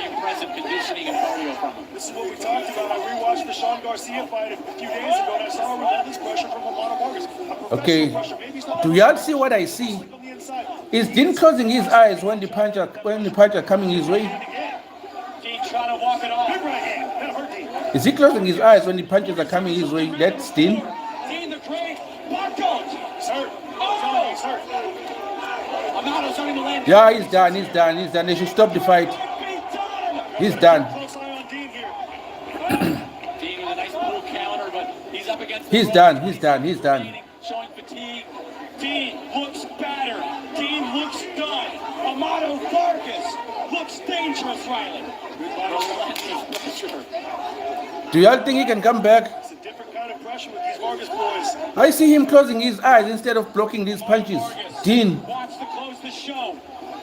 very impressive conditioning and cardio from him. This is what we talked about. I rewatched the Sean Garcia fight a few days ago, and I saw relentless pressure from Amato Vargas. Okay, do y'all see what I see? Is Dean closing his eyes when the punch are coming his way? Is he closing his eyes when the punches are coming his way? That's Dean. Dean the Great, Marcos. Sir. Amato's starting to land. Yeah, he's done. He's done. He's done. They should stop the fight. He's done. Close eye on Dean here. Dean with a nice pull counter, but he's up against the He's ropes. done. He's done. He's done. Showing fatigue. Dean looks battered. Dean looks done. Amato Vargas looks dangerous, Riley. Relentless pressure. Do y'all think he can come back? It's a different kind of pressure with these Vargas boys. I see him closing his eyes instead of blocking these punches. Dean, Wants to close the show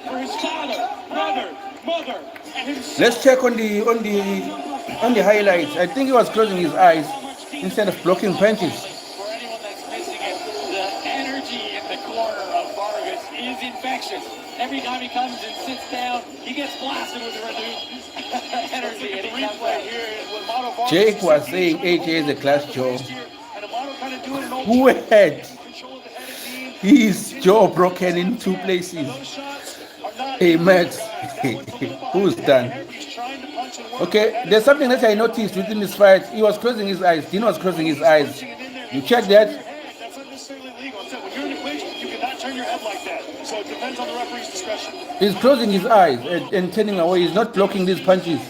for his father, brother, mother, and himself. let's check on the highlights. I think he was closing his eyes instead of blocking punches. For anyone that's missing it, the energy in the corner of Vargas is infectious. Every time he comes and sits down, he gets blasted with the renewed energy. And he comes back here. Jake was saying AJ is a class jaw. Who had his jaw broken in 2 places? Hey Max, who's done? Okay, there's something that I noticed within this fight. He was closing his eyes. Dean was closing his eyes. You check that? That's not necessarily legal. I said, when you're in a clinch, you cannot turn your head like that. So it depends on the referee's discretion. He's closing his eyes and turning away. He's not blocking these punches.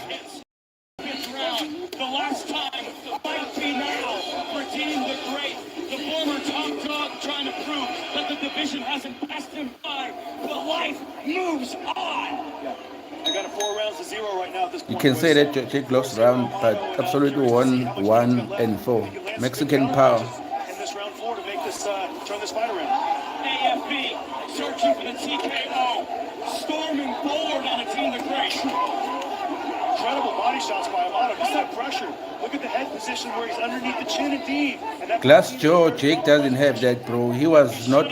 The last time might be now for Dean the Great, the former top dog, trying to prove that the division hasn't passed him by, but life moves on. I got a 4 rounds to 0 right now at this point. You can say that Jake lost round, but absolutely won 1 and 4. Mexican power. In this round 4 to make this turn this fight around. AFB searching for the TKO, storming forward on a Dean the Great. Incredible body shots by Amato. Just that pressure. Look at the head position where he's underneath the chin and Dean. And that Glass jaw, Jake doesn't have that, bro. He was not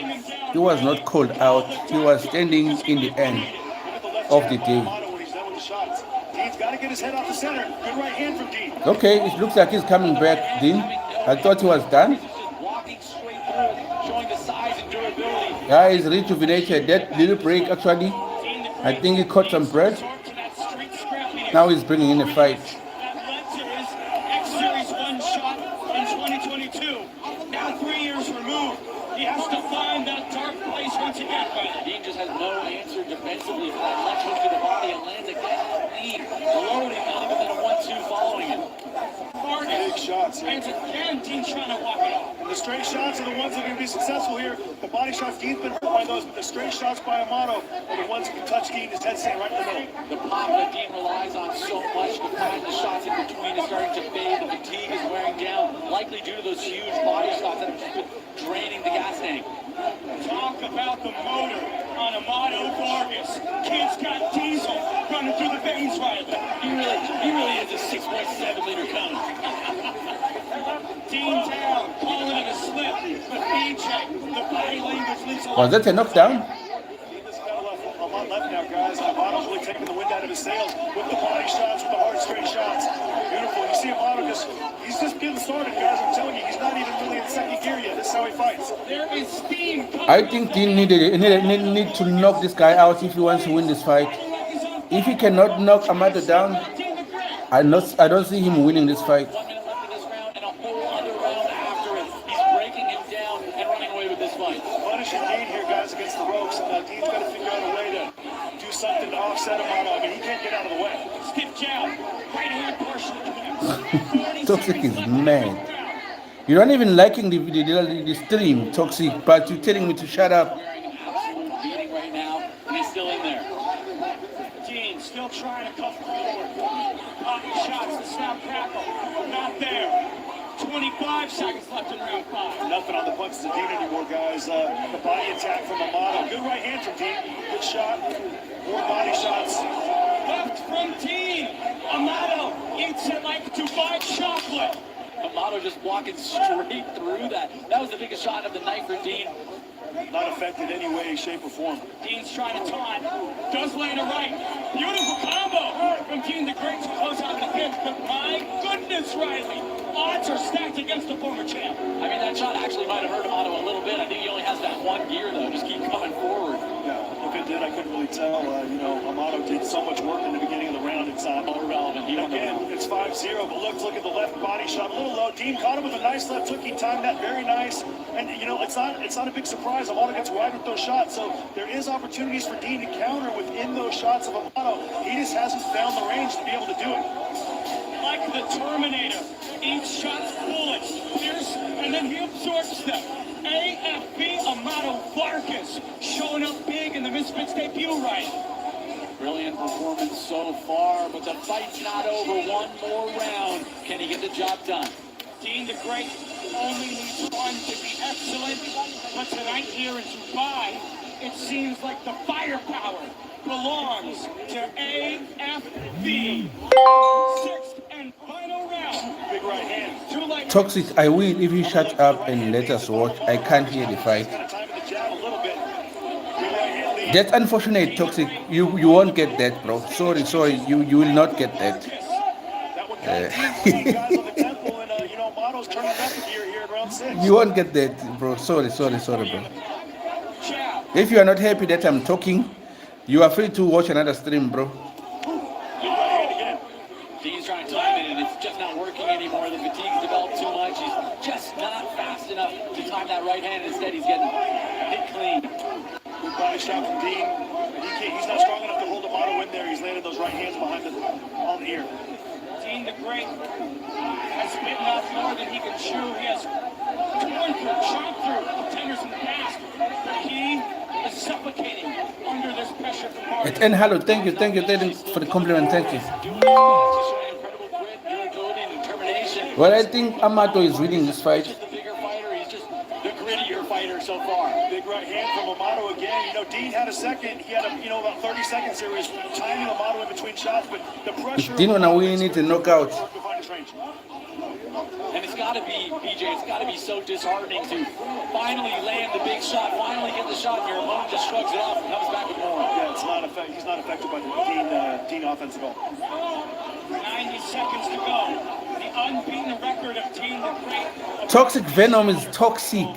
called out. He was standing in the end of the day. when he's done with the shots. Dean's got to get his head off the center. Good right hand from Dean. Okay, it looks like he's coming back, Dean. I thought he was done. Walking straight through, showing the size and durability. Yeah, he's rejuvenated. That little break, actually, I think he caught some breath. Now he's bringing in a fight. That led to his X-Series 1 shot in 2022. Now 3 years removed, he has to find that dark place once again. Dean just has no answer defensively for that left hook to the body and lands again clean, loading, not even then a 1-2 following it. Big shots here. And again, Dean's trying to walk it off. And the straight shots are the ones that are going to be successful here. The body shots, Dean's been hurt by those, but the straight shots by Amato are the ones that can touch Dean, his head staying right in the middle. The pop that Dean relies on so much to find the shots in between is starting to fade. The fatigue is wearing down, likely due to those huge body shots that have just been draining the gas tank. Talk about the motor on Amato Vargas. Kid's got diesel running through the veins right. He really is a 6.7 liter cone. Dean down, calling it a slip. The feed check, the body language leads Was that a knockdown? He's got a lot left now, guys. Amato's really taking the wind out of his sails with the body shots, with the hard straight shots. Beautiful. You see Amato he's just getting started, guys. I'm telling you, he's not even really in second gear yet. This is how he fights. There is steam coming. I think Dean need to knock this guy out if he wants to win this fight. If he cannot knock Amato down, I don't see him winning this fight. 1 minute left in this round and a whole other round after it. He's breaking him down and running away with this fight. Punishing Dean here, guys, against the ropes. Dean's got to figure out a way to do something to offset Amato. I mean, he can't get out of the way. Stiff jab, right hand portion of the Toxic is mad. You're not even liking the stream, Toxic, but you're telling me to shut up. wearing an absolute beating right now, and he's still in there. Dean still trying to come forward. Popping shots to snap crackle. Not there. 25 seconds left in round 5. Nothing on the punches of Dean anymore, guys. The body attack from Amato. Good right hand from Dean. Good shot. More body shots. Left from Dean. Amato eats it like Dubai chocolate. Amato just walking straight through that. That was the biggest shot of the night for Dean. Not affected any way, shape, or form. Dean's trying to taunt. Does land a right. Beautiful combo from Dean the Great to close out the fifth. But my goodness, Riley, odds are stacked against the former champ. I mean, that shot actually might have hurt Amato a little bit. I think he only has that one gear, though. Just keep coming forward. Yeah, if it did, I couldn't really tell. Amato did so much work in the beginning of the round. relevant, son. More relevant. Again, it's 5-0, but look at the left body shot, a little low. Dean caught him with a nice left hook. He timed that very nice. And, you know, it's not a big surprise. Amato gets wide with those shots, so there is opportunities for Dean to counter within those shots of Amato. He just hasn't found the range to be able to do it. Like the Terminator, each shot's bullets, fierce, and then he absorbs them. AFB Amato Vargas showing up big in the Misfits debut right. Brilliant performance so far, but the fight's not over. One more round. Can he get the job done? Dean the Great only needs one to be excellent, but tonight here in Dubai, it seems like the firepower belongs to AFB. Sixth and final round. Big right hand. Too late. Toxic, I will if you shut up and let us watch. I can't hear the fight. That's unfortunate, Toxic. You won't get that, bro. Sorry. You will not get that. You won't get that, bro. Sorry, bro. If you are not happy that I'm talking, you are free to watch another stream, bro. Dean's trying to time it, and it's just not working anymore. The fatigue's developed too much. He's just not fast enough to time that right hand. Instead, he's getting hit clean. Good body shot from Dean. He's not strong enough to hold Amato in there. He's landing those right hands behind on the ear. Dean the Great has bitten off more than he can chew. He has torn through, chopped through contenders in the past. He is suffocating under this pressure from Vargas. And hello, thank you for the compliment. Thank you. Well, I think Amato is winning this fight. The bigger fighter, he's just the grittier fighter so far. Big right hand from Amato again. You know, Dean had a second. He had about 30 seconds there. He was timing Amato in between shots, but the pressure. If Dean wanna win it, a knockout. And it's got to be, BJ, it's got to be so disheartening to finally land the big shot, finally get the shot, and your opponent just shrugs it off and comes back with more. Yeah, he's not affected by the Dean offense at all. 90 seconds to go. The unbeaten record of Dean the Great. Toxic Venom is toxic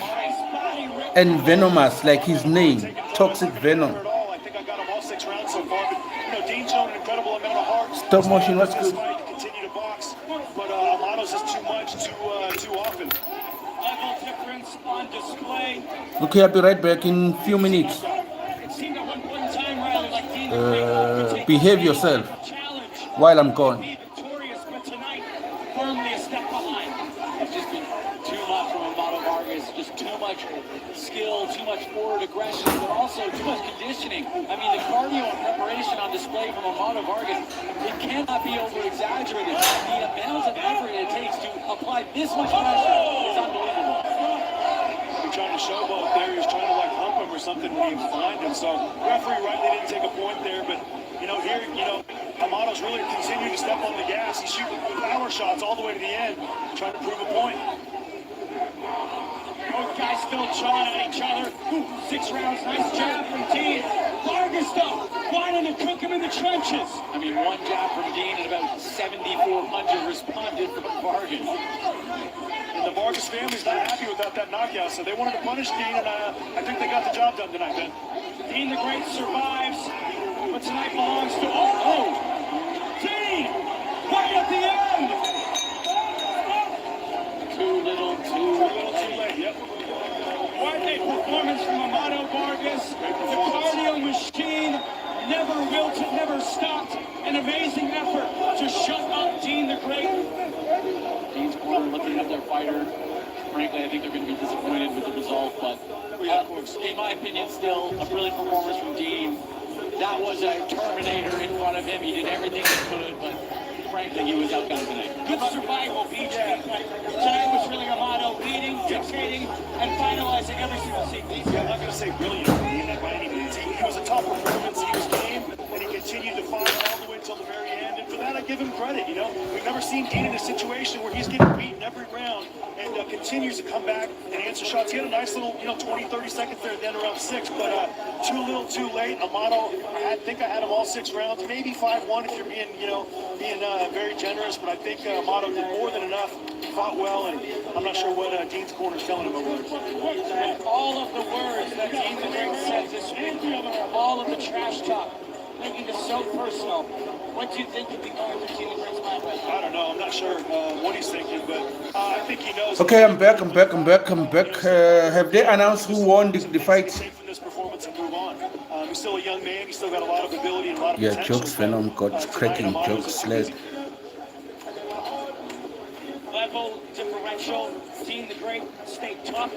and venomous, like his name. Toxic Venom. I think I got him all 6 rounds so far, but Dean's shown an incredible amount of heart. Stop motion, what's good? Continue to box, but Amato's just too much, too often. Level difference on display. Okay, I'll be right back in a few minutes. It seemed at one point in time, rather, like Dean the Great Behave yourself while I'm gone. victorious, but tonight firmly a step behind. It's just been too much from Amato Vargas, just too much skill, too much forward aggression, but also too much conditioning. I mean, the cardio and preparation on display from Amato Vargas, it cannot be over-exaggerated. The amount of effort it takes to apply this much pressure is unbelievable. He's trying to showboat there. He's trying to hump him or something when he behind him. So referee rightly didn't take a point there, but here, Amato's really continuing to step on the gas. He's shooting power shots all the way to the end, trying to prove a point. Both guys still jawing at each other. 6 rounds, nice jab from Dean. Vargas though, wanting to cook him in the trenches. I mean, one jab from Dean and about 74 punches responded from Vargas. And the Vargas family's not happy without that knockout, so they wanted to punish Dean, and I think they got the job done tonight, Ben. Dean the Great survives, but tonight belongs to Dean! Right at the end! Too little, too late. Yep. What a performance from Amato Vargas. The cardio machine never wilted, never stopped. An amazing effort to shut up Dean the Great. Dean's corner looking at their fighter. Frankly, I think they're going to be disappointed with the result, but in my opinion, still a brilliant performance from Dean. That was a Terminator in front of him. He did everything he could, but frankly, he was outgunned tonight. Good survival, BJ. Tonight was really Amato leading, dictating, and finalizing every single sequence. Yeah, I'm not going to say brilliant by any means. He was a top performance. He was game, and he continued to fight all the way until the very end. And for that, I give him credit. We've never seen Dean in a situation where he's getting beaten every round and continues to come back and answer shots. He had a nice little, 20, 30 seconds there at the end of round 6, but too little, too late. Amato, I think I had him all 6 rounds, maybe 5-1 if you're being very generous, but I think Amato did more than enough, fought well, and I'm not sure what Dean's corner's telling him about And all of the words that Dean the Great said this week, all of the trash talk, making this so personal. What do you think could be going through Team the Great's mind right now? I don't know. I'm not sure what he's thinking, but I think he knows. Okay, I'm back. Have they announced who won the fight? From this performance and move on. He's still a young man. He's still got a lot of ability and a lot of Yeah, potential. Jokes Venom got cracking Jokes leg. Level differential. Team the Great stayed tough.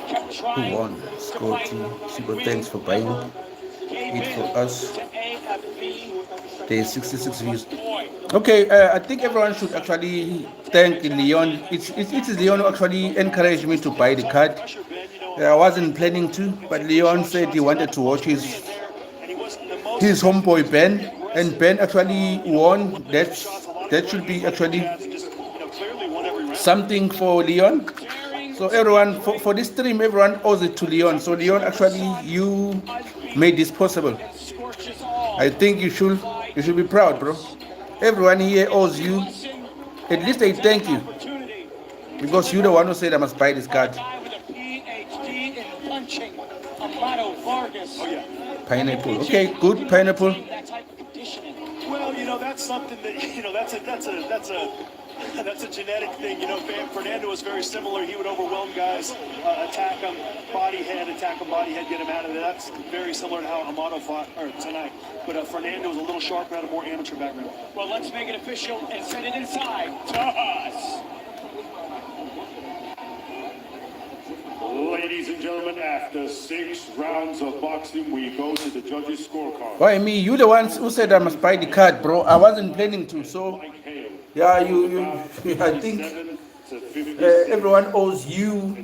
Kept Who trying. won? Score team. Super thanks for buying it for us. There's 66 views. Okay, I think everyone should actually thank Leon. It is Leon who actually encouraged me to buy the card. I wasn't planning to, but Leon said he wanted to watch his homeboy Ben, and Ben actually won. That should be actually something for Leon. So everyone, for this stream, everyone owes it to Leon. So Leon, actually, you made this possible. I think you should be proud, bro. Everyone here owes you at least a thank you, because you're the one who said I must buy this card. Pineapple. Okay, good pineapple. Well, that's something that that's a genetic thing. Fernando was very similar. He would overwhelm guys, attack him, body head, get him out of there. That's very similar to how Amato fought tonight. But Fernando was a little sharper, had a more amateur background. Well, let's make it official and send it inside to us. Ladies and gentlemen, after 6 rounds of boxing, we go to the judges' scorecard. Why me? You the ones who said I must buy the card, bro. I wasn't planning to, so yeah, you I think everyone owes you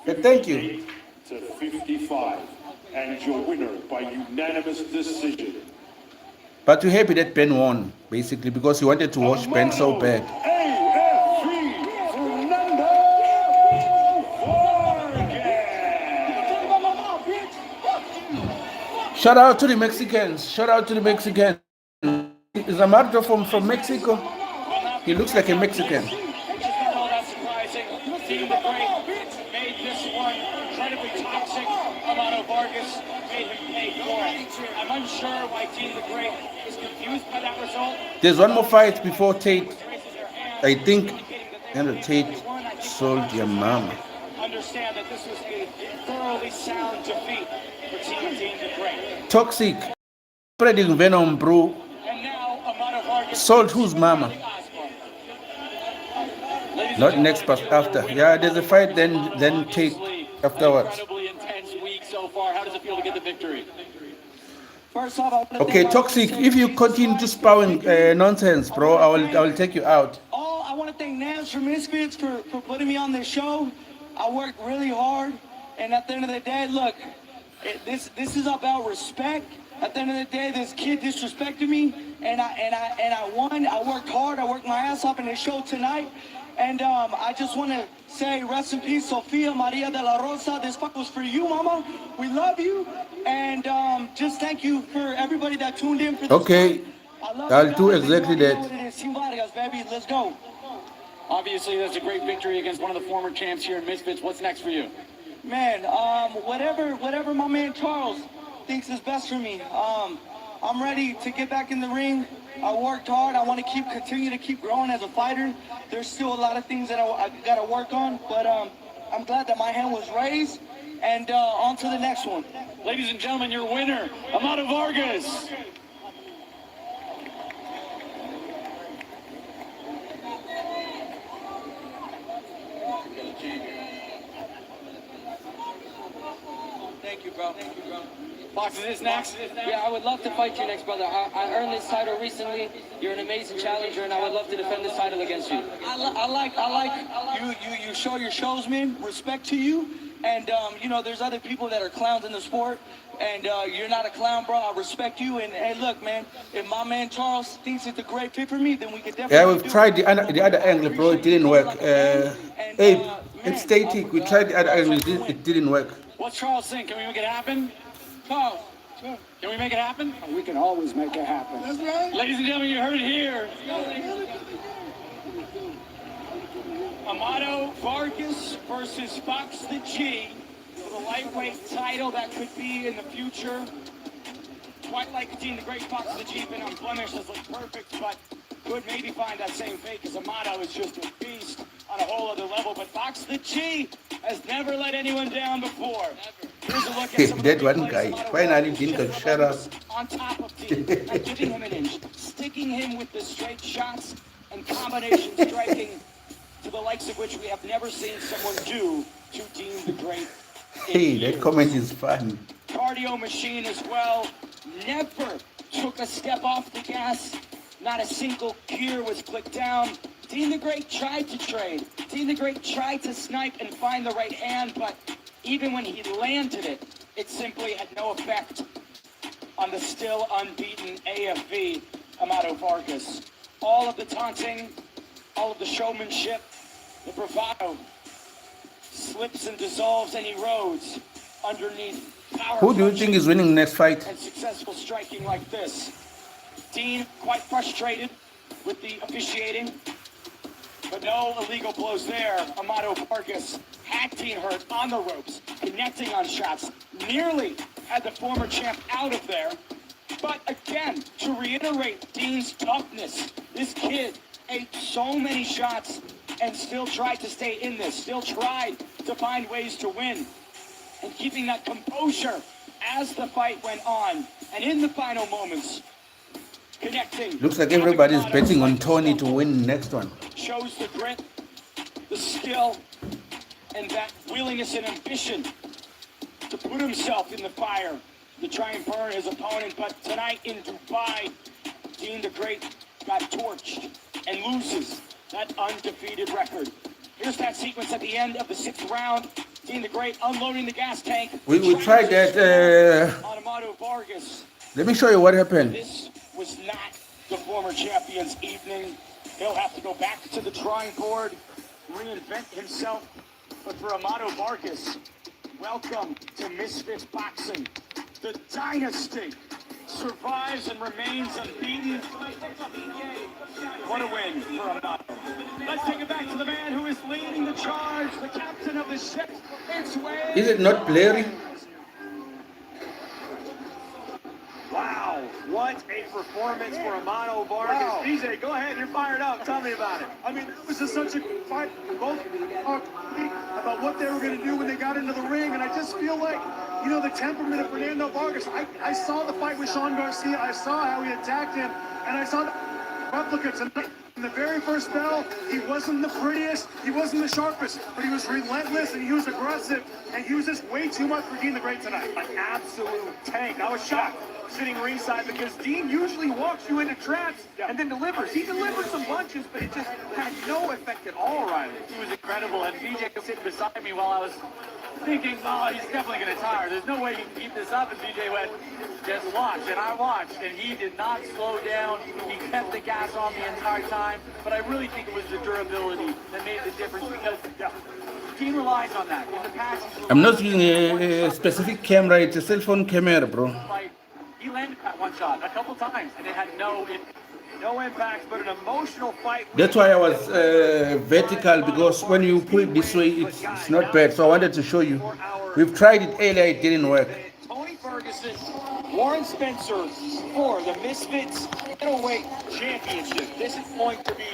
thank you. To 55, and your winner by unanimous decision. But we're happy that Ben won, basically, because he wanted to watch Ben so bad. Shout out to the Mexicans. Is Amardo from Mexico? He looks like a Mexican. Team the Great made this one incredibly toxic. Amato Vargas made him pay for it. I'm unsure why Team the Great is confused by that result. There's one more fight before Tate. I think Tate sold your mama. Understand that this was a thoroughly sound defeat for Team the Great. Toxic. Spreading venom, bro. And now Amato Vargas Sold whose mama? Not next, but after. Yeah, there's a fight, then Tate afterwards. Incredibly intense week so far. How does it feel to get the victory? First off, I want to Okay, thank Toxic, if you continue to spouting nonsense, bro, I will take you out. I want to thank Nance from Misfits for putting me on this show. I worked really hard, and at the end of the day, look, this is about respect. At the end of the day, this kid disrespected me, and I won. I worked hard. I worked my ass off in this show tonight. And I just want to say, rest in peace, Sofia Maria de la Rosa. This fuck was for you, mama. We love you. And just thank you for everybody that tuned in for this. Okay, I'll do exactly that. Baby, let's go. Obviously, that's a great victory against one of the former champs here in Misfits. What's next for you? Man, whatever my man Charles thinks is best for me. I'm ready to get back in the ring. I worked hard. I want to continue to keep growing as a fighter. There's still a lot of things that I got to work on, but I'm glad that my hand was raised. And on to the next one. Ladies and gentlemen, your winner, Amato Vargas. Thank you, bro. Fox, is this next? Yeah, I would love to fight you next, brother. I earned this title recently. You're an amazing challenger, and I would love to defend this title against you. I like you show your shows, man. Respect to you. And, there's other people that are clowns in the sport. And you're not a clown, bro. I respect you. And, hey, look, man, if my man Charles thinks it's a great fit for me, then we can definitely Yeah, we've tried the other angle, bro. It didn't work. Abe, it's static. We tried the other angle. It didn't work. What's Charles think? Can we make it happen? Charles, Can we make it happen? we can always make it happen. That's right. Ladies and gentlemen, you heard it here. Amato Vargas versus Fox the G. For the lightweight title that could be in the future. Quite like Dean the Great Fox the G, been unblemished, has looked perfect, but could maybe find that same fate because Amato is just a beast on a whole other level. But Fox the G has never let anyone down before. Here's a look at some of the That one replays. guy Amato finally Vargas didn't just shut up. on top of Dean and giving him an inch, sticking him with the straight shots and combination striking to the likes of which we have never seen someone do to Dean the Great. Hey, that comment is fun. Cardio machine as well. Never took a step off the gas. Not a single gear was clicked down. Dean the Great tried to trade. Dean the Great tried to snipe and find the right hand, but even when he landed it, it simply had no effect on the still unbeaten AFV, Amato Vargas. All of the taunting, all of the showmanship, the bravado, slips and dissolves and erodes underneath power. Who do you think is winning next fight? And successful striking like this. Dean quite frustrated with the officiating, but no illegal blows there. Amato Vargas had Dean hurt on the ropes, connecting on shots, nearly had the former champ out of there. But again, to reiterate Dean's toughness, this kid ate so many shots and still tried to stay in this, still tried to find ways to win. And keeping that composure as the fight went on. And in the final moments, connecting. Looks like everybody's betting on Tony to win next one. Shows the grit, the skill, and that willingness and ambition to put himself in the fire to try and burn his opponent. But tonight in Dubai, Dean the Great got torched and loses that undefeated record. Here's that sequence at the end of the 6th round. Dean the Great unloading the gas tank. We tried that. On Amato Vargas. Let me show you what happened. This was not the former champion's evening. He'll have to go back to the drawing board, reinvent himself. But for Amato Vargas, welcome to Misfits Boxing. The dynasty survives and remains unbeaten. What a win for Amato. Let's take it back to the man who is leading the charge, the captain of the ship. It's Wade. Is it not blaring? Wow, what a performance for Amato Vargas. Wow. DJ, go ahead, you're fired up. Tell me about it. I mean, it was just such a fight. Both talked about what they were going to do when they got into the ring, and I just feel like, you know, the temperament of Fernando Vargas. I saw the fight with Sean Garcia. I saw how he attacked him, and I saw the replicates. And in the very first bell, he wasn't the prettiest, he wasn't the sharpest, but he was relentless and he was aggressive, and he was just way too much for Dean the Great tonight. An absolute tank. I was shocked sitting ringside because Dean usually walks you into traps and then delivers. He delivered some punches, but it just had no effect at all, Riley. He was incredible, and BJ was sitting beside me while I was thinking, oh, he's definitely going to tire. There's no way he can keep this up. And BJ went, just watch. And I watched, and he did not slow down. He kept the gas on the entire time. But I really think it was the durability that made the difference because Dean relies on that. In the past, I'm not using a specific camera. It's a cell phone camera, bro. He landed that one shot a couple times, and it had no impact, but an emotional fight. That's why I was vertical, because when you put it this way, it's not bad. So I wanted to show you. We've tried it earlier, it didn't work. Tony Ferguson, Warren Spencer for the Misfits Middleweight Championship. This is going to be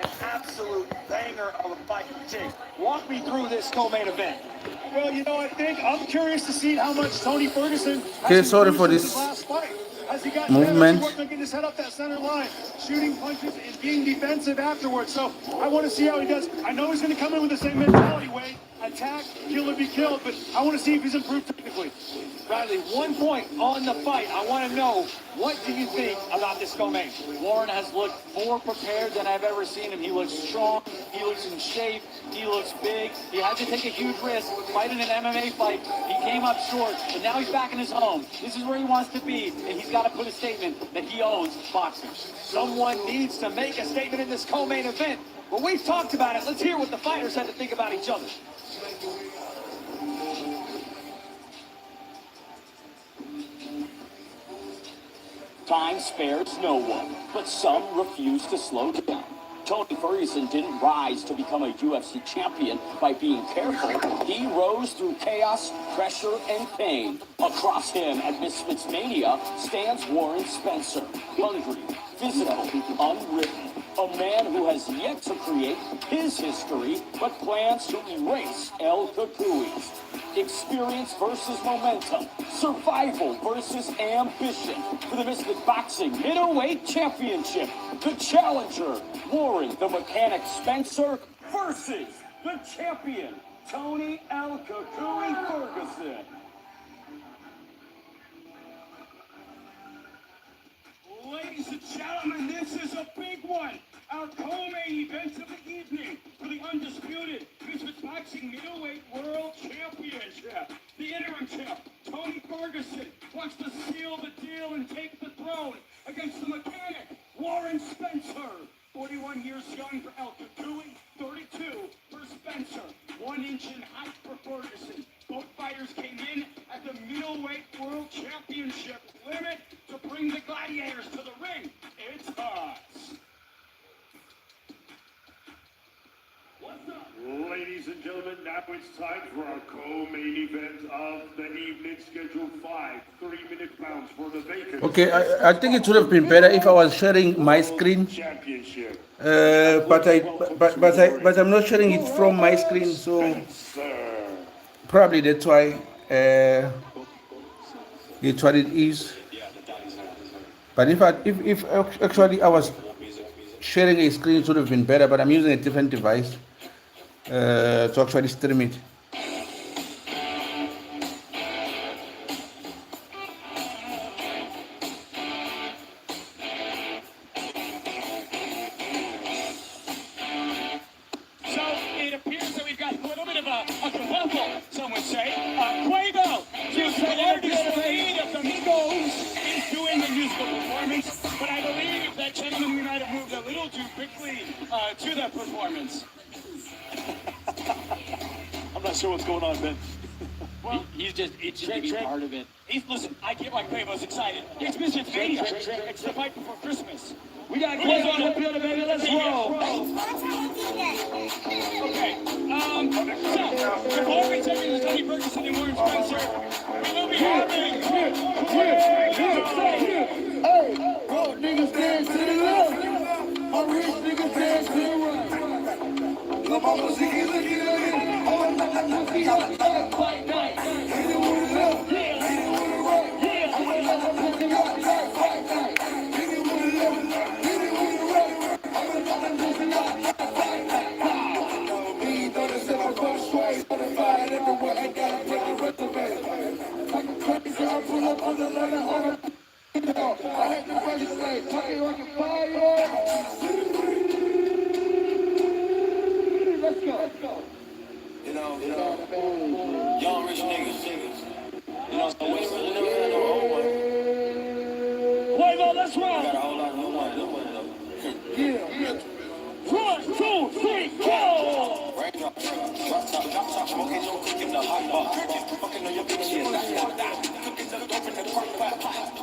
an absolute banger of a fight. Jake, walk me through this co-main event. Well, you know, I'm curious to see how much Tony Ferguson Okay, sorry for this as he got movement. He worked on getting his head up that center line, shooting punches and being defensive afterwards. So I want to see how he does. I know he's going to come in with the same mentality, Wade. Attack, kill or be killed, but I want to see if he's improved technically. Riley, 1 point on the fight. I want to know, what do you think about this co-main? Warren has looked more prepared than I've ever seen him. He looks strong. He looks in shape. He looks big. He had to take a huge risk fighting an MMA fight. He came up short, but now he's back in his home. This is where he wants to be, and he's got to put a statement that he owns boxing. Someone needs to make a statement in this co-main event. Well, we've talked about it. Let's hear what the fighters had to think about each other. Time spares no one, but some refuse to slow down. Tony Ferguson didn't rise to become a UFC champion by being careful. He rose through chaos, pressure, and pain. Across him at Misfits Mania stands Warren Spencer, hungry, physical, unwritten. A man who has yet to create his history, but plans to erase El Cucui's. Experience versus momentum. Survival versus ambition. For the Misfit Boxing Middleweight Championship. The challenger, Warren the Mechanic Spencer, versus the champion, Tony El Cucuy Ferguson. Ladies and gentlemen, this is a big one. Our co-main event of the evening for the undisputed Misfits Boxing Middleweight World Championship. The interim champ, Tony Ferguson, wants to seal the deal and take the throne against the mechanic, Warren Spencer. 41 years young for El Cucuy, 32 for Spencer. 1 inch in height for Ferguson. Both fighters came in at the middleweight world championship limit to bring the gladiators to the ring. It's us. What's up? Ladies and gentlemen, now it's time for our co-main event of the evening, scheduled 5 3-minute rounds for the vacant. Okay, I think it would have been better if I was sharing my screen. Championship. But I'm not sharing it from my screen, so probably that's why it's what it is. But if actually I was sharing a screen, it would have been better. But I'm using a different device to actually stream it. To that performance. I'm not sure what's going on, Ben. Well, he's just itching to be part of it. Listen, I get why Quavo's excited. It's Misfits Mania. It's the fight before Christmas. We got Quavo on the building, baby. Let's roll. Okay. So, before we take into Tony Ferguson and Warren Spencer, we will be having Hey, broke niggas dance to the left. My rich niggas dance to the right. La mama ziggy looking at it. Oh, fight night. Hit it with the left. Hit it with the right. I'm gonna let my pussy out. Fight night. Hit it with the left. Hit it with the right. I'm gonna let my pussy out. Fight night. Me, don't it set up on the straight. On the fire everywhere. I gotta break the resume. Like a crazy, I pull up on the line on the. I had to legislate, talking like a fire. Let's go. You know, young rich niggas. You know, so we really never had no old one. Quavo, let's roll. Got a whole lot of new one though. Yeah. 1, 2, 3, go! Raindrop, drop top, smoking your cook in the hot bar. Fucking on your bitch, yeah, cooking the dope in the crock pot.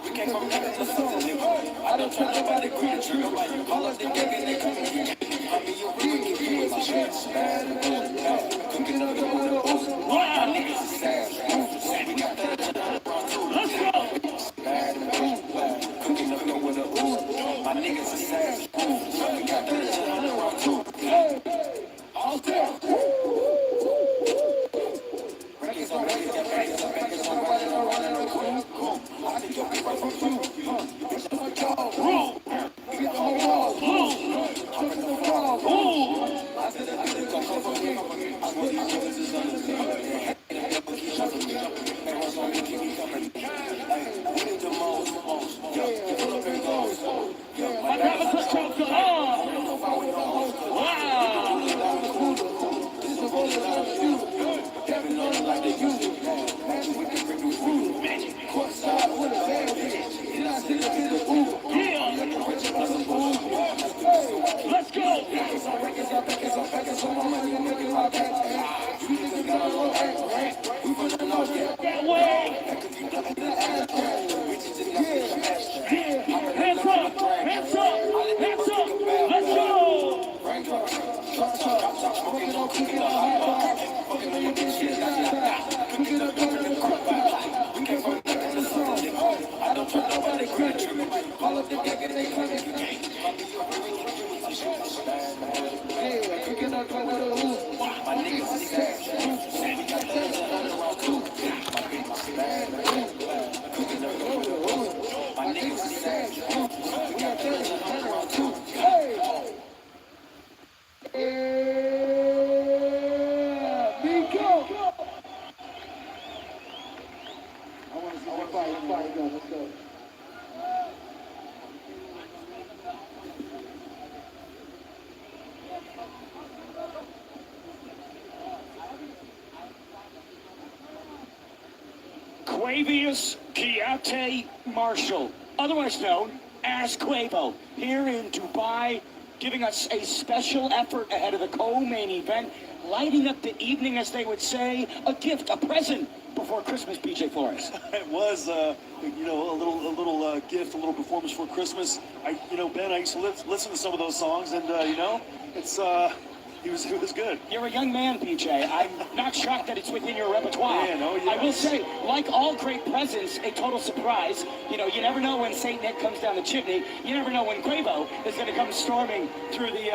We came from heaven to something new. I don't try nobody green trigger, but all of the niggas, they come in. I mean, you're really with my shit. Cooking up the oils. My niggas is sad. We got that. Let's go! Cooking up the oils. My niggas is sad. We got that. All day. Records on records, got records on records, I'm running the cool. I think you'll be right from you. It's my dog. We get the whole wall. Talking to the wall. I said, I'm gonna come from here. Let's go. Quavius Keate Marshall, otherwise known as Quavo, here in Dubai, giving us a special effort ahead of the co-main event, lighting up the evening, as they would say, a gift, a present before Christmas, PJ Flores. It was, you know, a little gift, a little performance for Christmas. Ben, I used to listen to some of those songs, and you know, it was good. You're a young man, PJ. I'm not shocked that it's within your repertoire. Yeah, no, I will say, like all great presents, a total surprise. You know, you never know when Saint Nick comes down the chimney. You never know when Quavo is going to come storming through the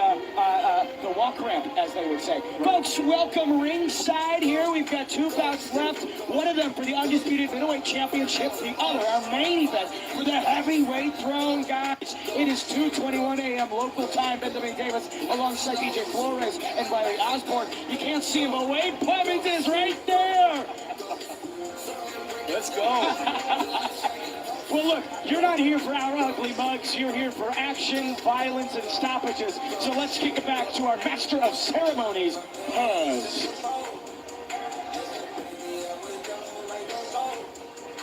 walk ramp, as they would say. Right. Folks, welcome ringside here. We've got 2 bouts left. One of them for the Undisputed Middleweight Championship. The other, our main event, for the Heavyweight Throne, guys. It is 2:21 a.m. local time. Benjamin Davis alongside PJ Flores and Riley Osborne. You can't see him, but Wade Clemens is right there. Let's go. Well, look, you're not here for our ugly mugs. You're here for action, violence, and stoppages. So let's kick it back to our master of ceremonies, Pez.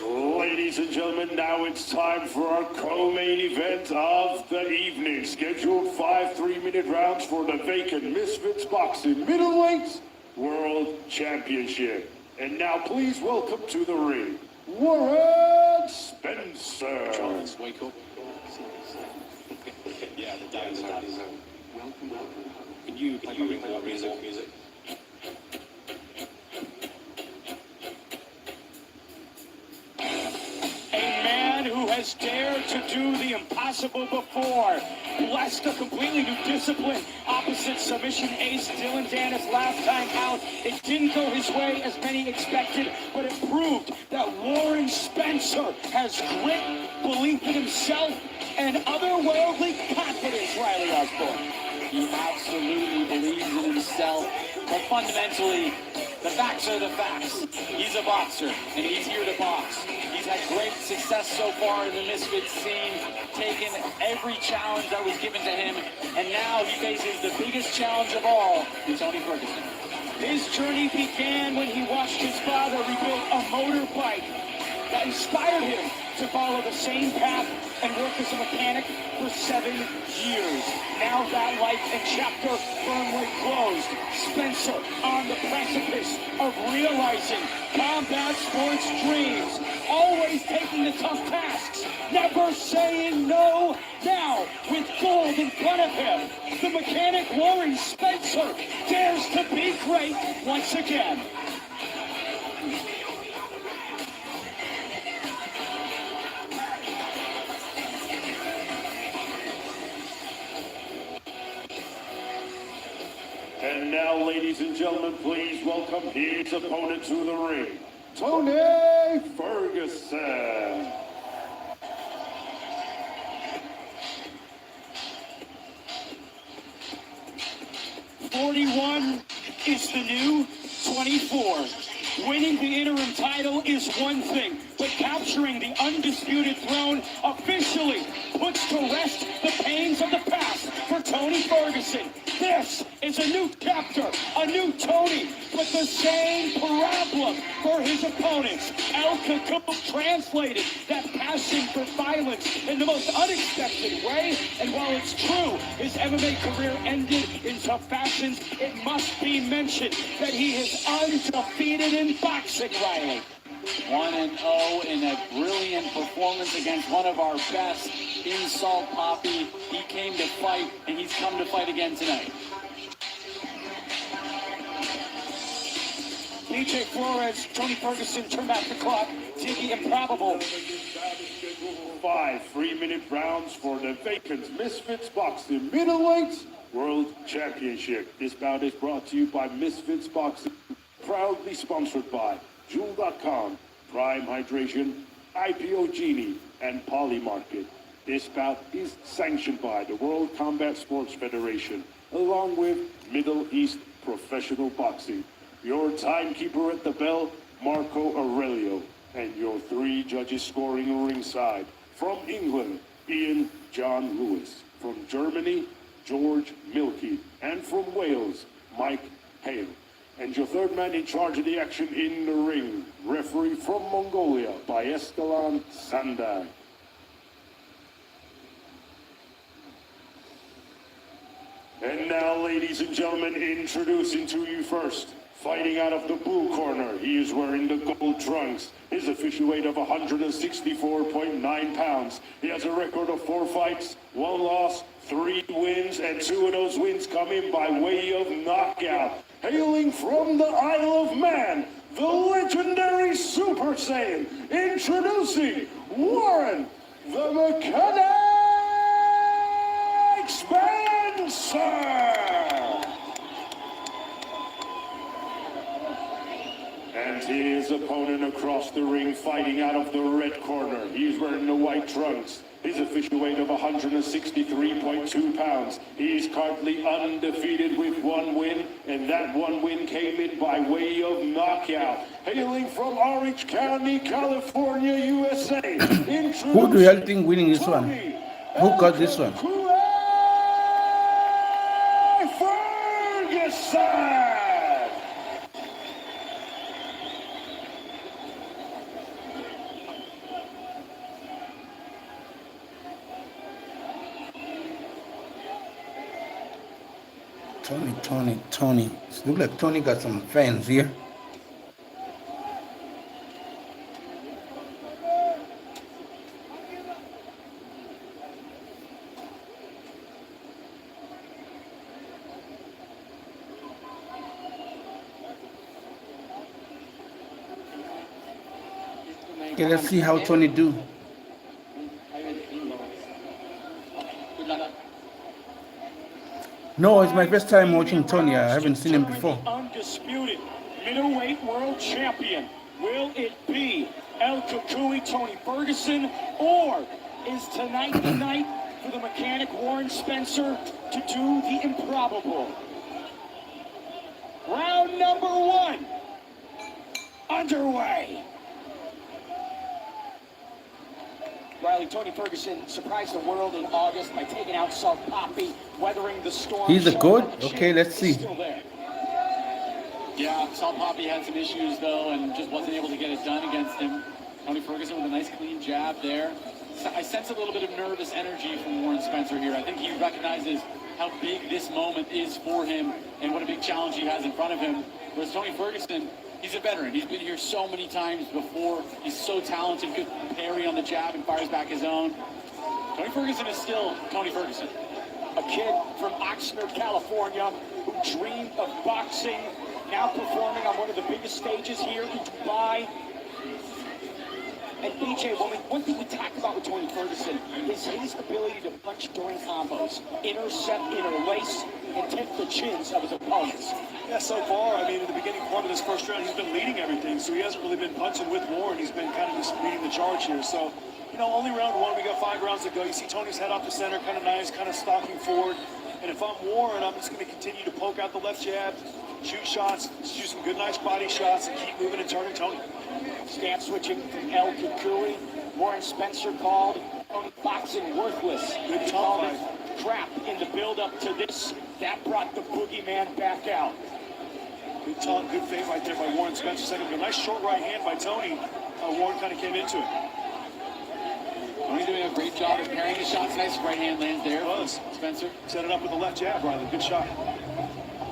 Ladies and gentlemen, now it's time for our co-main event of the evening. Scheduled 5 3-minute rounds for the vacant Misfits Boxing Middleweight World Championship. And now please welcome to the ring, Warren Spencer. Charles, wake up. Yeah, the dials are welcome. Can you bring more music? Has dared to do the impossible before. Blessed a completely new discipline. Opposite submission ace Dylan Dennis last time out. It didn't go his way as many expected, but it proved that Warren Spencer has grit, belief in himself, and otherworldly confidence, Riley Osborne. He absolutely believes in himself, but fundamentally, the facts are the facts. He's a boxer, and he's here to box. He's had great success so far in the Misfits scene, taken every challenge that was given to him, and now he faces the biggest challenge of all, Tony Ferguson. His journey began when he watched his father rebuild a motorbike that inspired him to follow the same path and work as a mechanic for 7 years. Now that life and chapter firmly closed. Spencer on the precipice of realizing combat sports dreams, always taking the tough tasks, never saying no. Now, with gold in front of him, the mechanic Warren Spencer dares to be great once again. And now, ladies and gentlemen, please welcome his opponent to the ring, Tony Ferguson. "41 is the new 24. Winning the interim title is one thing, but capturing the undisputed throne officially puts to rest the pains of the past for Tony Ferguson. This is a new chapter, a new Tony, but the same problem for his opponents. El Cacoon translated that passion for violence in the most unexpected way, and while it's true his MMA career ended in tough fashions, it must be mentioned that he is undefeated in boxing, Riley. 1-0 in a brilliant performance against one of our best in Salt Poppy. He came to fight, and he's come to fight again tonight. PJ Flores, Tony Ferguson, turn back the clock to the improbable. 5 3-minute rounds for the vacant Misfits Boxing Middleweight World Championship. This bout is brought to you by Misfits Boxing, proudly sponsored by Jewel.com, Prime Hydration, IPO Genie, and Polymarket. This bout is sanctioned by the World Combat Sports Federation, along with Middle East Professional Boxing. Your timekeeper at the bell, Marco Aurelio. And your 3 judges scoring ringside. From England, Ian John Lewis. From Germany, George Milkey. And from Wales, Mike Hale. And your 3rd man in charge of the action in the ring, referee from Mongolia, by Escalan Sanday. And now, ladies and gentlemen, introducing to you first, fighting out of the blue corner, he is wearing the gold trunks. His official weight of 164.9 pounds. He has a record of 4 fights, 1 loss, 3 wins, and 2 of those wins coming by way of knockout. Hailing from the Isle of Man, the legendary Super Saiyan, introducing Warren the Mechanic Spencer! And his opponent across the ring, fighting out of the red corner. He's wearing the white trunks. His official weight of 163.2 pounds. He's currently undefeated with 1 win, and that 1 win came in by way of knockout. Hailing from Orange County, California, USA. Who do you think winning this one? Who got this one? Ferguson! Tony. Look like Tony got some fans here. Okay, let's see how Tony do. No, it's my first time watching Tony. I haven't seen him before. Undisputed middleweight world champion. Will it be El Cucuy, Tony Ferguson, or is tonight the night for the mechanic Warren Spencer to do the improbable? Round number 1 underway. Riley, Tony Ferguson surprised the world in August by taking out South Poppy, weathering the storm. He's a good? Okay, let's see. Yeah, South Poppy had some issues, though, and just wasn't able to get it done against him. Tony Ferguson with a nice, clean jab there. I sense a little bit of nervous energy from Warren Spencer here. I think he recognizes how big this moment is for him and what a big challenge he has in front of him. Whereas Tony Ferguson, he's a veteran. He's been here so many times before. He's so talented, good parry on the jab and fires back his own. Tony Ferguson is still Tony Ferguson. A kid from Oxnard, California, who dreamed of boxing, now performing on one of the biggest stages here in Dubai. And BJ, one thing we talked about with Tony Ferguson is his ability to punch during combos, intercept, interlace, and tip the chins of his opponents. Yeah, so far, I mean, in the beginning part of this first round, he's been leading everything, so he hasn't really been punching with Warren. He's been kind of just leading the charge here. So, you know, only round 1, we got 5 rounds to go. You see Tony's head off the center, kind of nice, kind of stalking forward. And if I'm Warren, I'm just going to continue to poke out the left jab, shoot shots, shoot some good, nice body shots, and keep moving and turning Tony. Stance switching from El Cucuy. Warren Spencer called boxing worthless. Good called it crap in the build-up to this. That brought the boogeyman back out. Good taunt, good feint right there by Warren Spencer. Second, a nice short right hand by Tony. Warren kind of came into it. Tony doing a great job of parrying the shots. Nice right hand lands there. Spencer. Set it up with the left jab, Riley. Good shot.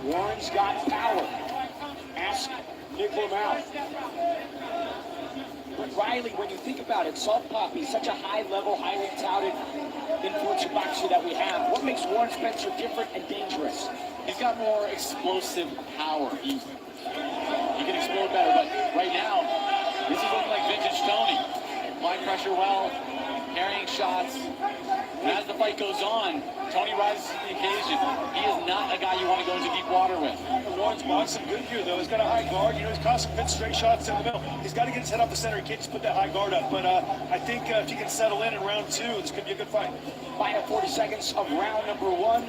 Warren's got power. Ask Nick Lamau. But Riley, when you think about it, Salt Poppy, such a high-level, highly touted influencer boxer that we have. What makes Warren Spencer different and dangerous? He's got more explosive power. He can explode better, but right now, this is looking like vintage Tony. Applying pressure well, carrying shots. And as the fight goes on, Tony rises to the occasion. He is not a guy you want to go into deep water with. Warren's boxing good here, though. He's got a high guard. You know, he's caught some good straight shots in the middle. He's got to get his head off the center. He can't just put that high guard up. But I think if he can settle in round 2, this could be a good fight. Final 40 seconds of round number 1.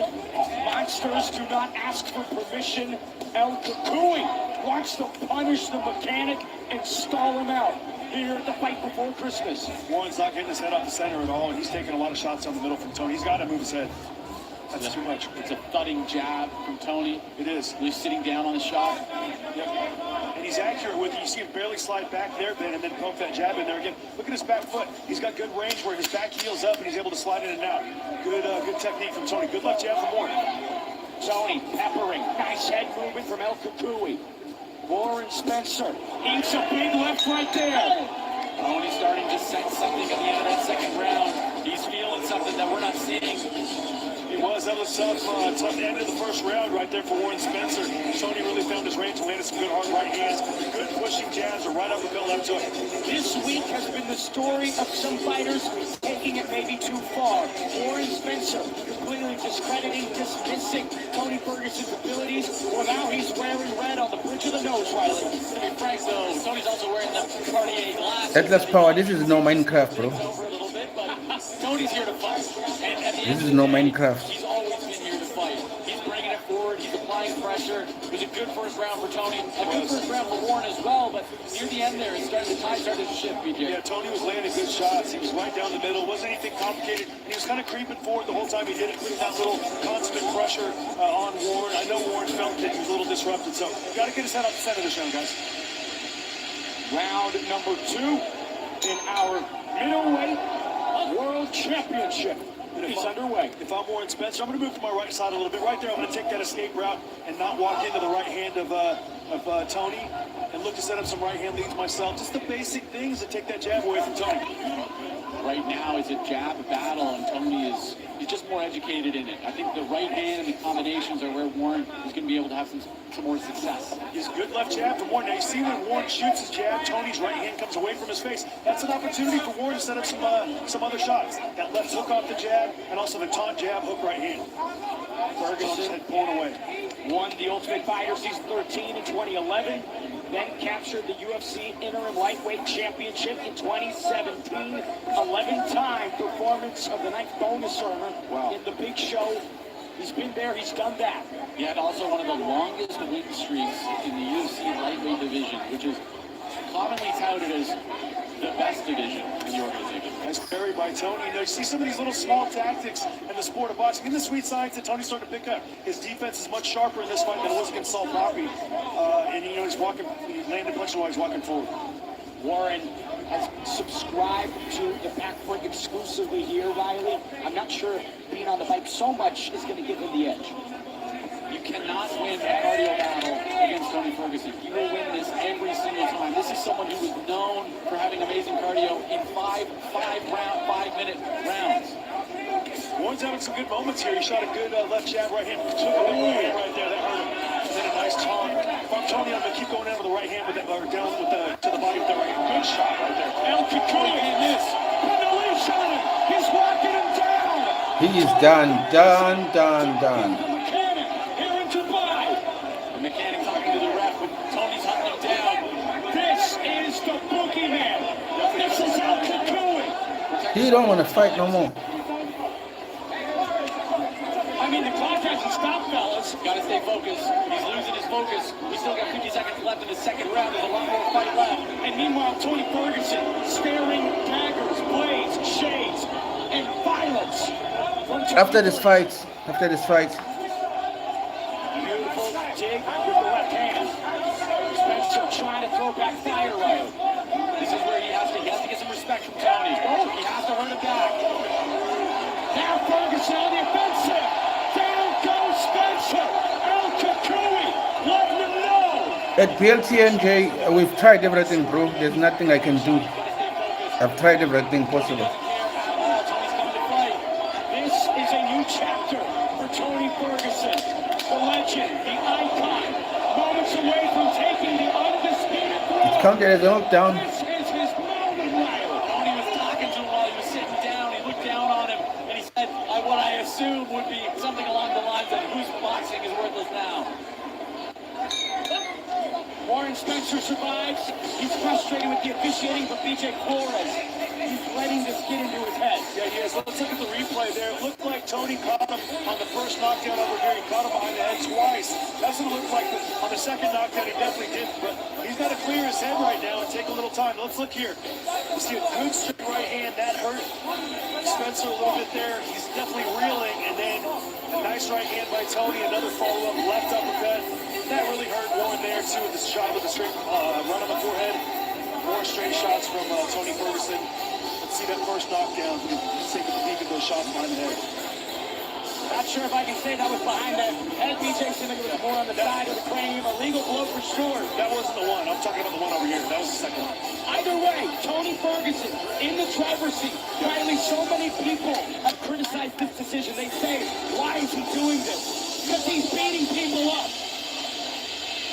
Monsters do not ask for permission. El Cucuy wants to punish the mechanic and stall him out. here at the fight before Christmas. Warren's not getting his head off the center at all, and he's taking a lot of shots down the middle from Tony. He's got to move his head. That's too much. It's a thudding jab from Tony. It is. He's sitting down on the shot. Yep. And he's accurate with it. You see him barely slide back there, Ben, and then poke that jab in there again. Look at his back foot. He's got good range where his back heels up, and he's able to slide in and out. Good technique from Tony. Good left jab from Warren. Tony peppering. Nice head movement from El Kukui. Warren Spencer. Eats a big left right there. Tony's starting to sense something at the end of that second round. He's feeling something that we're not seeing. That was tough end of the first round right there for Warren Spencer. Tony really found his range and landed some good hard right hands. Good pushing jabs are right up the middle left hook. This week has been the story of some fighters taking it maybe too far. Warren Spencer completely discrediting, dismissing Tony Ferguson's abilities. Well, now he's wearing red on the bridge of the nose, Riley. To be frank, though, Tony's also wearing the Cartier glasses. Atlas Power, this is no Minecraft, bro. Tony's here to fight. This is no Minecraft. He's always been here to fight. He's bringing it forward. He's applying pressure. It was a good first round for Tony. A good first round for Warren as well, but near the end there, the tide started to shift, BJ. Yeah, Tony was landing good shots. He was right down the middle. Wasn't anything complicated. And he was kind of creeping forward the whole time he did it, putting that little constant pressure on Warren. I know Warren felt that he was a little disrupted, so got to get his head off the center of this round, guys. Round number 2 in our middleweight World Championship is underway. If I'm Warren Spencer, I'm going to move to my right side a little bit. Right there, I'm going to take that escape route and not walk into the right hand of Tony and look to set up some right hand leads myself. Just the basic things to take that jab away from Tony. Right now it's a jab battle, and Tony is just more educated in it. I think the right hand and the combinations are where Warren is going to be able to have some more success. He's good left jab from Warren. Now you see when Warren shoots his jab, Tony's right hand comes away from his face. That's an opportunity for Warren to set up some other shots. That left hook off the jab, and also the taunt jab, hook right hand. Ferguson had pulling away. Won the Ultimate Fighter Season 13 in 2011. Then captured the UFC Interim Lightweight Championship in 2017. 11-time performance of the night bonus earner in the big show. He's been there, he's done that. He had also one of the longest win streaks in the UFC lightweight division, which is commonly touted as the best division in the organization. Nice parry by Tony. Now you see some of these little small tactics in the sport of boxing. In the sweet science that Tony's starting to pick up. His defense is much sharper in this fight than it was against Saul Poppy. And he's landing punches while he's walking forward. Warren has subscribed to the back foot exclusively here, Riley. I'm not sure being on the bike so much is going to give him the edge. You cannot win a cardio battle against Tony Ferguson. He will win this every single time. This is someone who is known for having amazing cardio in 5-minute rounds. Warren's having some good moments here. He shot a good left jab, right hand. Took a big right hand right there. That hurt him. And then a nice taunt from Tony. I'm going to keep going down with the right hand with that, or down with to the body with the right hand. Good shot right there. El Kukui in this. Put the leash on him. He's walking him down. He is done. The mechanic here in Dubai. The mechanic talking to the ref, but Tony's hunting him down. This is the boogeyman. This is El Kukui. He don't want to fight no more. I mean, the clock hasn't stopped, fellas. Got to stay focused. He's losing his focus. We still got 50 seconds left in the second round. There's a lot more fight left. And meanwhile, Tony Ferguson staring daggers, blades, shades, and violence. After this fight. Beautiful dig with the left hand. Spencer trying to throw back fire right. This is where he has to get some respect from Tony. He has to hurt him back. Now Ferguson on the offensive. Down goes Spencer. El Kukui letting him know. At PLTNJ, we've tried everything, bro. There's nothing I can do. I've tried everything possible. This is a new chapter for Tony Ferguson. The legend, the icon. Moments away from taking the undisputed throne. It's counted as a knockdown. This is his moment, Riley. Tony was talking to him while he was sitting down. He looked down on him and he said what I assume would be something along the lines of whose boxing is worthless now. Warren Spencer survives. He's frustrated with the officiating, but BJ Flores, he's letting this get into his head. Yeah, he is. Let's look at the replay there. It looked like Tony Tony caught him on the first knockdown over here. He caught him behind the head twice. That's what it looked like on the second knockdown. He definitely didn't, but he's got to clear his head right now and take a little time. Let's look here. You see a good straight right hand. That hurt Spencer a little bit there. He's definitely reeling, and then a nice right hand by Tony. Another follow-up left uppercut. That really hurt Warren there, too, with the shot with the straight run on the forehead. More straight shots from Tony Ferguson. Let's see that first knockdown. Let's take a peek at those shots behind the head. Not sure if I can say that was behind the head, BJ. Simmons was more on the side of the cranium. A legal blow for sure. That wasn't the one. I'm talking about the one over here. That was the second one. Either way, Tony Ferguson in the driver's seat. Finally, so many people have criticized this decision. They say, why is he doing this? Because he's beating people up.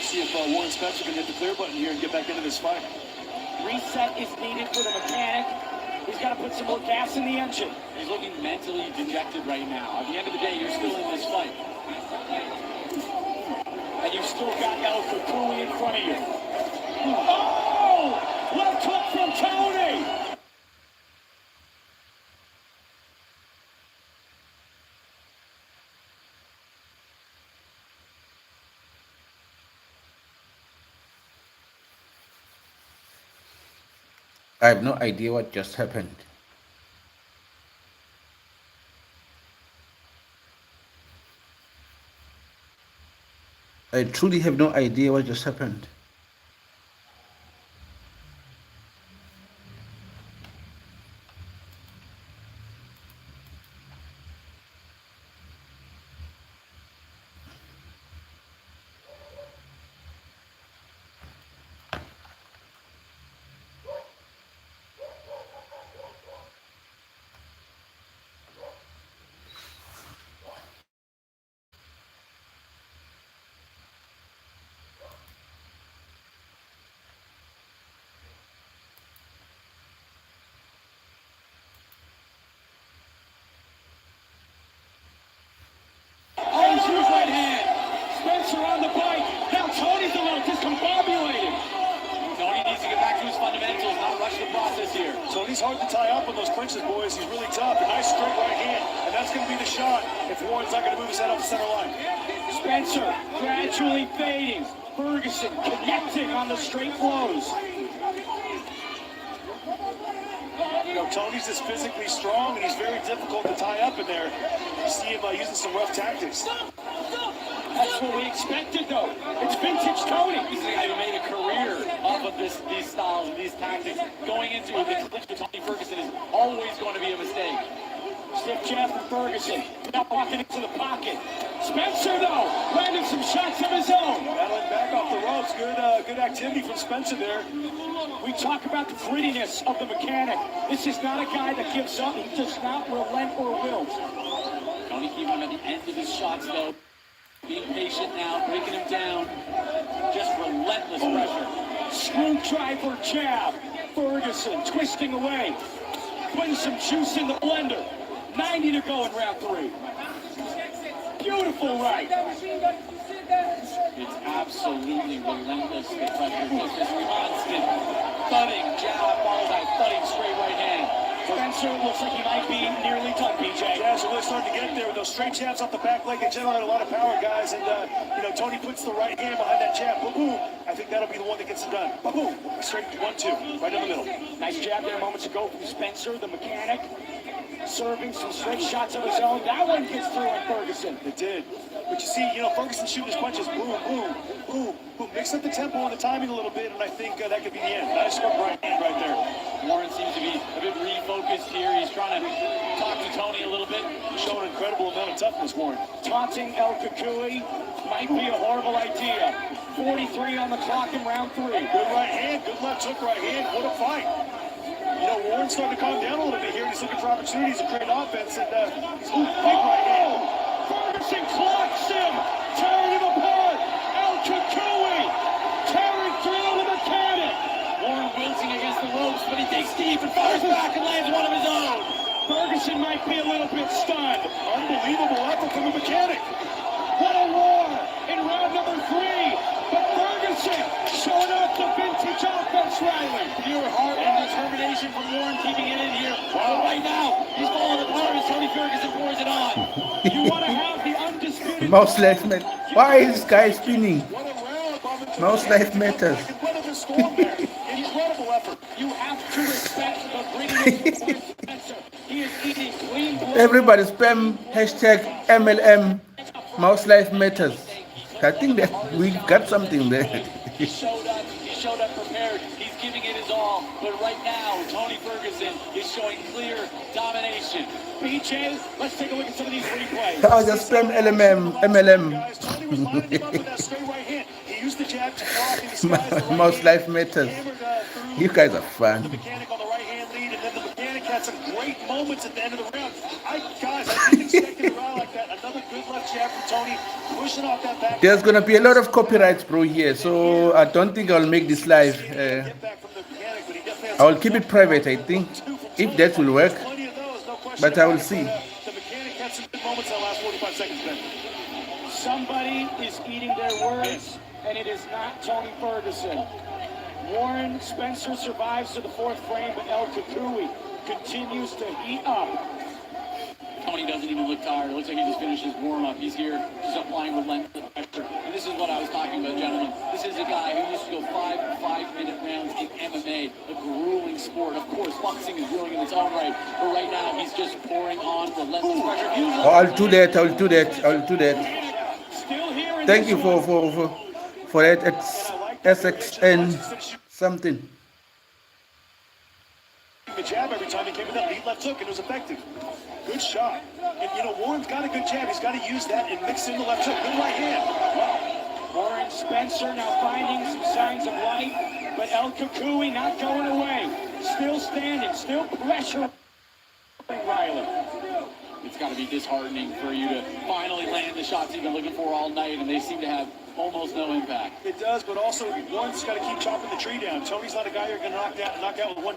See if Warren Spencer can hit the clear button here and get back into this fight. Reset is needed for the mechanic. He's got to put some more gas in the engine. He's looking mentally dejected right now. At the end of the day, you're still in this fight. And you've still got El Kukui in front of you. Oh! Left hook from Tony! I have no idea what just happened. I truly have no idea what just happened. Tony's hard to tie up on those clinches, boys. He's really tough. A nice straight right hand, and that's going to be the shot if Warren's not going to move his head up the center line. Spencer gradually fading. Ferguson connecting on the straight blows. You know, Tony's just physically strong, and he's very difficult to tie up in there. You see him using some rough tactics. That's what we expected, though. It's vintage Tony. He's the guy who made a career off of these styles and these tactics. Going into the clinch with Tony Ferguson is always going to be a mistake. Stiff jab from Ferguson. Now walking into the pocket. Spencer, though, landing some shots of his own. Battling back off the ropes. Good activity from Spencer there. We talk about the grittiness of the mechanic. This is not a guy that gives up. He does not relent or wilt. Tony keeping him at the end of his shots, though. Being patient now, breaking him down. Just relentless pressure. Screwdriver jab. Ferguson twisting away. Putting some juice in the blender. 90 to go in round 3. Beautiful right. It's absolutely relentless, the pressure. Just this constant thudding jab, followed by thudding straight right hand. Spencer looks like he might be nearly done, BJ. Jabs are really starting to get there with those straight jabs off the back leg. They generate a lot of power, guys. And, you know, Tony puts the right hand behind that jab. Boom, boom. I think that'll be the one that gets it done. Boom, boom. Straight 1-2, right in the middle. Nice jab there moments ago from Spencer, the mechanic. Serving some straight shots of his own. That one gets through on Ferguson. It did. But you see, you know, Ferguson shooting his punches. Boom, boom, boom, boom. Mix up the tempo and the timing a little bit, and I think that could be the end. Nice hook right hand right there. Warren seems to be a bit refocused here. He's trying to talk to Tony a little bit. He's showing an incredible amount of toughness, Warren. Taunting El Kukui might be a horrible idea. 43 on the clock in round 3. Good right hand, good left hook right hand. What a fight. You know, Warren's starting to calm down a little bit here. He's looking for opportunities to create offense, and he's big right hand. Ferguson clocks him, tearing him apart. El Kukui tearing through the mechanic. Warren wilting against the ropes, but he digs deep and fires back and lands one of his own. Ferguson might be a little bit stunned. Unbelievable effort from the mechanic. What a war in round number 3. But Ferguson showing off the vintage offense Riley. Pure heart and determination from Warren keeping it in here. But right now, he's falling apart as Tony Ferguson pours it on. You want to have the undisputed... Mouse life matters. Why is this guy spinning? Mouse life matters. Incredible effort. You have to respect the bringing of Spencer. He is eating clean blood. Everybody spam hashtag MLM. Mouse life matters. I think that we got something there. He showed up prepared. He's giving it his all. But right now, Tony Ferguson is showing clear domination. BJ, let's take a look at some of these replays. I'll just spam MLM. Mouse life matters. You guys are fun. Had some great moments at the end of the round. I didn't expect a round like that. Another good left jab from Tony, pushing off that back. There's gonna be a lot of copyrights, bro, here, so I don't think I'll make this live. I'll keep it private, I think, if that will work. But I will see. The mechanic had some good moments in the last 45 seconds, Ben. Somebody is eating their words, and it is not Tony Ferguson. Warren Spencer survives to the fourth frame, but El Kukui continues to heat up. Tony doesn't even look tired. It looks like he just finished his warm-up. He's here just applying relentless pressure. And this is what I was talking about, gentlemen. This is a guy who used to go five-minute rounds in MMA, a grueling sport. Of course, boxing is grueling in its own right, but right now he's just pouring on relentless pressure. I'll do that. Thank you for that. It's SXN something. The jab every time he came with that lead left hook, and it was effective. Good shot. And Warren's got a good jab. He's got to use that and mix in the left hook. Good right hand. Warren Spencer now finding some signs of life, but El Kukui not going away. Still standing, still pressure. Riley. It's got to be disheartening for you to finally land the shots you've been looking for all night, and they seem to have almost no impact. It does, but also Warren's got to keep chopping the tree down. Tony's not a guy you're going to knock out with one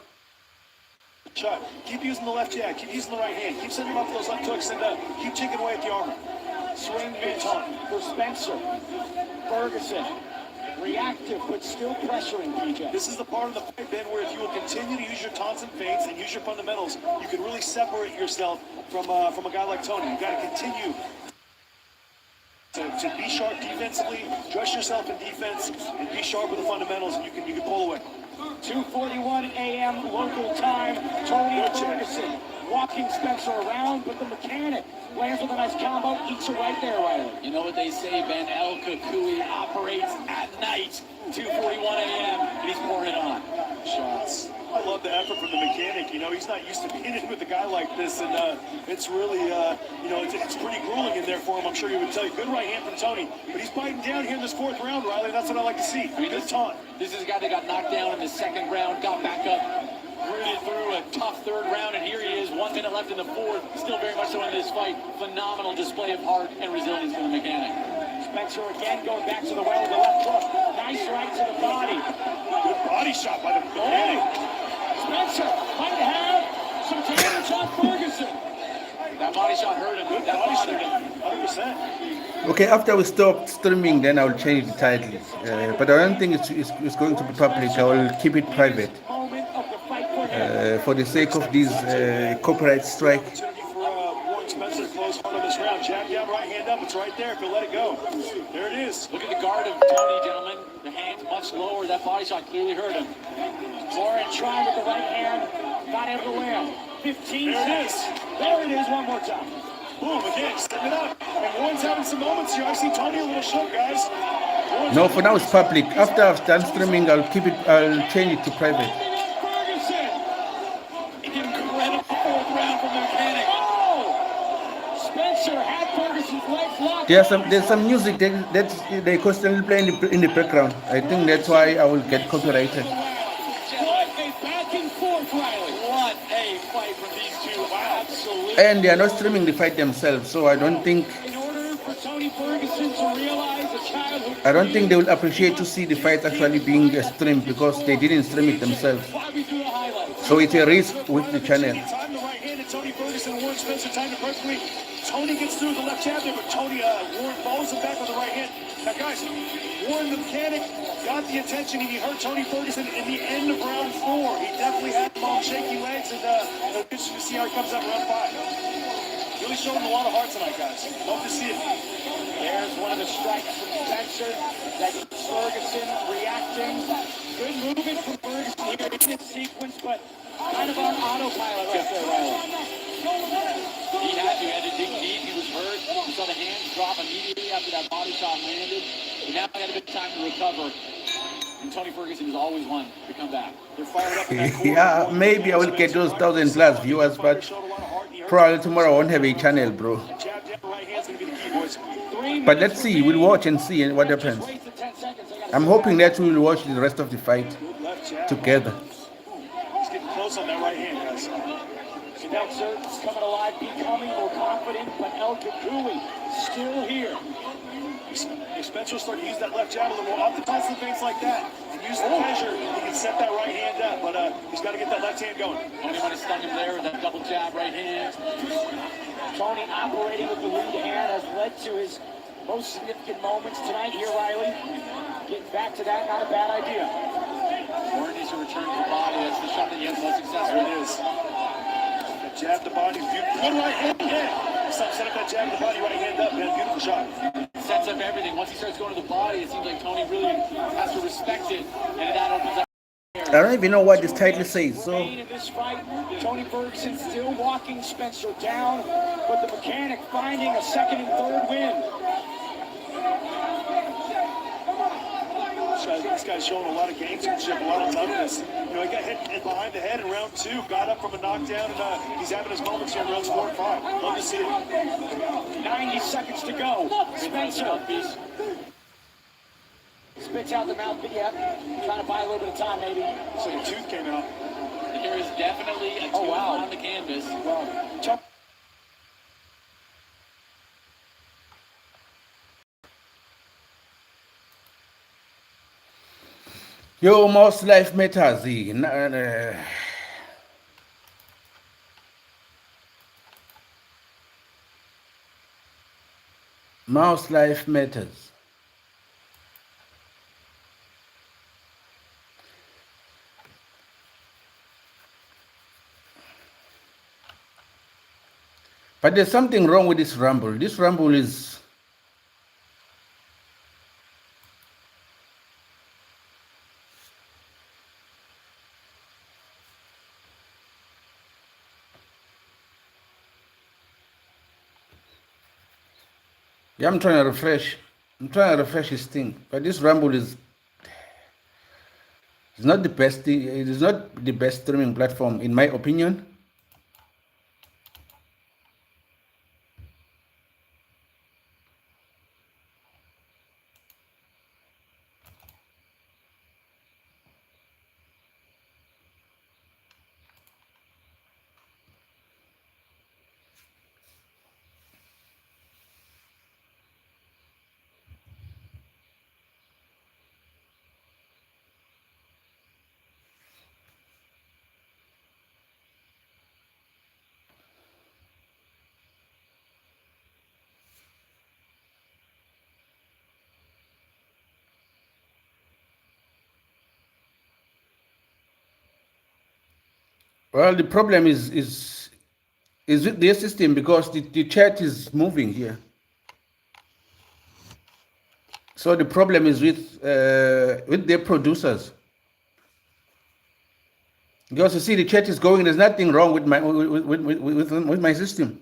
shot. Keep using the left jab. Keep using the right hand. Keep sending off those left hooks and keep chipping away at the armor. Swing miss for Spencer. Ferguson. Reactive, but still pressuring PJ. This is the part of the fight, Ben, where if you will continue to use your taunts and feints and use your fundamentals, you can really separate yourself from a guy like Tony. You've got to continue to be sharp defensively, dress yourself in defense, and be sharp with the fundamentals, and you can pull away. 2:41 a.m. local time. Tony Ferguson walking Spencer around, but the mechanic lands with a nice combo, eats it right there, Riley. You know what they say, Ben? El Kukui operates at night. 2:41 a.m. and he's pouring it on. Shots. I love the effort from the mechanic. He's not used to being in with a guy like this, and it's really, it's pretty grueling in there for him. I'm sure he would tell you. Good right hand from Tony, but he's biting down here in this fourth round, Riley. That's what I like to see. Good taunt. This is a guy that got knocked down in the second round, got back up, gritted through a tough third round, and here he is, 1 minute left in the fourth, still very much so in this fight. Phenomenal display of heart and resilience from the mechanic. Spencer again going back to the well with the left hook. Nice right to the body. Good body shot by the mechanic. Spencer might have some damage on Ferguson. That body shot hurt him. That bothered him. 100%. Okay, after we stop streaming, then I'll change the title. But I don't think it's going to be public. I will keep it private for the sake of this copyright strike. Warren Spencer to close hard on this round. Jab down, right hand up. It's right there if you let it go. There it is. Look at the guard of Tony, gentlemen. The hand's much lower. That body shot clearly hurt him. Warren trying with the right hand. Not able to land. 15 seconds. There it is one more time. Boom, again, step it up. And Warren's having some moments here. I see Tony a little shook, guys. No, for now it's public. After I've done streaming, I'll change it to private. Ferguson. Incredible fourth round from the mechanic. Oh! Spencer had Ferguson's legs locked. There's some music that they constantly play in the background. I think that's why I will get copyrighted. What a back and forth, Riley. What a fight from these two. Absolutely. And they are not streaming the fight themselves, so I don't think Tony Ferguson to realize a childhood. I don't think they will appreciate to see the fight actually being streamed because they didn't stream it themselves. So it's a risk with the channel. Time the right hand to Tony Ferguson and Warren Spencer timed it perfectly. Tony gets through the left jab there, but Warren follows him back with the right hand. Now, guys, Warren the mechanic got the attention, and he hurt Tony Ferguson in the end of round 4. He definitely had him on shaky legs, and it'll be interesting to see how he comes up in round 5. Really showing a lot of heart tonight, guys. Love to see it. There's one of the strikes from Spencer. That Ferguson reacting. Good movement from Ferguson here in this sequence, but kind of on autopilot right there, Riley. He had to dig deep. He was hurt. You saw the hands drop immediately after that body shot landed. But now he had a bit of time to recover. And Tony Ferguson is always one to come back. They're fired up in that corner. Yeah, maybe I will get those 1,000 plus viewers, but probably tomorrow I won't have a channel, bro. But let's see, we'll watch and see what happens. I'm hoping that we will watch the rest of the fight together. He's getting close on that right hand, guys. Spencer is coming alive, becoming more confident, but El Kagui still here. If Spencer started to use that left jab a little more, off the toss of things like that, and use the pressure, he can set that right hand up, but he's got to get that left hand going. Tony want to stun him there with that double jab right hand. Tony operating with the lead hand has led to his most significant moments tonight here, Riley. Getting back to that, not a bad idea. Warren needs to return to the body. That's the shot that he has most success with. There it is. That jab to body, beautiful. Good right hand. Set up that jab to body, right hand up, man. Beautiful shot. Sets up everything. Once he starts going to the body, it seems like Tony really has to respect it, and that opens up. I don't even know what this title says, so In this fight, Tony Ferguson still walking Spencer down, but the mechanic finding a second and third win. This guy's showing a lot of gamesmanship, a lot of toughness. You know, he got hit behind the head in round 2, got up from a knockdown, and he's having his moments here in rounds 4 and 5. Love to see it. 90 seconds to go. Spencer spits out the mouth, but yeah, trying to buy a little bit of time, maybe. So the tooth came out. There is definitely a tooth on the canvas. Well, yo, Mouse Life Matters. Mouse Life Matters. But there's something wrong with this rumble. This rumble is yeah, I'm trying to refresh. I'm trying to refresh this thing. But this rumble is it's not the best. It is not the best streaming platform, in my opinion. Well, the problem is with their system, because the chat is moving here. So the problem is with their producers. Because you see, the chat is going. There's nothing wrong with my system.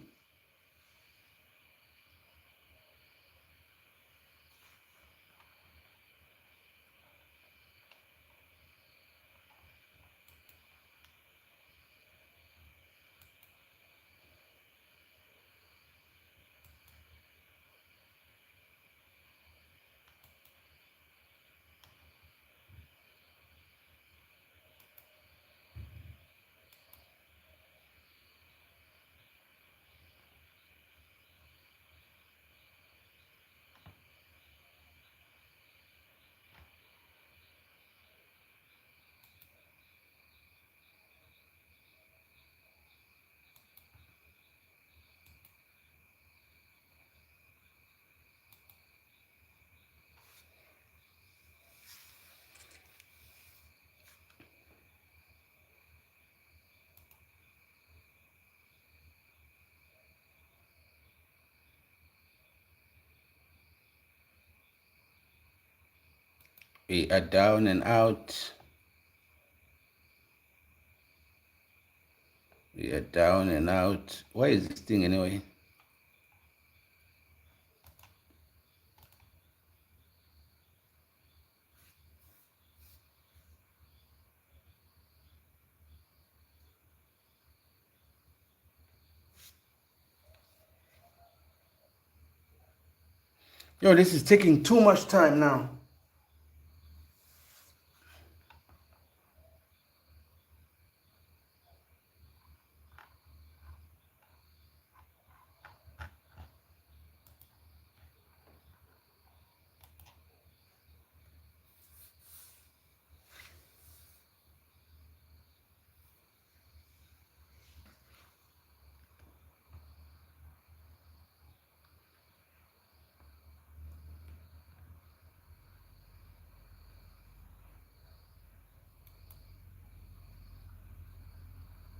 We are down and out. We are down and out. Why is this thing anyway? Yo, this is taking too much time now.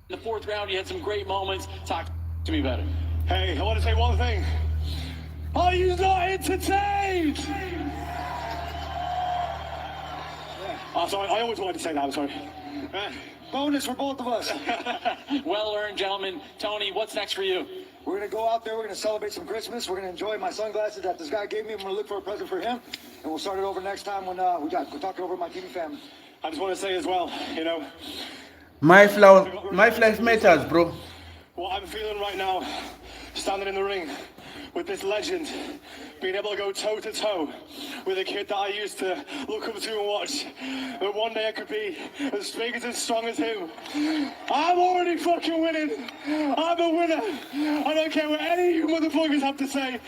In the fourth round, you had some great moments. Talk to me about it. Hey, I want to say one thing. Are you not entertained? Oh, sorry, I always wanted to say that, I'm sorry. Bonus for both of us. Well earned, gentlemen. Tony, what's next for you? We're going to go out there. We're going to celebrate some Christmas. We're going to enjoy my sunglasses that this guy gave me. I'm going to look for a present for him. And we'll start it over next time when we'll talk it over with my TV family. I just want to say as well, you know, My life matters, bro. what I'm feeling right now, standing in the ring with this legend, being able to go toe-to-toe with a kid that I used to look up to and watch, that one day I could be as big as strong as him. I'm already fucking winning. I'm a winner. I don't care what any of you motherfuckers have to say.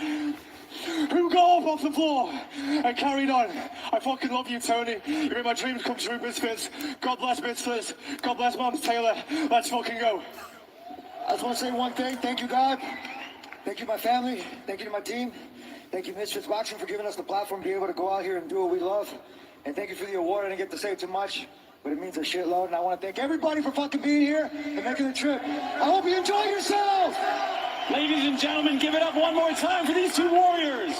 Who got up off the floor and carried on? I fucking love you, Tony. You made my dreams come true, Misfits. God bless Misfits. God bless Moms Taylor. Let's fucking go. I just want to say one thing. Thank you, God. Thank you, my family. Thank you to my team. Thank you, Misfits Boxing, for giving us the platform to be able to go out here and do what we love. And thank you for the award. I didn't get to say too much, but it means a shitload. And I want to thank everybody for fucking being here and making the trip. I hope you enjoy yourselves. Ladies and gentlemen, give it up one more time for these two warriors.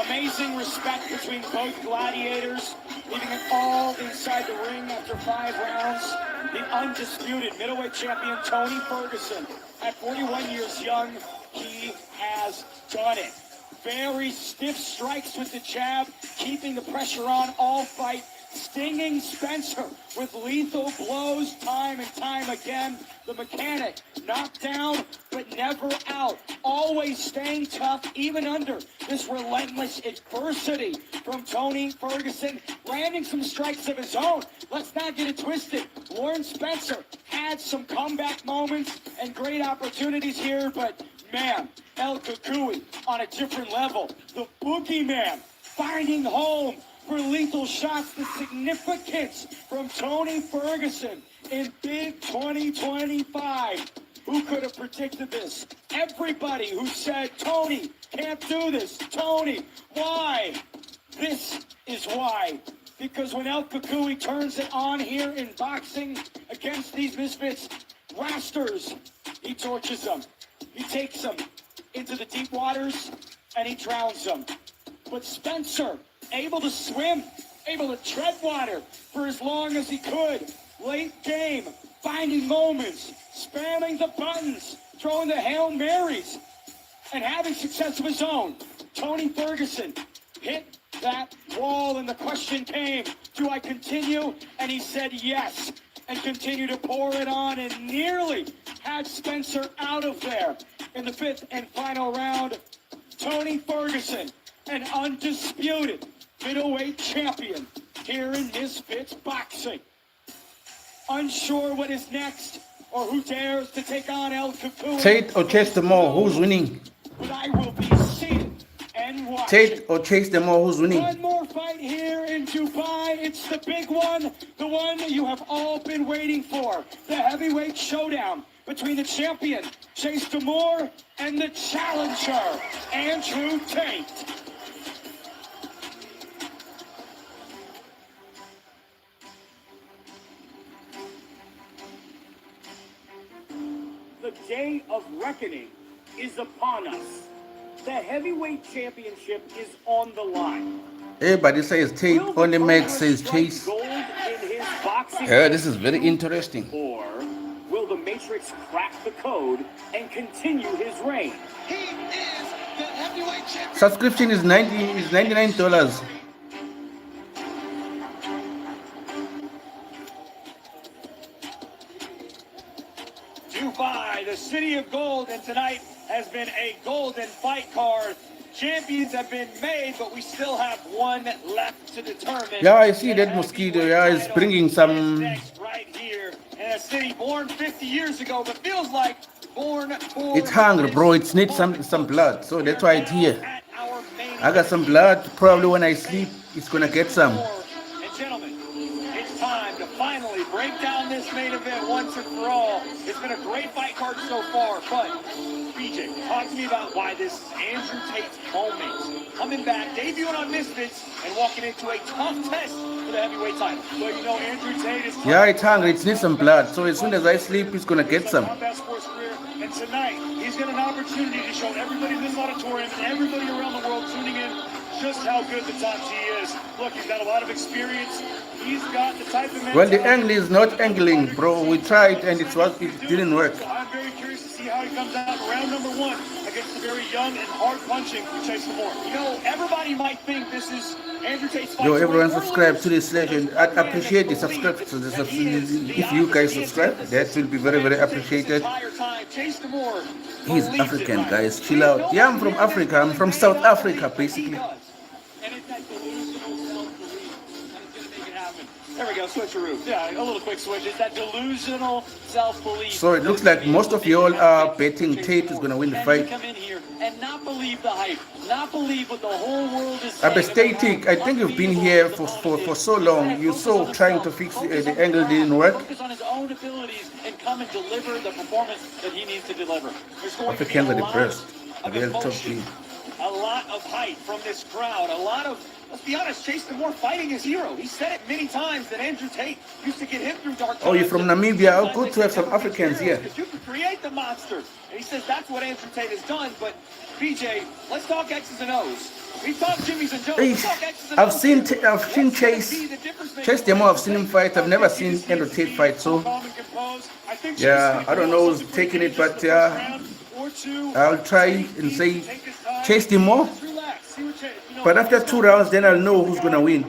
Amazing respect between both gladiators, leaving it all inside the ring after 5 rounds. The undisputed middleweight champion Tony Ferguson, at 41 years young, he has done it. Very stiff strikes with the jab, keeping the pressure on all fight, stinging Spencer with lethal blows time and time again. The mechanic knocked down, but never out. Always staying tough, even under this relentless adversity from Tony Ferguson, landing some strikes of his own. Let's not get it twisted. Warren Spencer had some comeback moments and great opportunities here, but man, El Kukui on a different level. The boogeyman finding home for lethal shots. The significance from Tony Ferguson in big 2025. Who could have predicted this? Everybody who said, Tony can't do this. Tony, why? This is why. Because when El Kukui turns it on here in boxing against these Misfits rosters, he torches them. He takes them into the deep waters and he drowns them. But Spencer, able to swim, able to tread water for as long as he could. Late game, finding moments, spamming the buttons, throwing the Hail Marys, and having success of his own. Tony Ferguson hit that wall, and the question came, do I continue? And he said yes, and continued to pour it on, and nearly had Spencer out of there in the 5th and final round. Tony Ferguson, an undisputed middleweight champion here in Misfits Boxing. Unsure what is next or who dares to take on El Kukui. Tate or Chase them all, who's winning? But I will be seated and watching. Tate or Chase them all, who's winning? One more fight here in Dubai. It's the big one, the one that you have all been waiting for. The heavyweight showdown between the champion, Chase Damore, and the challenger, Andrew Tate. The day of reckoning is upon us. The heavyweight championship is on the line. Everybody says Tate, only Max says Chase. Gold in his boxing Yeah, this is very interesting. Or will the Matrix crack the code and continue his reign? He is the heavyweight champion. Subscription is $99. Dubai, the city of gold, and tonight has been a golden fight card. Champions have been made, but we still have one left to determine. Yeah, I see that mosquito. Yeah, it's bringing some. Right here in a city born 50 years ago, but feels like born. It's hungry, bro. It needs some blood, so that's why it's here. I got some blood. Probably when I sleep, it's gonna get some. And gentlemen, it's time to finally break down this main event once and for all. It's been a great fight card so far, but BJ, talk to me about why this is Andrew Tate's moment. Coming back, debuting on Misfits, and walking into a tough test for the heavyweight title. Well, you know, Andrew Tate is... Yeah, it's hungry. It needs some blood. So as soon as I sleep, it's gonna get some. And tonight, he's got an opportunity to show everybody in this auditorium and everybody around the world tuning in just how good the top G is. Look, he's got a lot of experience. He's got the type of... Well, the angle is not angling, bro. We tried and it didn't work. I'm very curious to see how he comes out in round number one against the very young and hard-punching Chase Lamore. You know, everybody might think this is Andrew Tate's fight. Yo, everyone subscribe to this session. I appreciate the subscribe. So if you guys subscribe, that will be very, very appreciated. He's African, guys. Chill out. Yeah, I'm from Africa. I'm from South Africa, basically. There we go, switcheroo. Yeah, a little quick switch. It's that delusional self-belief. So it looks like most of you all are betting Tate is going to win the fight. Come in here and not believe the hype, not believe what the whole world is saying. Abastatic, I think you've been here for so long. You're so trying to fix the angle didn't work. Focus on his own abilities and come and deliver the performance that he needs to deliver. Africans are depressed. A real tough team. A lot of hype from this crowd. A lot of... Let's be honest, Chase Lamore fighting his hero. He said it many times that Andrew Tate used to get him through dark times. Oh, you're from Namibia. Oh, good to have some Africans here. You can create the monster. And he says that's what Andrew Tate has done. But, BJ, let's talk X's and O's. We've talked Jimmy's and Joe's. Let's talk X's and O's. I've seen Chase Lamore. I've seen him fight. I've never seen Andrew Tate fight. So, yeah, I don't know who's taking it, but I'll try and say Chase Lamore. But after 2 rounds, then I'll know who's going to win.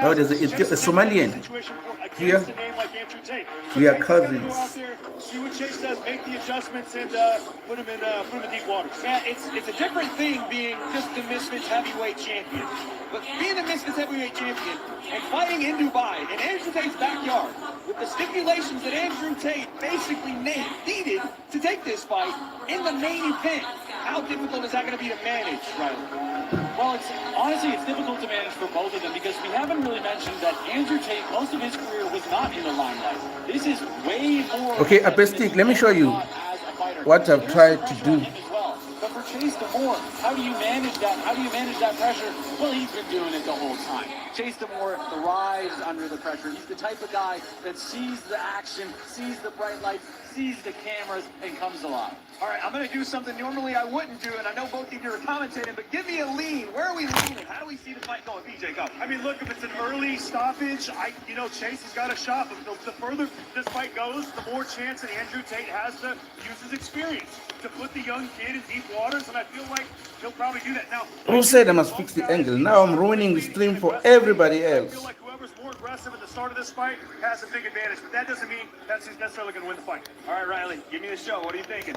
Oh, there's a Somalian here. We are cousins. See what Chase does, make the adjustments, and put him in deep water. Yeah, it's a different thing being just the Misfits heavyweight champion. But being the Misfits heavyweight champion and fighting in Dubai, in Andrew Tate's backyard, with the stipulations that Andrew Tate basically needed to take this fight in the main event, how difficult is that going to be to manage, Riley? Well, honestly, it's difficult to manage for both of them because we haven't really mentioned that Andrew Tate, most of his career was not in the limelight. This is way more... Okay, Abestik, let me show you what I've tried to do. But for Chase Lamore, how do you manage that? How do you manage that pressure? Well, he's been doing it the whole time. Chase Lamore thrives under the pressure. He's the type of guy that sees the action, sees the bright lights, sees the cameras, and comes alive. All right, I'm going to do something normally I wouldn't do, and I know both of you are commentating, but give me a lean. Where are we leaning? How do we see the fight going? BJ, go. I mean, look, if it's an early stoppage, Chase has got a shot, but the further this fight goes, the more chance that Andrew Tate has to use his experience to put the young kid in deep waters, and I feel like he'll probably do that. Now, who said I must fix the angle? Now I'm ruining the stream for everybody else. I feel like whoever's more aggressive at the start of this fight has a big advantage, but that doesn't mean that's who's necessarily going to win the fight. All right, Riley, give me the show. What are you thinking?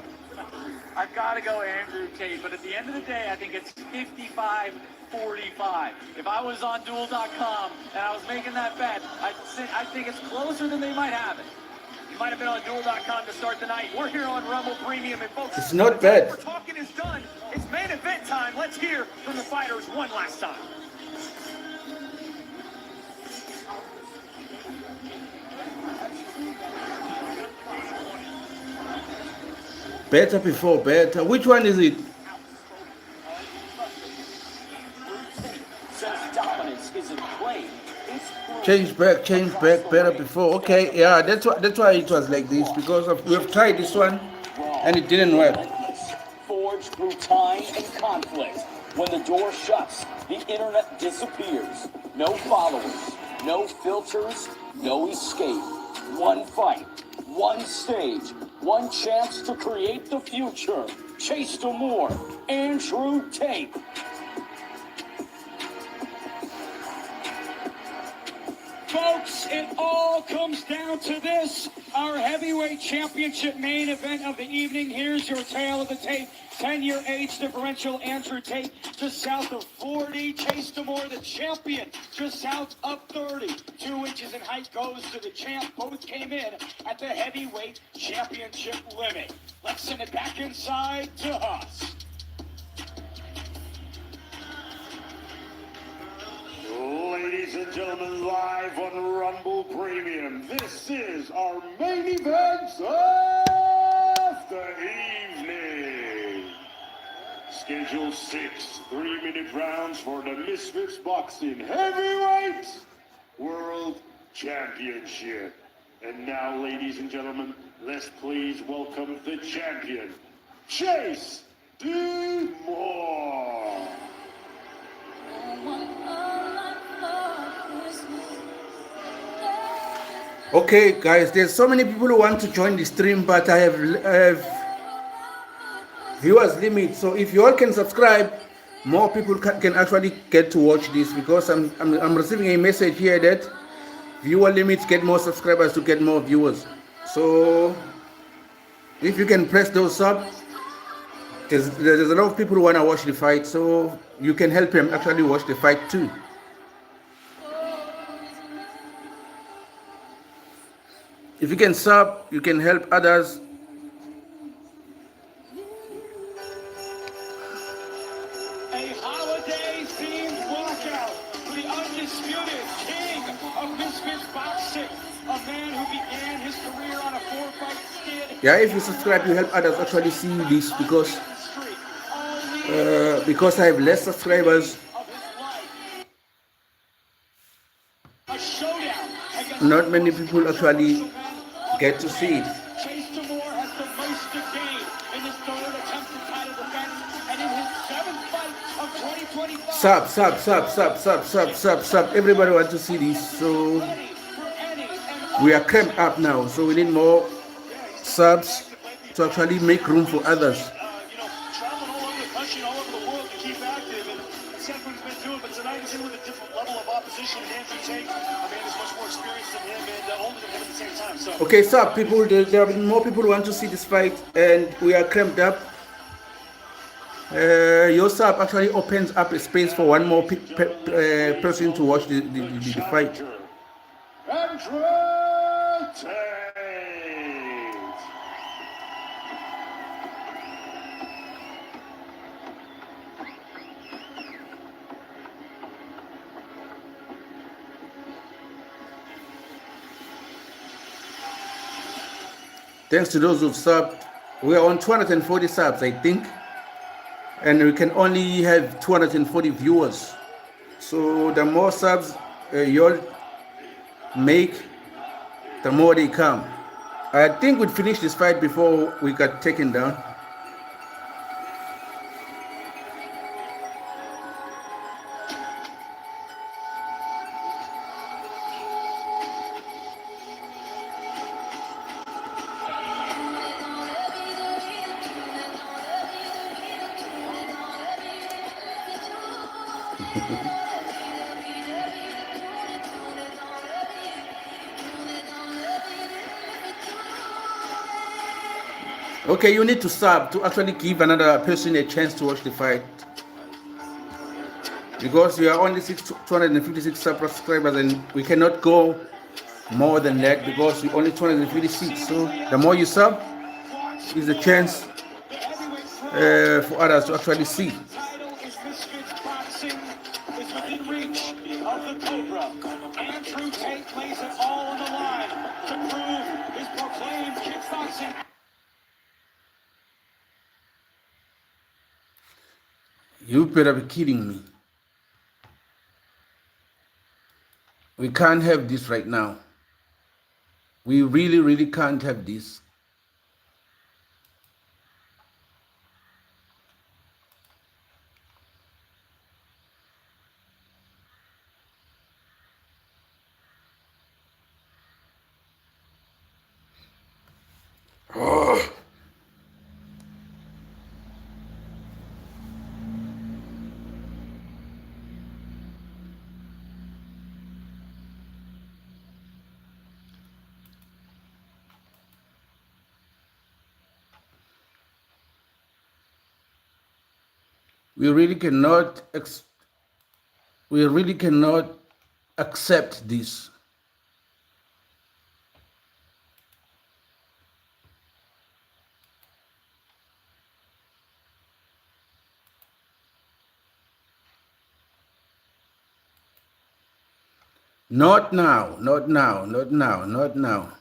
I've got to go Andrew Tate, but at the end of the day, I think it's 55-45. If I was on Duel.com and I was making that bet, I think it's closer than they might have it. You might have been on Duel.com to start the night. We're here on Rumble Premium, and folks, it's not bad. We're talking is done. It's main event time. Let's hear from the fighters one last time. Better before better. Which one is it? Change back, better before. Okay, yeah, that's why it was like this, because we've tried this one and it didn't work. Forged through time and conflict. When the door shuts, the internet disappears. No followers, no filters, no escape. One fight, one stage, one chance to create the future. Chase Demore, Andrew Tate. Folks, it all comes down to this. Our heavyweight championship main event of the evening. Here's your tale of the tape. 10-year age differential, Andrew Tate, just south of 40. Chase Demore, the champion, just south of 30. 2 inches in height goes to the champ. Both came in at the heavyweight championship limit. Let's send it back inside to us. Ladies and gentlemen, live on Rumble Premium, this is our main event of the evening. Schedule 6 3-minute rounds for the Misfits Boxing Heavyweight World Championship. And now, ladies and gentlemen, let's please welcome the champion, Chase Demore. Okay, guys, there's so many people who want to join the stream, but I have viewers limit. So if you all can subscribe, more people can actually get to watch this, because I'm receiving a message here that viewer limits get more subscribers to get more viewers. So if you can press those sub, there's a lot of people who want to watch the fight, so you can help them actually watch the fight too. If you can sub, you can help others. A holiday-themed walkout for the undisputed king of Misfits Boxing, a man who began his career on a 4-fight skid. Yeah, if you subscribe, you help others actually see this, because I have less subscribers. Not many people actually get to see it. Chase Demore has the most to gain in his third attempted title defense, and in his 7th fight of 2025. Sub. Everybody wants to see this, so we are cramped up now. So we need more subs to actually make room for others. Traveling all over the country and all over the world to keep active, and that's what he's been doing. But tonight he's in with a different level of opposition. Andrew Tate, a man who's much more experienced than him and older than him at the same time. So. Okay, sub people, there are more people who want to see this fight, and we are cramped up. Your sub actually opens up a space for one more person to watch the fight. Andrew Tate. Thanks to those who've subbed. We are on 240 subs, I think, and we can only have 240 viewers. So the more subs you all make, the more they come. I think we'd finish this fight before we got taken down. Okay, you need to sub to actually give another person a chance to watch the fight, because we are only 256 subscribers and we cannot go more than that because we only 256. So the more you sub is a chance for others to actually see. Andrew Tate plays it all on the line to prove his proclaimed kickboxing. You better be kidding me. We can't have this right now. We really can't have this. we really cannot accept this. Not now, not now, not now, not now.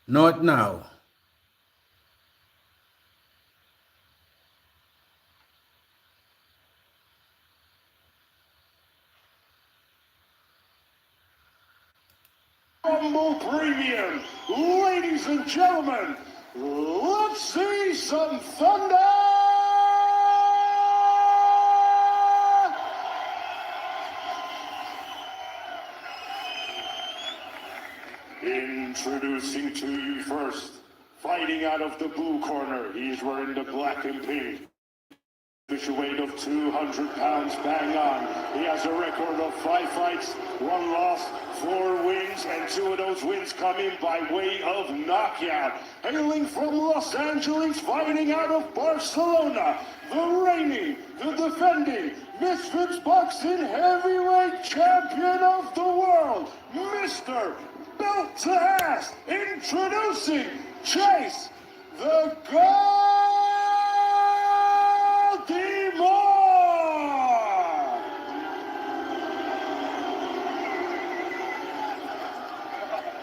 Not now. Rumble Premium. Ladies and gentlemen, let's see some thunder! Introducing to you first, fighting out of the blue corner, he's wearing the black and pink. Official weight of 200 pounds, bang on. He has a record of 5 fights, 1 loss, 4 wins, and 2 of those wins coming by way of knockout. Hailing from Los Angeles, fighting out of Barcelona, the reigning, the defending, Misfits Boxing Heavyweight Champion of the World, Mr. Belt to Ass, introducing Chase the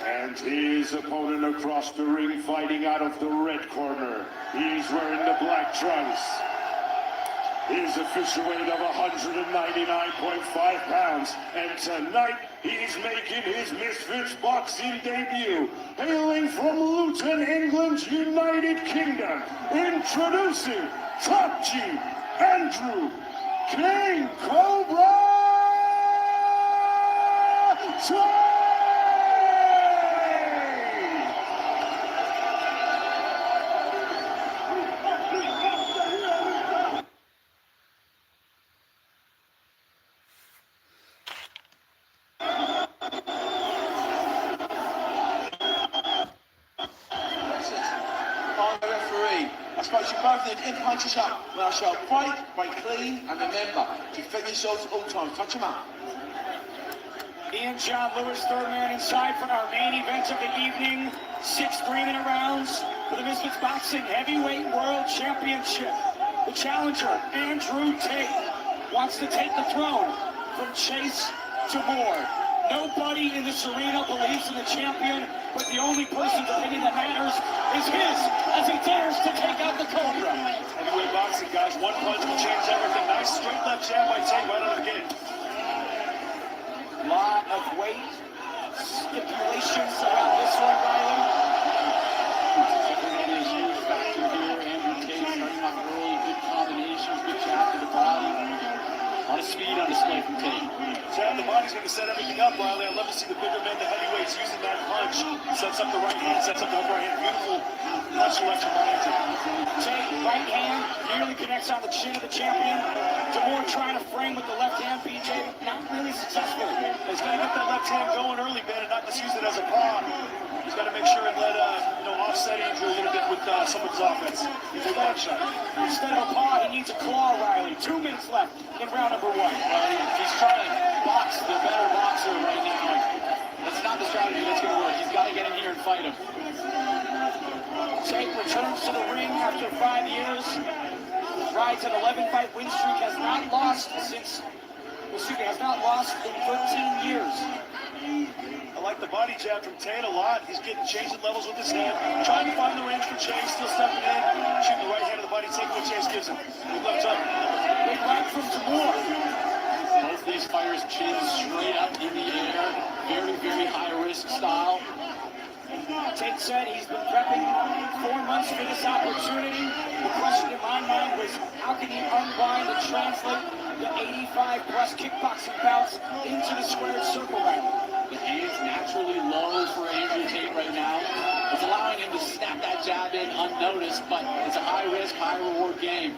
And his opponent across the ring, fighting out of the red corner. He's wearing the black trunks. His official weight of 199.5 pounds. And tonight, he's making his Misfits boxing debut. Hailing from Luton, England's United Kingdom. Introducing Top G, Andrew King Cobra Tate! I suppose you both need to punch us up. When I show fight clean, and remember, defend yourselves at all times. Touch them up. Ian John Lewis, third man inside for our main event of the evening. 6 3-minute rounds for the Misfits Boxing Heavyweight World Championship. The challenger, Andrew Tate, wants to take the throne from Chase to Moore. Nobody in this arena believes in the champion, but the only person's opinion that matters is his, as he dares to take out the Cobra. Heavyweight boxing, guys. One punch will change everything. Nice straight left jab by Tate right out of the gate. Lot of weight, stipulations around this one, Riley. That is a huge factor here. Andrew Tate starting off early, good combinations, good jab to the body. A lot of speed on display from Tate. Jab, the body's going to set everything up, Riley. I'd love to see the bigger men, the heavyweights, using that punch. Sets up the right hand, sets up the upper hand. Beautiful punch to left from Tate, right hand, nearly connects on the chin of the champion. DeMoore trying to frame with the left hand, BJ, not really successful. He's got to get that left hand going early, Ben, and not just use it as a paw. He's got to make sure and let, offset Andrew a little bit with some of his offense. Instead of a paw, he needs a claw, Riley. 2 minutes left in round number 1. He's trying to box the better boxer right now. That's not the strategy that's going to work. He's got to get in here and fight him. Tate returns to the ring after 5 years. Rides an 11-fight win streak, has not lost in 13 years. I like the body jab from Tate a lot. He's getting changing levels with his hand. Trying to find the range for Chase, still stepping in. Shooting the right hand of the body, taking what Chase gives him. Good left hook. Big right from DeMoore. Both these fighters chins straight up in the air. Very, very high-risk style. Tate said he's been prepping 4 months for this opportunity. The question in my mind was, how can he unwind and translate the 85-plus kickboxing bouts into the squared circle right. The hands naturally low for Andrew Tate right now. It's allowing him to snap that jab in unnoticed, but it's a high-risk, high-reward game.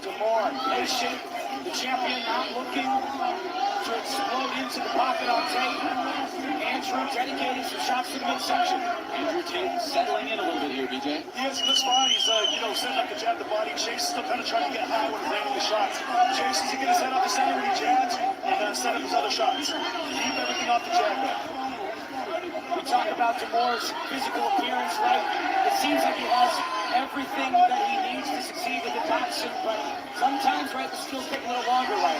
Demore, patient. The champion not looking to explode into the pocket on Tate. Andrew dedicating some shots to the midsection. Andrew Tate settling in a little bit here, BJ. Yes, he looks fine. He's, setting up the jab, the body. Chase is still kind of trying to get high when he's landing the shots. Chase is to get his head off the center when he jabs and set up his other shots. Keep everything off the jab there. We talk about Demore's physical appearance, right? It seems like he has everything that he needs to succeed with the boxing, but sometimes, right, the skills take a little longer, right?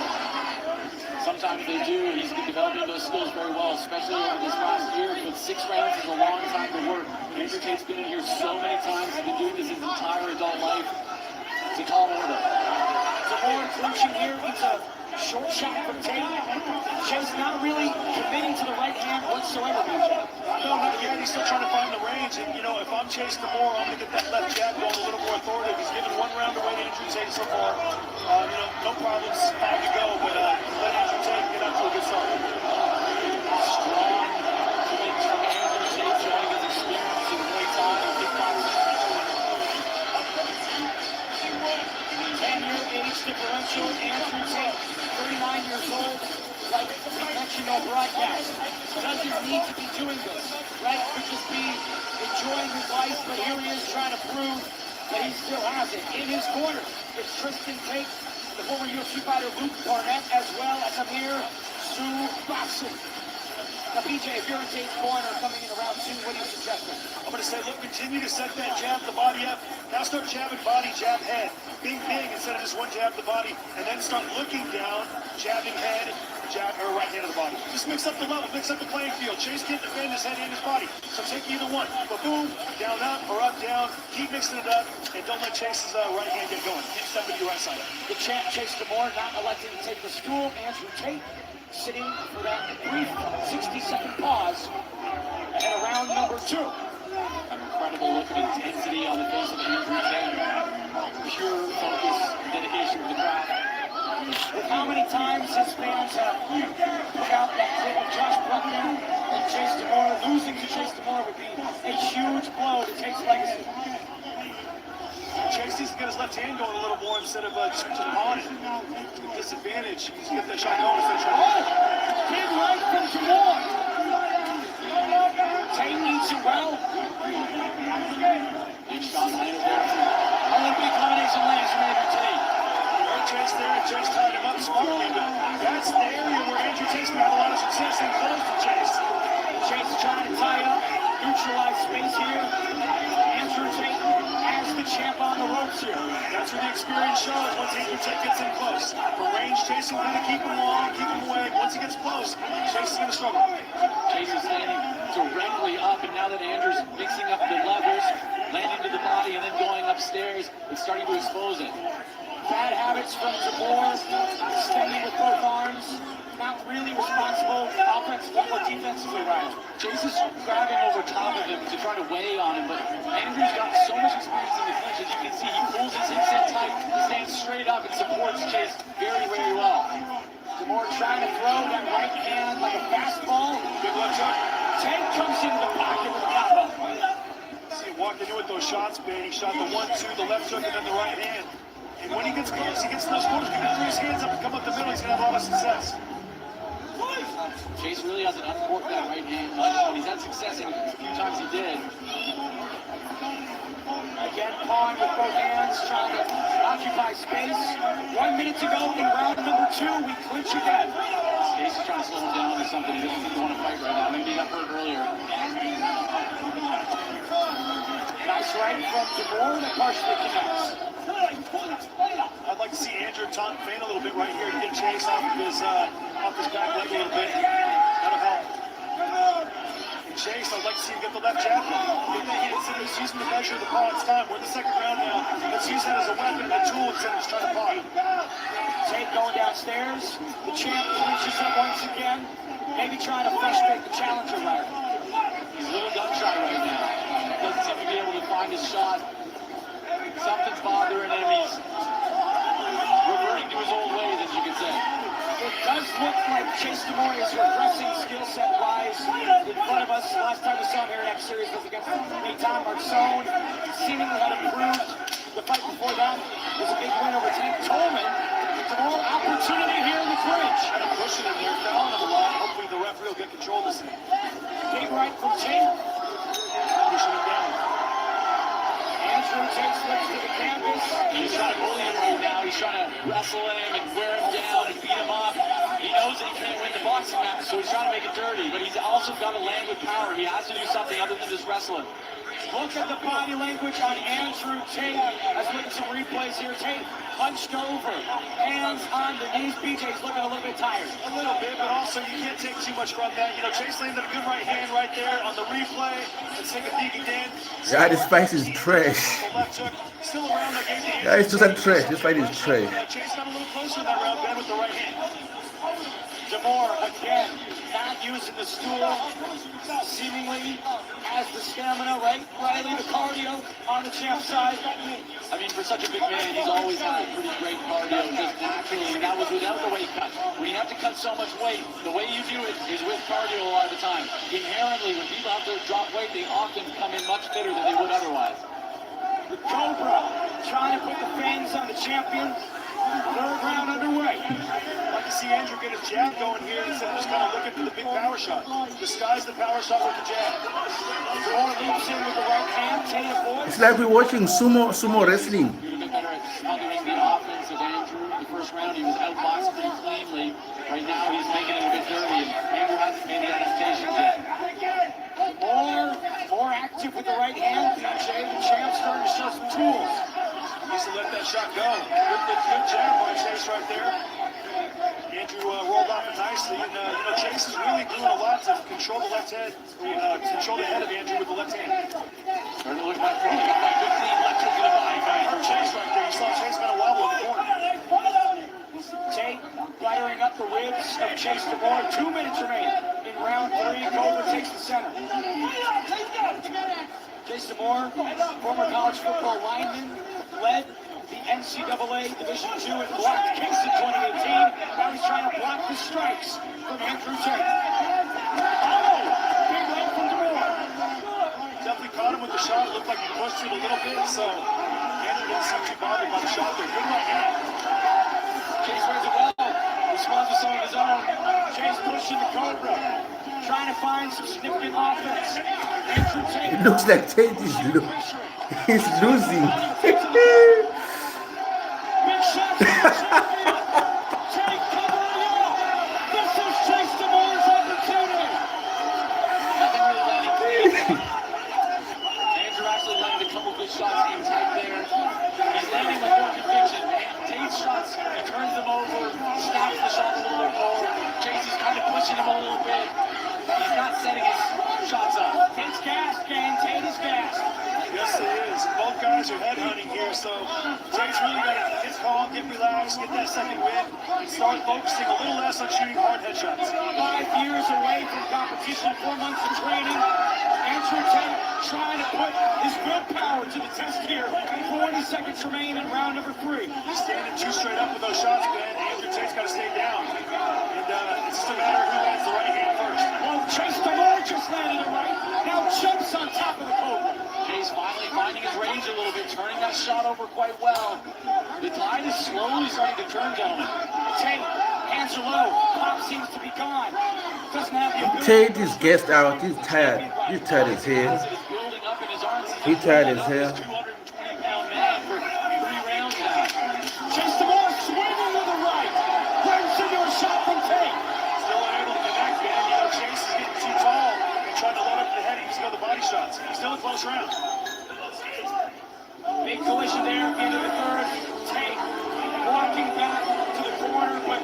Sometimes they do. He's been developing those skills very well, especially over this last year. But 6 rounds is a long time to work. Andrew Tate's been in here so many times. He's been doing this his entire adult life. It's a tall order. Demore clinching here. It's a short shot from Tate. Chase not really committing to the right hand whatsoever, BJ. No, not yet. He's still trying to find the range. And, if I'm Chase Demore, I'm going to get that left jab going a little more authoritative. He's given 1 round away to Andrew Tate so far. No problems. 5 to go, but let Andrew Tate get out to a good start. Strong clinch from Andrew Tate, showing his experience in Muay Thai and kickboxing. 10-year age differential. Andrew Tate, 39 years old. Like we mentioned on broadcast, doesn't need to be doing this, right? Could just be enjoying his life, but here he is trying to prove that he still has it. In his corner, it's Tristan Tate, the former UFC fighter Luke Barnett, as well as Amir Subasu. Now, BJ, if you're in Tate's corner coming in around 2, what are you suggesting? I'm going to say, look, continue to set that jab, the body up. Now start jabbing body, jab head. Bing, instead of just one jab the body. And then start looking down, jabbing head, jab, or right hand of the body. Just mix up the level, mix up the playing field. Chase can't defend his head and his body. So take either one. But boom, down, up, or up, down. Keep mixing it up, and don't let Chase's right hand get going. Hit somebody to your right side. The champ, Chase Demore, not electing to take the stool. Andrew Tate sitting for that brief 60-second pause ahead of round number 2. An incredible look of intensity on the face of Andrew Tate. Pure focus, dedication to the craft. With how many times his fans have put out that clip of Josh Bruckner and Chase Demore, losing to Chase Demore would be a huge blow to Tate's legacy. Chase needs to get his left hand going a little more instead of just on it. Disadvantage. He's get that shot going instead of trying to... Big right from Demore. Tate eats it well. Big shot landed there. Olympic combination lands from Andrew Tate. Great Chase there, and Chase tied him up smartly, but that's the area where Andrew Tate's going to have a lot of success and close to Chase. Chase trying to tie up, neutralize space here. Andrew Tate has the champ on the ropes here. That's where the experience shows once Andrew Tate gets in close. For range, Chase will kind of keep him long, keep him away. Once he gets close, Chase is going to struggle. Chase is landing directly up, and now that Andrew's mixing up the levers, landing to the body and then going upstairs, it's starting to expose it. Bad habits from Demore, standing with both arms, not really responsible offensively or defensively, right? Chase is grabbing over top of him to try to weigh on him, but Andrew's got so much experience in the clinch. As you can see, he pulls his hips in tight, stands straight up, and supports Chase very, very well. Demore trying to throw that right hand like a fastball. Big left hook. Tate comes into the pocket with a combo. See, he walked into it with those shots, man. He shot the 1-2, the left hook, and then the right hand. And when he gets close, he gets to those corners. He can throw his hands up and come up the middle. He's going to have a lot of success. Chase really hasn't uncorked that right hand much, but he's had success in a few times he did. Again, pawing with both hands, trying to occupy space. 1 minute to go in round number 2. We clinch again. Chase is trying to slow him down or something. He doesn't want to fight right now. Maybe he got hurt earlier. Nice right from Demore that partially connects. I'd like to see Andrew taunt feint a little bit right here to get Chase off his back leg a little bit. That'll help. And Chase, I'd like to see him get the left jab. He's using the measure of the paw. It's time. We're in the second round now. Let's use that as a weapon and a tool instead of just trying to paw. Tate going downstairs. The champ clinches up once again. Maybe trying to frustrate the challenger, Larry. He's a little gun shy right now. Doesn't seem to be able to find his shot. Something's bothering him. He's like Chase DeMore is regressing skill set wise in front of us. Last time we saw him here in X Series was against Nathan Marcone. Seemingly had improved. The fight before that was a big win over Tank Tolman. DeMore opportunity here in the clinch. Kind of pushing him there, fouling him a lot. Hopefully the referee will get control of this thing. Big right from Tank. Pushing him down. Andrew Tate slips to the canvas. He's trying to bully him right now. He's trying to wrestle him and wear him down and beat him up. He knows that he can't win the boxing match, so he's trying to make it dirty. But he's also got to land with power. He has to do something other than just wrestling. Look at the body language on Andrew Tate. Let's look at some replays here. Tate hunched over, hands on the knees. BJ's looking a little bit tired. A little bit, but also you can't take too much from that. You know, Chase landed a good right hand right there on the replay. Let's take a peek again. Yeah, this fight is trash. Left hook, still around again. Yeah, it's just a trash. This fight is trash. Chase got a little closer in that round, Ben, with the right hand. DeMore again, not using the stool. Seemingly has the stamina, right? Riley, the cardio on the champ side. I mean, for such a big man, he's always had a pretty great cardio, just naturally, and that was without the weight cut. When you have to cut so much weight, the way you do it is with cardio a lot of the time. Inherently, when people have to drop weight, they often come in much fitter than they would otherwise. The Cobra trying to put the fangs on the champion. Third round underway. I'd like to see Andrew get his jab going here instead of just kind of looking for the big power shot. Disguise the power shot with the jab. DeMore leaps in with the right hand. Tate avoids. It's like we're watching sumo wrestling. He would have been better at smothering the offense of Andrew. The first round, he was outboxed pretty cleanly. Right now, he's making it a bit dirty, and Andrew hasn't made the adaptations yet. More active with the right hand. DJ, the champ, starting to show some tools. Needs to let that shot go. Good jab by Chase right there. Andrew rolled off it nicely, and you know, Chase is really doing a lot to control the left head, control the head of Andrew with the left hand. Starting to look back for him. He got that good clean left hook to the body. Hurt Chase right there. You saw Chase kind of wobble in the corner. Tate buttering up the ribs of Chase DeMore. 2 minutes remain in round 3. Cobra takes the center. Chase DeMore, former college football lineman, led the NCAA Division II and blocked kicks in 2018. Now he's trying to block the strikes from Andrew Tate. Oh! Big right from DeMore. Definitely caught him with the shot. It looked like he pushed it a little bit, so Andrew didn't seem too bothered by the shot there. Good right hand. Chase wears it well. Responds to some of his own. Chase pushing the Cobra. Trying to find some significant offense. Andrew Tate. It looks like Tate is he's losing. Big shot. Tate covering up. This is Chase DeMore's opportunity. Nothing really landing. Andrew actually landed a couple good shots in tight there. He's landing with more conviction. Tate's shots, he turns them over, stops the shots a little bit more. Chase is kind of pushing him a little bit. He's not setting his shots up. Tate's gas, gang. Tate is gas. Yes, it is. Both guys are headhunting here, so Tate's really got to get calm, get relaxed, get that second win, and start focusing a little less on shooting hard headshots. 5 years away from competition, 4 months of training. Andrew Tate trying to put his willpower to the test here. 40 seconds remain in round number 3. He's standing too straight up with those shots, man. Andrew Tate's got to stay down. And it's just a matter of who lands the right hand first. Oh, Chase DeMore just landed it right. Now jumps on top of the Cobra. Chase finally finding his range a little bit, turning that shot over quite well. The tide is slowly starting to turn, gentlemen. Tate, hands are low. Pop seems to be gone. Doesn't have the ability. Tate is gassed out. He's tired. He's tired as hell. He's tired as hell. 220-pound man for 3 rounds now. Chase DeMore swinging with the right. Brings into a shot from Tate. Still unable to connect, man. You know, Chase is getting too tall and trying to load up the head. He's got the body shots. Still a close round. Big collision there into the third. Tate walking back to the corner, but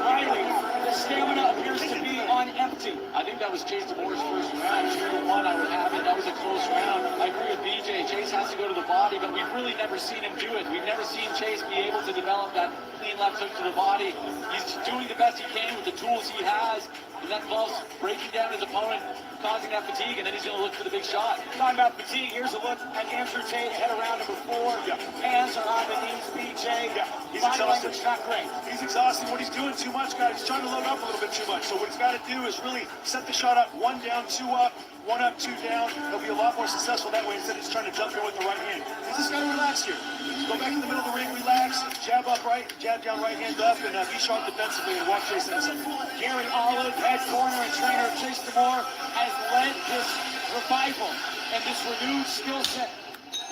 Riley, the stamina appears to be on empty. I think that was Chase DeMore's first round. 2-1, I would have it. That was a close round. I agree with BJ. Chase has to go to the body, but we we've really never seen him do it. We've never seen Chase be able to develop that clean left hook to the body. He's doing the best he can with the tools he has, and that involves breaking down his opponent, causing that fatigue, and then he's going to look for the big shot. Talking about fatigue, here's a look at Andrew Tate, head around number 4. Hands are on the knees, BJ. He's Body exhausted. language not great. He's exhausted. What he's doing too much, guys. He's trying to load up a little bit too much. So what he's got to do is really set the shot up. 1 down, 2 up. 1 up, 2 down. He'll be a lot more successful that way instead of just trying to jump in with the right hand. He's just got to relax here. Go back in the middle of the ring, relax. Jab up right, jab down right hand up, and be sharp defensively and walk Chase into something. Gary Olive, head corner and trainer of Chase DeMore, has led this revival and this renewed skill set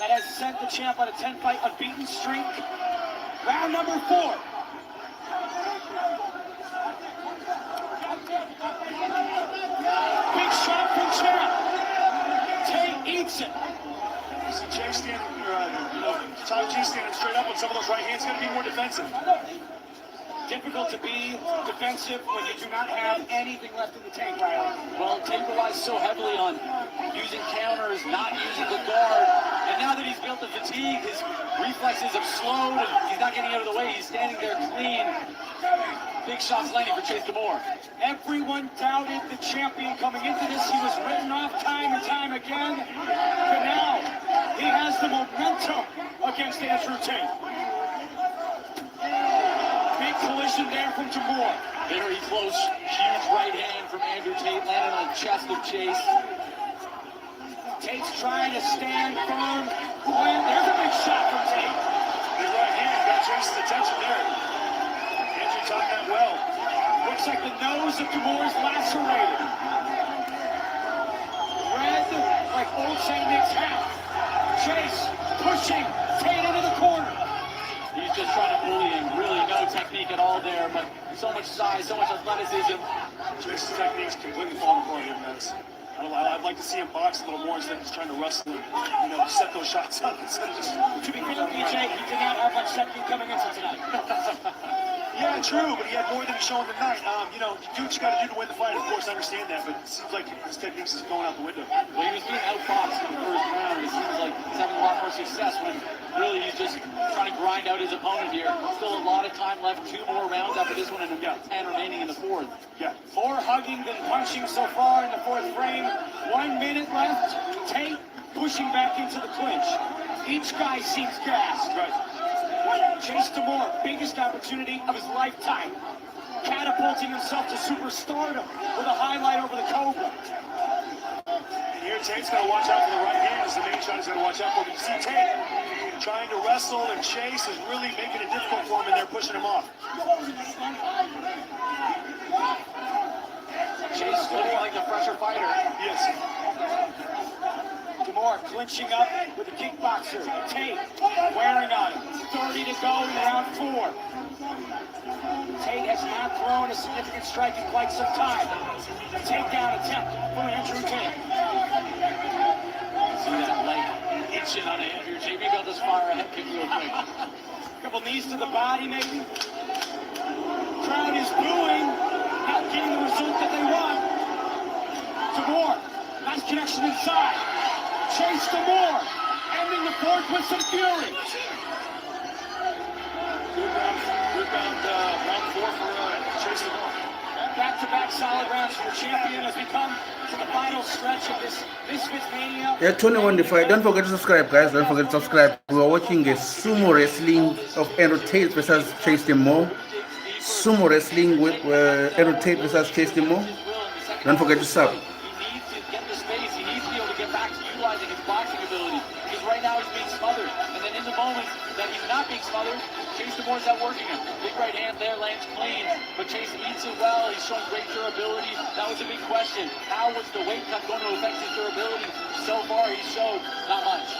that has sent the champ on a 10-fight unbeaten streak. Round number 4. Big shot from champ. Tate eats it. You see Chase standing, Top G standing straight up with some of those right hands. Got to be more defensive. Difficult to be defensive when you do not have anything left in the tank, Riley. Well, Tate relies so heavily on using counters, not using the guard, and now that he's built the fatigue, his reflexes have slowed, and he's not getting out of the way. He's standing there clean. Big shots landing for Chase DeMore. Everyone doubted the champion coming into this. He was written off time and time again. But now, he has the momentum against Andrew Tate. Big collision there from DeMore. Very close, huge right hand from Andrew Tate, landing on the chest of Chase. Tate's trying to stand firm. There's a big shot from Tate. His right hand got Chase's attention there. Andrew timed that well. Looks like the nose of DeMore's lacerated. Red, like old St. Nick's hat. Chase pushing Tate into the corner. He's just trying to bully him. Really no technique at all there, but so much size, so much athleticism. Chase's technique's completely falling apart here, man. I'd like to see him box a little more instead of just trying to wrestle and, set those shots up instead of just... To be fair, BJ, he did not have much technique coming into tonight. Yeah, true, but he had more than he's showing tonight. Do what you got to do to win the fight. Of course, I understand that, but it seems like his technique's is going out the window. Well, he was being outboxed in the first round. It seems like he's having a lot more success when really he's just trying to grind out his opponent here. Still a lot of time left. 2 more rounds after this one, and 10 remaining in the 4th. Yeah. More hugging than punching so far in the 4th frame. 1 minute left. Tate pushing back into the clinch. Each guy seems gassed. Right. Chase DeMore, biggest opportunity of his lifetime. Catapulting himself to superstardom with a highlight over the Cobra. And here Tate's got to watch out for the right hand. As the main shot, he's got to watch out for. You see Tate trying to wrestle, and Chase is really making it difficult for him, and they're pushing him off. Chase still like the fresher fighter. Yes. DeMore clinching up with the kickboxer. Tate wearing on him. 30 to go in round 4. Tate has not thrown a significant strike in quite some time. Takedown attempt from Andrew Tate. See that leg itching on Andrew Tate. Maybe I'll just fire a head kick real quick. Couple knees to the body, maybe. Crowd is booing. Not getting the result that they want. DeMore, nice connection inside. Chase DeMore, ending the 4th with some fury. Good round 4 for Chase DeMore. Back-to-back solid rounds for the champion has become to the final stretch of this Misfits Mania. Yeah, 21 the fight. Don't forget to subscribe, guys. Don't forget to subscribe. We are watching a sumo wrestling of Andrew Tate versus Chase DeMore. Sumo wrestling with Andrew Tate versus Chase DeMore. Don't forget to sub. He needs to get the space. He needs to be able to get back to utilizing his boxing ability. Because right now he's being smothered. And then in the moments that he's not being smothered, Chase DeMore's outworking him. Big right hand there, lands clean. But Chase eats it well. He's showing great durability. That was a big question. How was the weight cut going to affect his durability? So far, he's showed not much.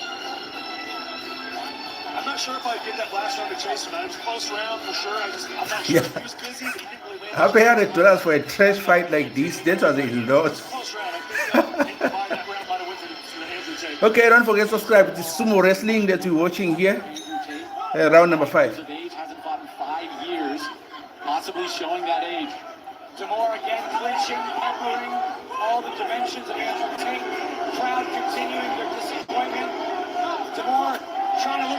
I'm not sure if I get that last round to Chase tonight. It was a close round for sure. I'm not sure if he was busy, but he didn't really land. I paid $100 for a trash fight like this. That was a loss. Close round. I think that round might have went to Andrew Tate. Okay, don't forget to subscribe to sumo wrestling that we're watching here. Round number 5. Of age, hasn't fought in 5 years, possibly showing that age. DeMore again clinching, peppering all the dimensions of Andrew Tate. Crowd continuing their disappointment. DeMore trying to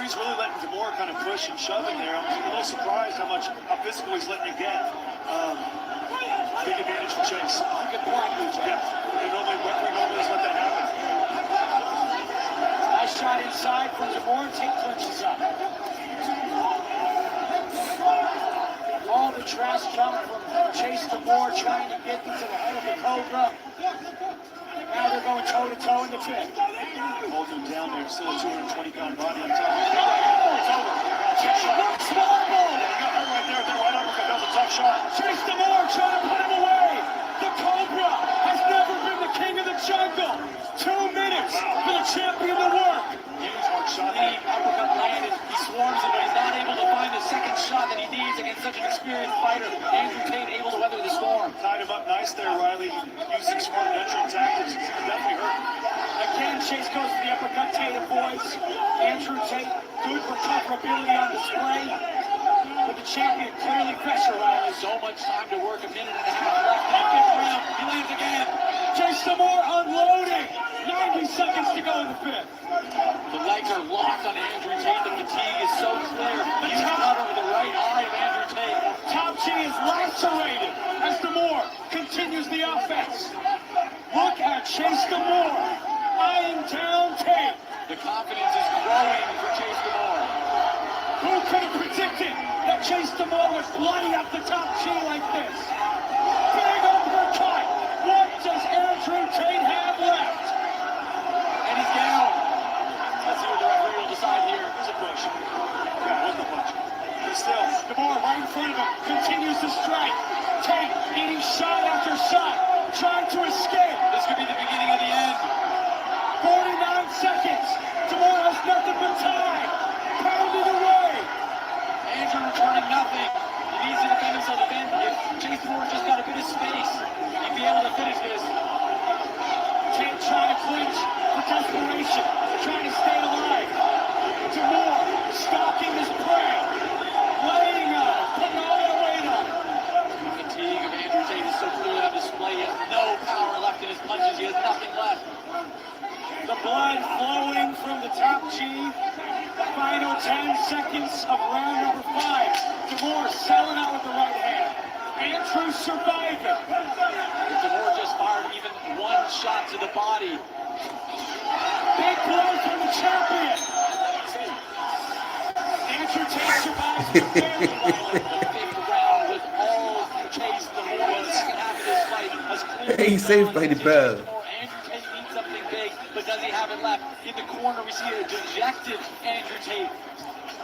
Fury's really letting Demore kind of push and shove in there. I'm a little surprised how physical he's letting it get. Big advantage for Chase. Good point. Yeah. We normally just let that happen. Nice shot inside from Demore. Tate clinches up. All the trash come from Chase Demore trying to get into the head of the Cobra. Now they're going toe-to-toe in the pit. Holding him down there, still a 220-pound body on top. It's over. Chase shot. Small ball. Yeah, he got hurt right there. That right uppercut. That was a tough shot. Chase Demore trying to put him away. The Cobra has never been the king of the jungle. 2 minutes for the champion to work. Huge hard shot. The uppercut landed. He swarms it, but he's not able to find the second shot that he needs against such an experienced fighter. Andrew Tate able to weather the storm. Tied him up nice there, Riley. Using smart veteran tactics. He's definitely hurt. Again, Chase goes to the uppercut. Tate avoids. Andrew Tate, good recoverability on display. But the champion clearly pressure, Riley. So much time to work, a minute and a half left in the fifth round. He lands again. Chase Demore unloading. 90 seconds to go in the fifth. The legs are locked on Andrew Tate. The fatigue is so clear. He's cut over the right eye of Andrew Tate. Top G is lacerated as Demore continues the offense. Look at Chase Demore eyeing down Tate. The confidence is growing for Chase Demore. Who could have predicted that Chase Demore was bloody up the top G like this? Big uppercut. What does Andrew Tate have left? And he's down. Let's see what the referee will decide here. There's a push. Yeah, was the punch. But still, Demore right in front of him continues to strike. Tate eating shot after shot, trying to escape. This could be the beginning of the end. 49 seconds. Demore has nothing but time. Pounding away. Andrew returning nothing. He needs to defend himself. If Chase Demore just got a bit of space, he'd be able to finish this. Tate trying to clinch for desperation, trying to stay alive. Demore stalking his prey, laying on him, putting all that weight on him. The fatigue of Andrew Tate is so clearly on display. He has no power left in his punches. He has nothing left. The blood flowing from the top G. Final 10 seconds of round number 5. Demore selling out with the right hand. Andrew surviving. If Demore just fired even one shot to the body. Big blow from the champion. Andrew Tate survives the barely. The fifth round with all Chase Demore. The second half of this fight has clearly He's saved by the bell. Andrew Tate needs something big, but does he have it left? In the corner, we see a dejected Andrew Tate.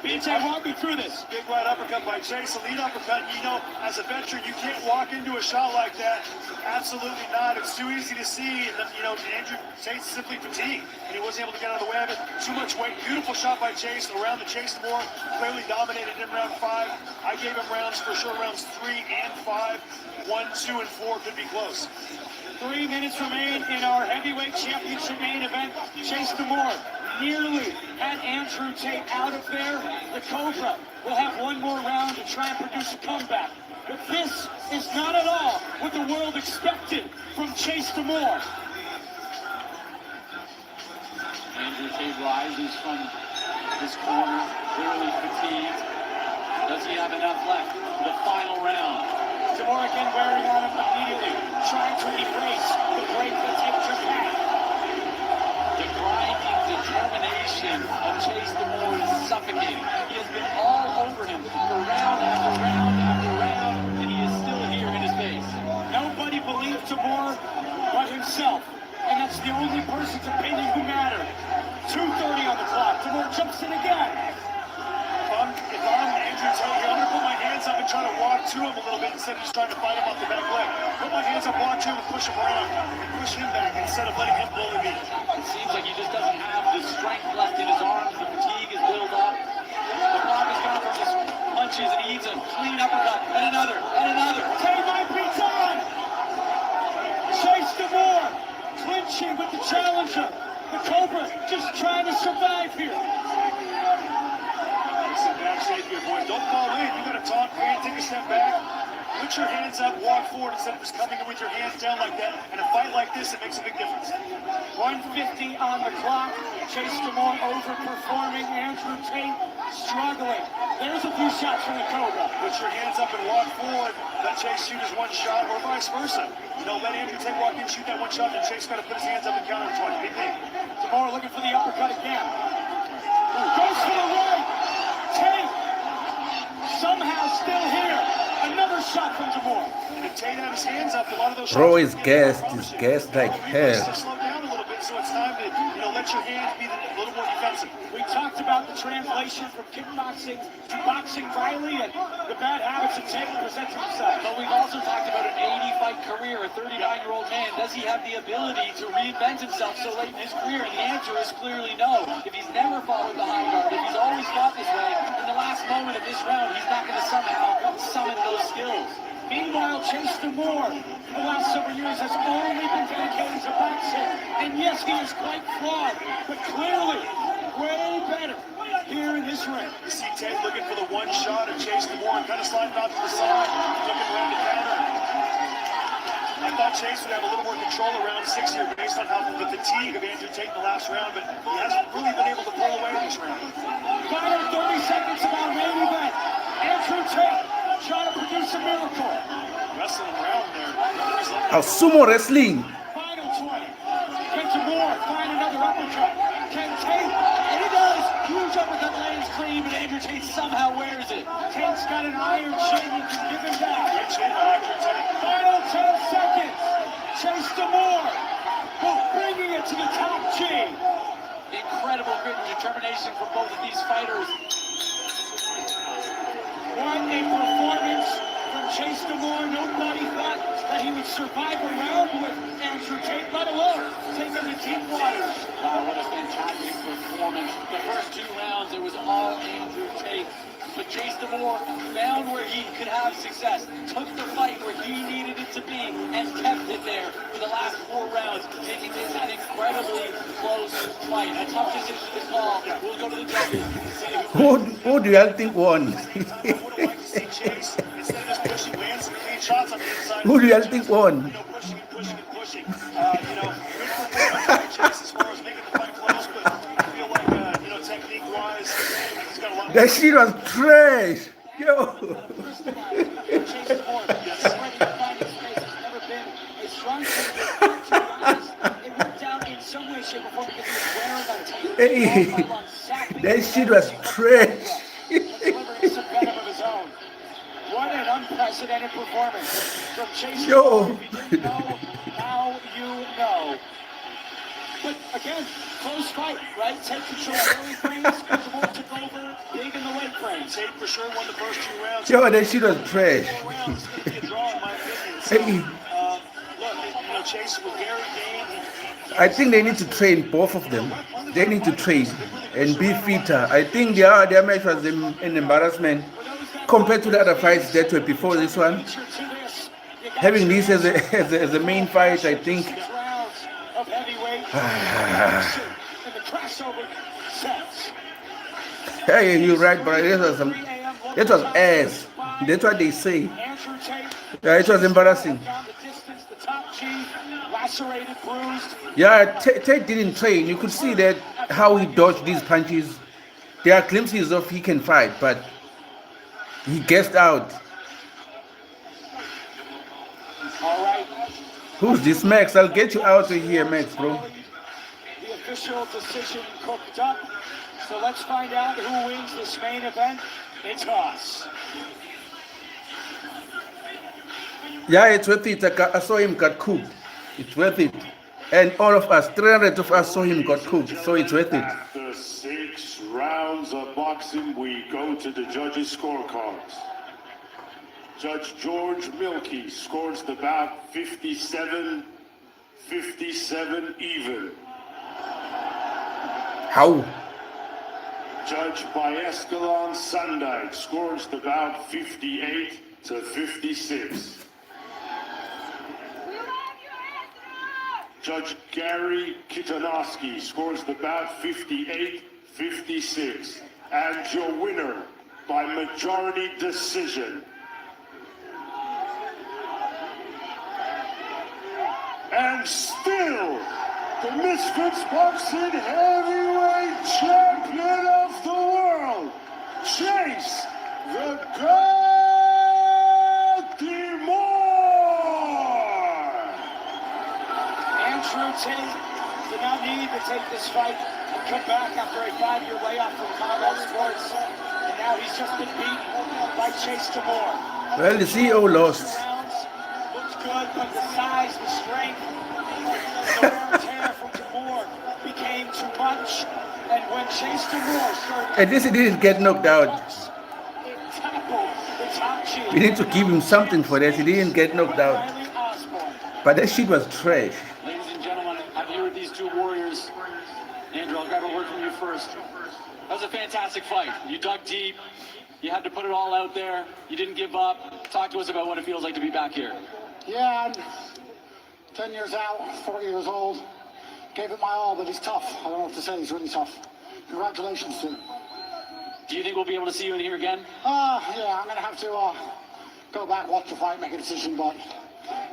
BJ, walk me through this. big right uppercut by Chase, a lead uppercut. You know, as a veteran, you can't walk into a shot like that. Absolutely not. It's too easy to see. And, you know, Andrew Tate's simply fatigued, and he wasn't able to get out of the way of it. Too much weight. Beautiful shot by Chase. Around the Chase more, clearly dominated in round 5. I gave him rounds for sure, rounds 3 and 5. 1, 2, and 4 could be close. 3 minutes remain in our heavyweight championship main event. Chase Demore nearly had Andrew Tate out of there. The Cobra will have one more round to try and produce a comeback. But this is not at all what the world expected from Chase Demore. Andrew Tate rises from his corner, clearly fatigued. Does he have enough left for the final round? Demore again wearing on him immediately, trying to erase the break that Tate just had. The grinding determination of Chase Demore is suffocating. He has been all over him for round after round after round, and he is still here in his face. Nobody believed Demore but himself, and that's the only person's opinion who mattered. 2:30 on the clock. Demore jumps in again. If I'm Andrew Tate, I'm going to put my hands up and try to walk to him a little bit instead of just trying to fight him off the back leg. Put my hands up, walk to him, and push him around. And push him back instead of letting him bully me. It seems like he just doesn't have the strength left in his arms. The fatigue is built up. The block is gone from his punches, and he eats a clean uppercut, and another, and another. Tate might be done. Chase Demore clinching with the challenger. The Cobra just trying to survive here. It's in bad shape here, boys. Don't fall in. You got to talk, man. Take a step back. Put your hands up, walk forward instead of just coming in with your hands down like that. In a fight like this, it makes a big difference. 150 on the clock. Chase Damore overperforming. Andrew Tate struggling. There's a few shots from the Cobra. Put your hands up and walk forward. Let Chase shoot his one shot, or vice versa. You know, let Andrew Tate walk in, shoot that one shot, and Chase got to put his hands up and counter twice. Big thing. Damore looking for the uppercut again. Goes for the right. Tate somehow still here. Another shot from Damore. And Tate had his hands up. A lot of those Bro shots is gassed like hell. slow down a little bit, so it's time to, let your hands be a little more defensive. We talked about the translation from kickboxing to boxing Riley and the bad habits of Tate presenting himself. But we've also talked about an 80-fight career, a 39-year-old man. Does he have the ability to reinvent himself so late in his career? And the answer is clearly no. If he's never fought with the high guard, if he's always fought this way, in the last moment of this round, he's not going to somehow summon those skills. Meanwhile, Chase Damore, for the last several years, has only been dedicated to boxing. And yes, he is quite flawed, but clearly way better here in this ring. You see Tate looking for the one shot of Chase Damore and kind of sliding off to the side, looking around the counter. I thought Chase would have a little more control around 6 here based on how the fatigue of Andrew Tate in the last round, but he hasn't really been able to pull away in this round. Final 30 seconds of our main event. Andrew Tate trying to produce a miracle. Wrestling around there. Sumo wrestling. Final 20. Can Damore find another uppercut? Can Tate? And he does. Huge uppercut lands clean, but Andrew Tate somehow wears it. Tate's got an iron chin and can give him back. Final 10 seconds. Chase Damore bringing it to the top G. Incredible grit and determination from both of these fighters. What a performance from Chase Damore. Nobody thought that he would survive a round with Andrew Tate, let alone take him to deep water. What a fantastic performance. The first 2 rounds, it was all Andrew Tate. But Chase Damore found where he could have success, took the fight where he needed it to be, and kept it there for the last 4 rounds, making this an incredibly close fight. A tough decision to call. We'll go to the judges and see Who do y'all think won? Who do y'all think won? Pushing. Chase as far as making the fight close, but I feel like, technique-wise, he's got a lot. That shit was trash. Yo. Chase Damore, despite the fighting space, has never been a strong suit. It went down in some way, shape, or form because he was wearing on Tate. Hey, that shit was trash. Delivering some venom of his own. What an unprecedented performance from Chase Yo. Damore. If you didn't know, now you know. But again, close fight, right? Tate control early frames, Damore took over big in the late frames. Tate for sure won the first 2 rounds. Yo, that shit was trash. Hey. Look, Chase was very game. I think they need to train, both of them. They need to train and be fitter. I think their match was an embarrassment compared to the other fights that were before this one. Having this as a main fight, I think. Hey, you're right, but it was ass. That's what they say. Yeah, it was embarrassing. Yeah, Tate didn't train. You could see that how he dodged these punches. There are glimpses of he can fight, but he guessed out. All right. Who's this, Max? I'll get you out of here, Max, bro. The official decision cooked up. So let's find out who wins this main event. It's us. Yeah, it's worth it. I saw him get cooked. It's worth it. And all of us, 300 of us saw him got cooked. So it's worth it. After 6 rounds of boxing, we go to the judges' scorecards. Judge George Milkey scores the bout 57 even. How? Judge Baescalan Sandike scores the bout 58-56. Judge Gary Kitanowski scores the bout 58-56. And your winner by majority decision, And still, the Misfits Boxing Heavyweight Champion of the World, Chase the God Demore. Andrew Tate did not need to take this fight and come back after a 5-year layoff from combat sports. And now he's just been beaten by Chase Demore. Well, the CEO lost. Looked good, but the size, the strength, the wear and tear from Demore became too much. And when Chase Demore started... At least he didn't get knocked out. It tackled the top chief. We need to give him something for that. He didn't get knocked out. But that shit was trash. Ladies and gentlemen, I'm here with these two warriors. Andrew, I'll grab a word from you first. That was a fantastic fight. You dug deep. You had to put it all out there. You didn't give up. Talk to us about what it feels like to be back here. Yeah, I'm 10 years out, 40 years old. Gave it my all, but he's tough. I don't know what to say. He's really tough. Congratulations to him. Do you think we'll be able to see you in here again? Yeah, I'm going to have to go back, watch the fight, make a decision, but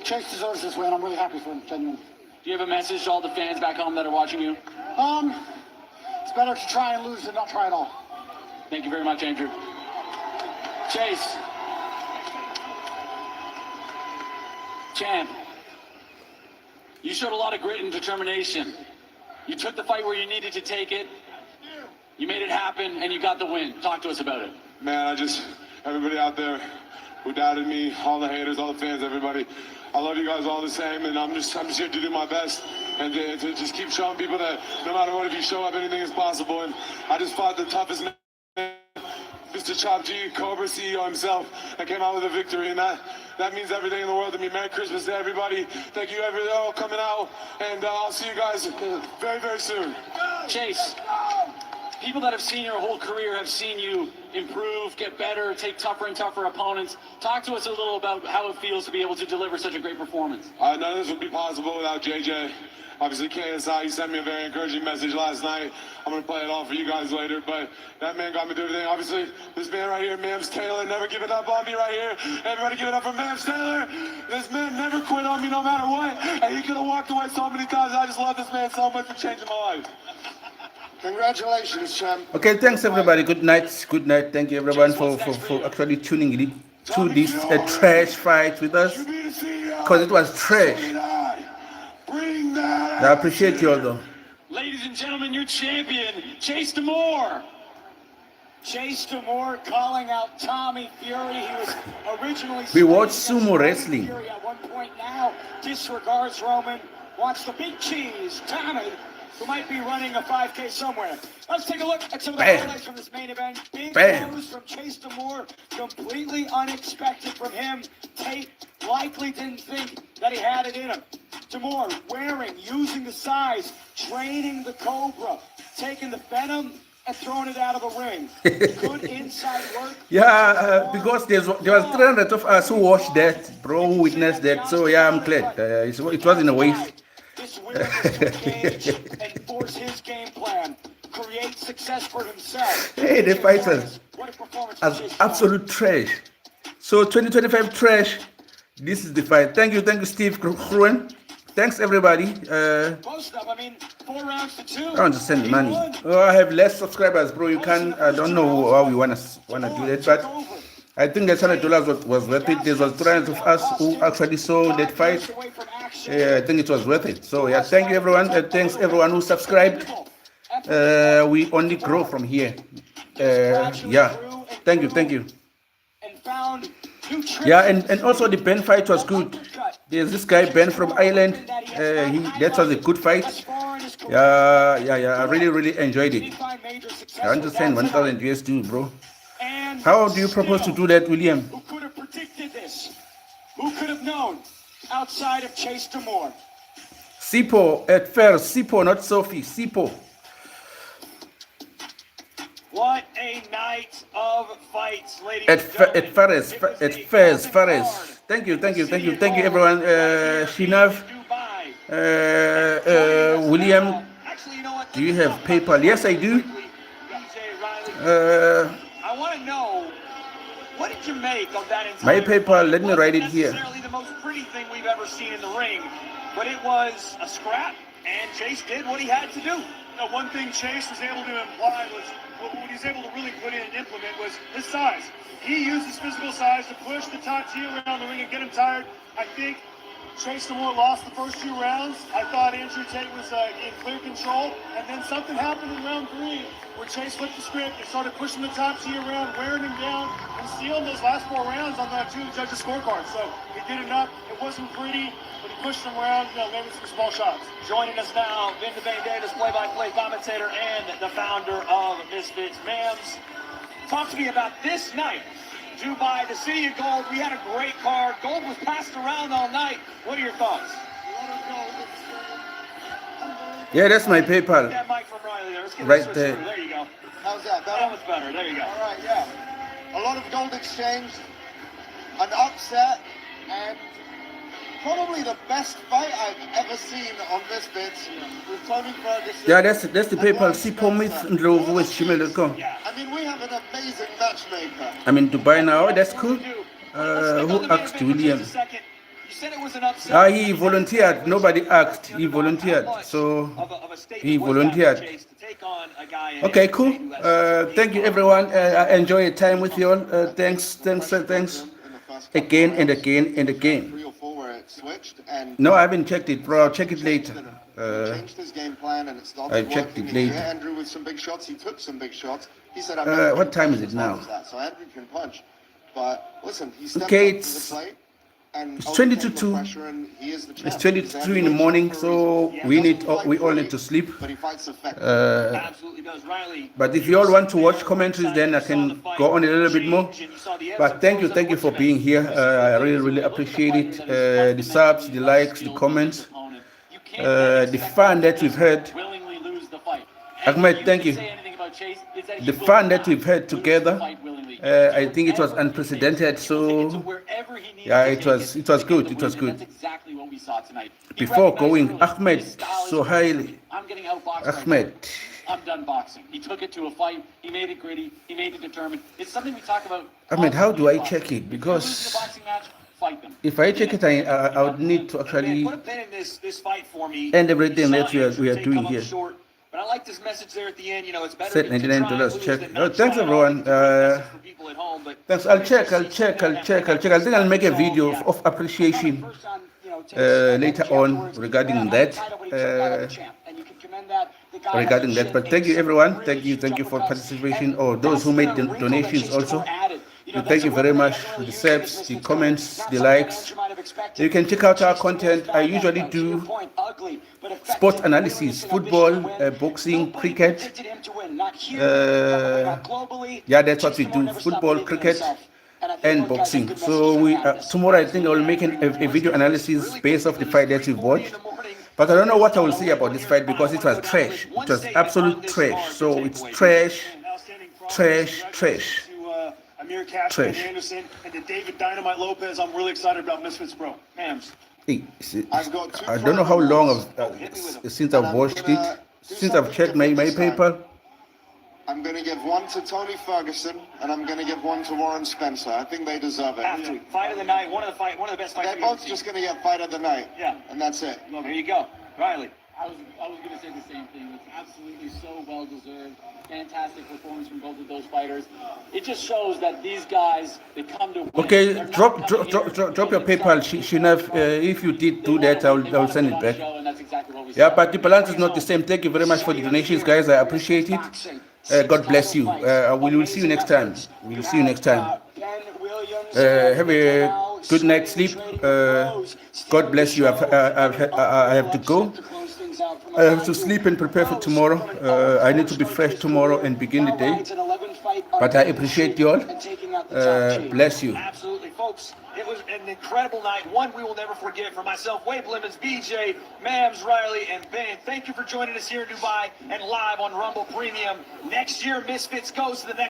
Chase deserves this win. I'm really happy for him, genuinely. Do you have a message to all the fans back home that are watching you? It's better to try and lose than not try at all. Thank you very much, Andrew. Chase. Champ. You showed a lot of grit and determination. You took the fight where you needed to take it. You made it happen, and you got the win. Talk to us about it. Man, everybody out there who doubted me, all the haters, all the fans, everybody, I love you guys all the same, and I'm just here to do my best and to just keep showing people that no matter what, if you show up, anything is possible. And I just fought the toughest man, Mr. Chop G, Cobra CEO himself, that came out with a victory, and that means everything in the world to me. Merry Christmas to everybody. Thank you all coming out, and I'll see you guys very, very soon. Chase, people that have seen your whole career have seen you improve, get better, take tougher and tougher opponents. Talk to us a little about how it feels to be able to deliver such a great performance. None of this would be possible without JJ. Obviously, KSI, he sent me a very encouraging message last night. I'm going to play it all for you guys later, but that man got me through everything. Obviously, this man right here, Mams Taylor, never giving up on me right here. Everybody give it up for Mams Taylor. This man never quit on me no matter what, and he could have walked away so many times. I just love this man so much for changing my life. Congratulations, champ. Okay, thanks everybody. Good night. Good night. Thank you everyone for actually tuning in to this trash fight with us, because it was trash. I appreciate you all though. Ladies and gentlemen, your champion, Chase Demore. Chase Demore calling out Tommy Fury. He was originally... We watched sumo wrestling. Fury at one point, now disregards Roman. Wants the big cheese, Tommy, who might be running a 5K somewhere. Let's take a look at some of the highlights from this main event. Big moves from Chase Demore, completely unexpected from him. Tate likely didn't think that he had it in him. Demore wearing, using the size, training the Cobra, taking the Venom and throwing it out of the ring. Good inside work. Yeah, because there was 300 of us who watched that, bro, who witnessed that. So yeah, I'm glad. It wasn't a waste. This winner was to engage and force his game plan, create success for himself. Hey, the fight was absolute trash. So 2025 trash. This is the fight. Thank you, Steve Gruen. Thanks everybody. Most of, 4 rounds to 2. I want to send money. Oh, I have less subscribers, bro. You can. I don't know how we wanna do that, but I think that $100 was worth it. There was 300 of us who actually saw that fight. I think it was worth it. So yeah, thank you everyone. Thanks everyone who subscribed. We only grow from here. Yeah, thank you. Yeah, and also the Ben fight was good. There's this guy Ben from Ireland. That was a good fight. Yeah. I really enjoyed it. I understand 1,000 USD, bro. How do you propose to do that, William? Who could have predicted this? Who could have known outside of Chase Demore? Sipo at first. Sipo, not Sophie. Sipo. What a night of fights, ladies and gentlemen. At Fares. Thank you, everyone. Shinav, William, do you have PayPal? Yes, I do. I want to know, what did you make of that entire my PayPal, let me write it here. Not necessarily the most pretty thing we've ever seen in the ring but it was a scrap, and Chase did what he had to do. One thing Chase was able to imply was, what he was able to really put in and implement was his size. He used his physical size to push the top tier around the ring and get him tired. I think Chase Lamore lost the first 2 rounds. I thought Andrew Tate was in clear control, and then something happened in round 3 where Chase flipped the script and started pushing the top tier around, wearing him down, and stealing those last 4 rounds on the 2 judges' scorecards. So he did enough. It wasn't pretty, but he pushed him around, maybe some small shots. Joining us now, Vin DeVane Davis, play-by-play commentator and the founder of Misfits. Mams, talk to me about this night. Dubai, the City of Gold. We had a great card. Gold was passed around all night. What are your thoughts? Yeah, that's my PayPal. That mic from Riley there. Let's get Right this there. through. There you go. How's that? That was better. There you go. All right, yeah. A lot of gold exchanged, an upset, and probably the best fight I've ever seen on Misfits with Tony Ferguson. Yeah, that's the PayPal. cpomith@gmail.com. I mean, we have an amazing matchmaker. I'm in Dubai now. That's cool. Who asked William? He volunteered. Nobody asked. He volunteered. So he volunteered. Okay, cool. Thank you, everyone. I enjoy your time with you all. Thanks. Again and again and again. No, I haven't checked it, bro. I'll check it later. Changed his game plan and it started I checked working. it later. Andrew with some big shots. He took some big shots. He said, What time is it now? So Andrew can punch. But listen, he stepped Okay, up to the plate. And it's 20 to 2. It's 20 to 3 in the morning, so we all need to sleep. But if you all want to watch commentaries, then I can go on a little bit more. But thank you for being here. I really appreciate it. The subs, the likes, the comments, the fun that we've had. Ahmed, thank you. The fun that we've had together. I think it was unprecedented. So yeah, it was good. It was good. Before going, Ahmed, so highly. Ahmed. I'm done boxing. He took it to a fight. He made it gritty. He made it determined. It's something we talk about. Ahmed, how do I check it? Because if I check it, I would need to actually end everything that we are doing here. But I like this message there at the end. It's better Set $99. Check. Oh, thanks everyone. Thanks. I'll check. I think I'll make a video of appreciation later on regarding that. But thank you everyone. Thank you for participation, or those who made donations also. Thank you very much for the subs, the comments, the likes. You can check out our content. I usually do sport analysis, football, boxing, cricket. Yeah, that's what we do: football, cricket, and boxing. So tomorrow I think I will make a video analysis based off the fight that we've watched. But I don't know what I will say about this fight because it was trash. It was absolute trash. So it's trash. Amir Castro and Anderson, and to David Dynamite Lopez. I'm really excited about Misfits, bro. Hams. Hey, I don't know how long since I've watched it. Since I've checked my PayPal. I'm going to give one to Tony Ferguson, and I'm going to give one to Warren Spencer. I think they deserve it. Have to. Fight of the night. One of the best fights. They're both just going to get fight of the night. Yeah. And that's it. Well, there you go. Riley. I was going to say the same thing. It's absolutely so well deserved. Fantastic performance from both of those fighters. It just shows that these guys, they come to win. Okay, drop your PayPal, Shinav. If you did do that, I'll send it back. Yeah, but the balance is not the same. Thank you very much for the donations, guys. I appreciate it. God bless you. We will see you next time. Have a good night's sleep. God bless you. I have to go. I have to sleep and prepare for tomorrow. I need to be fresh tomorrow and begin the day. But I appreciate you all. Bless you. Absolutely, folks. It was an incredible night. One we will never forget. For myself, Wade Blimmons, BJ, Mams, Riley, and Ben. Thank you for joining us here in Dubai and live on Rumble Premium. Next year, Misfits goes to the next.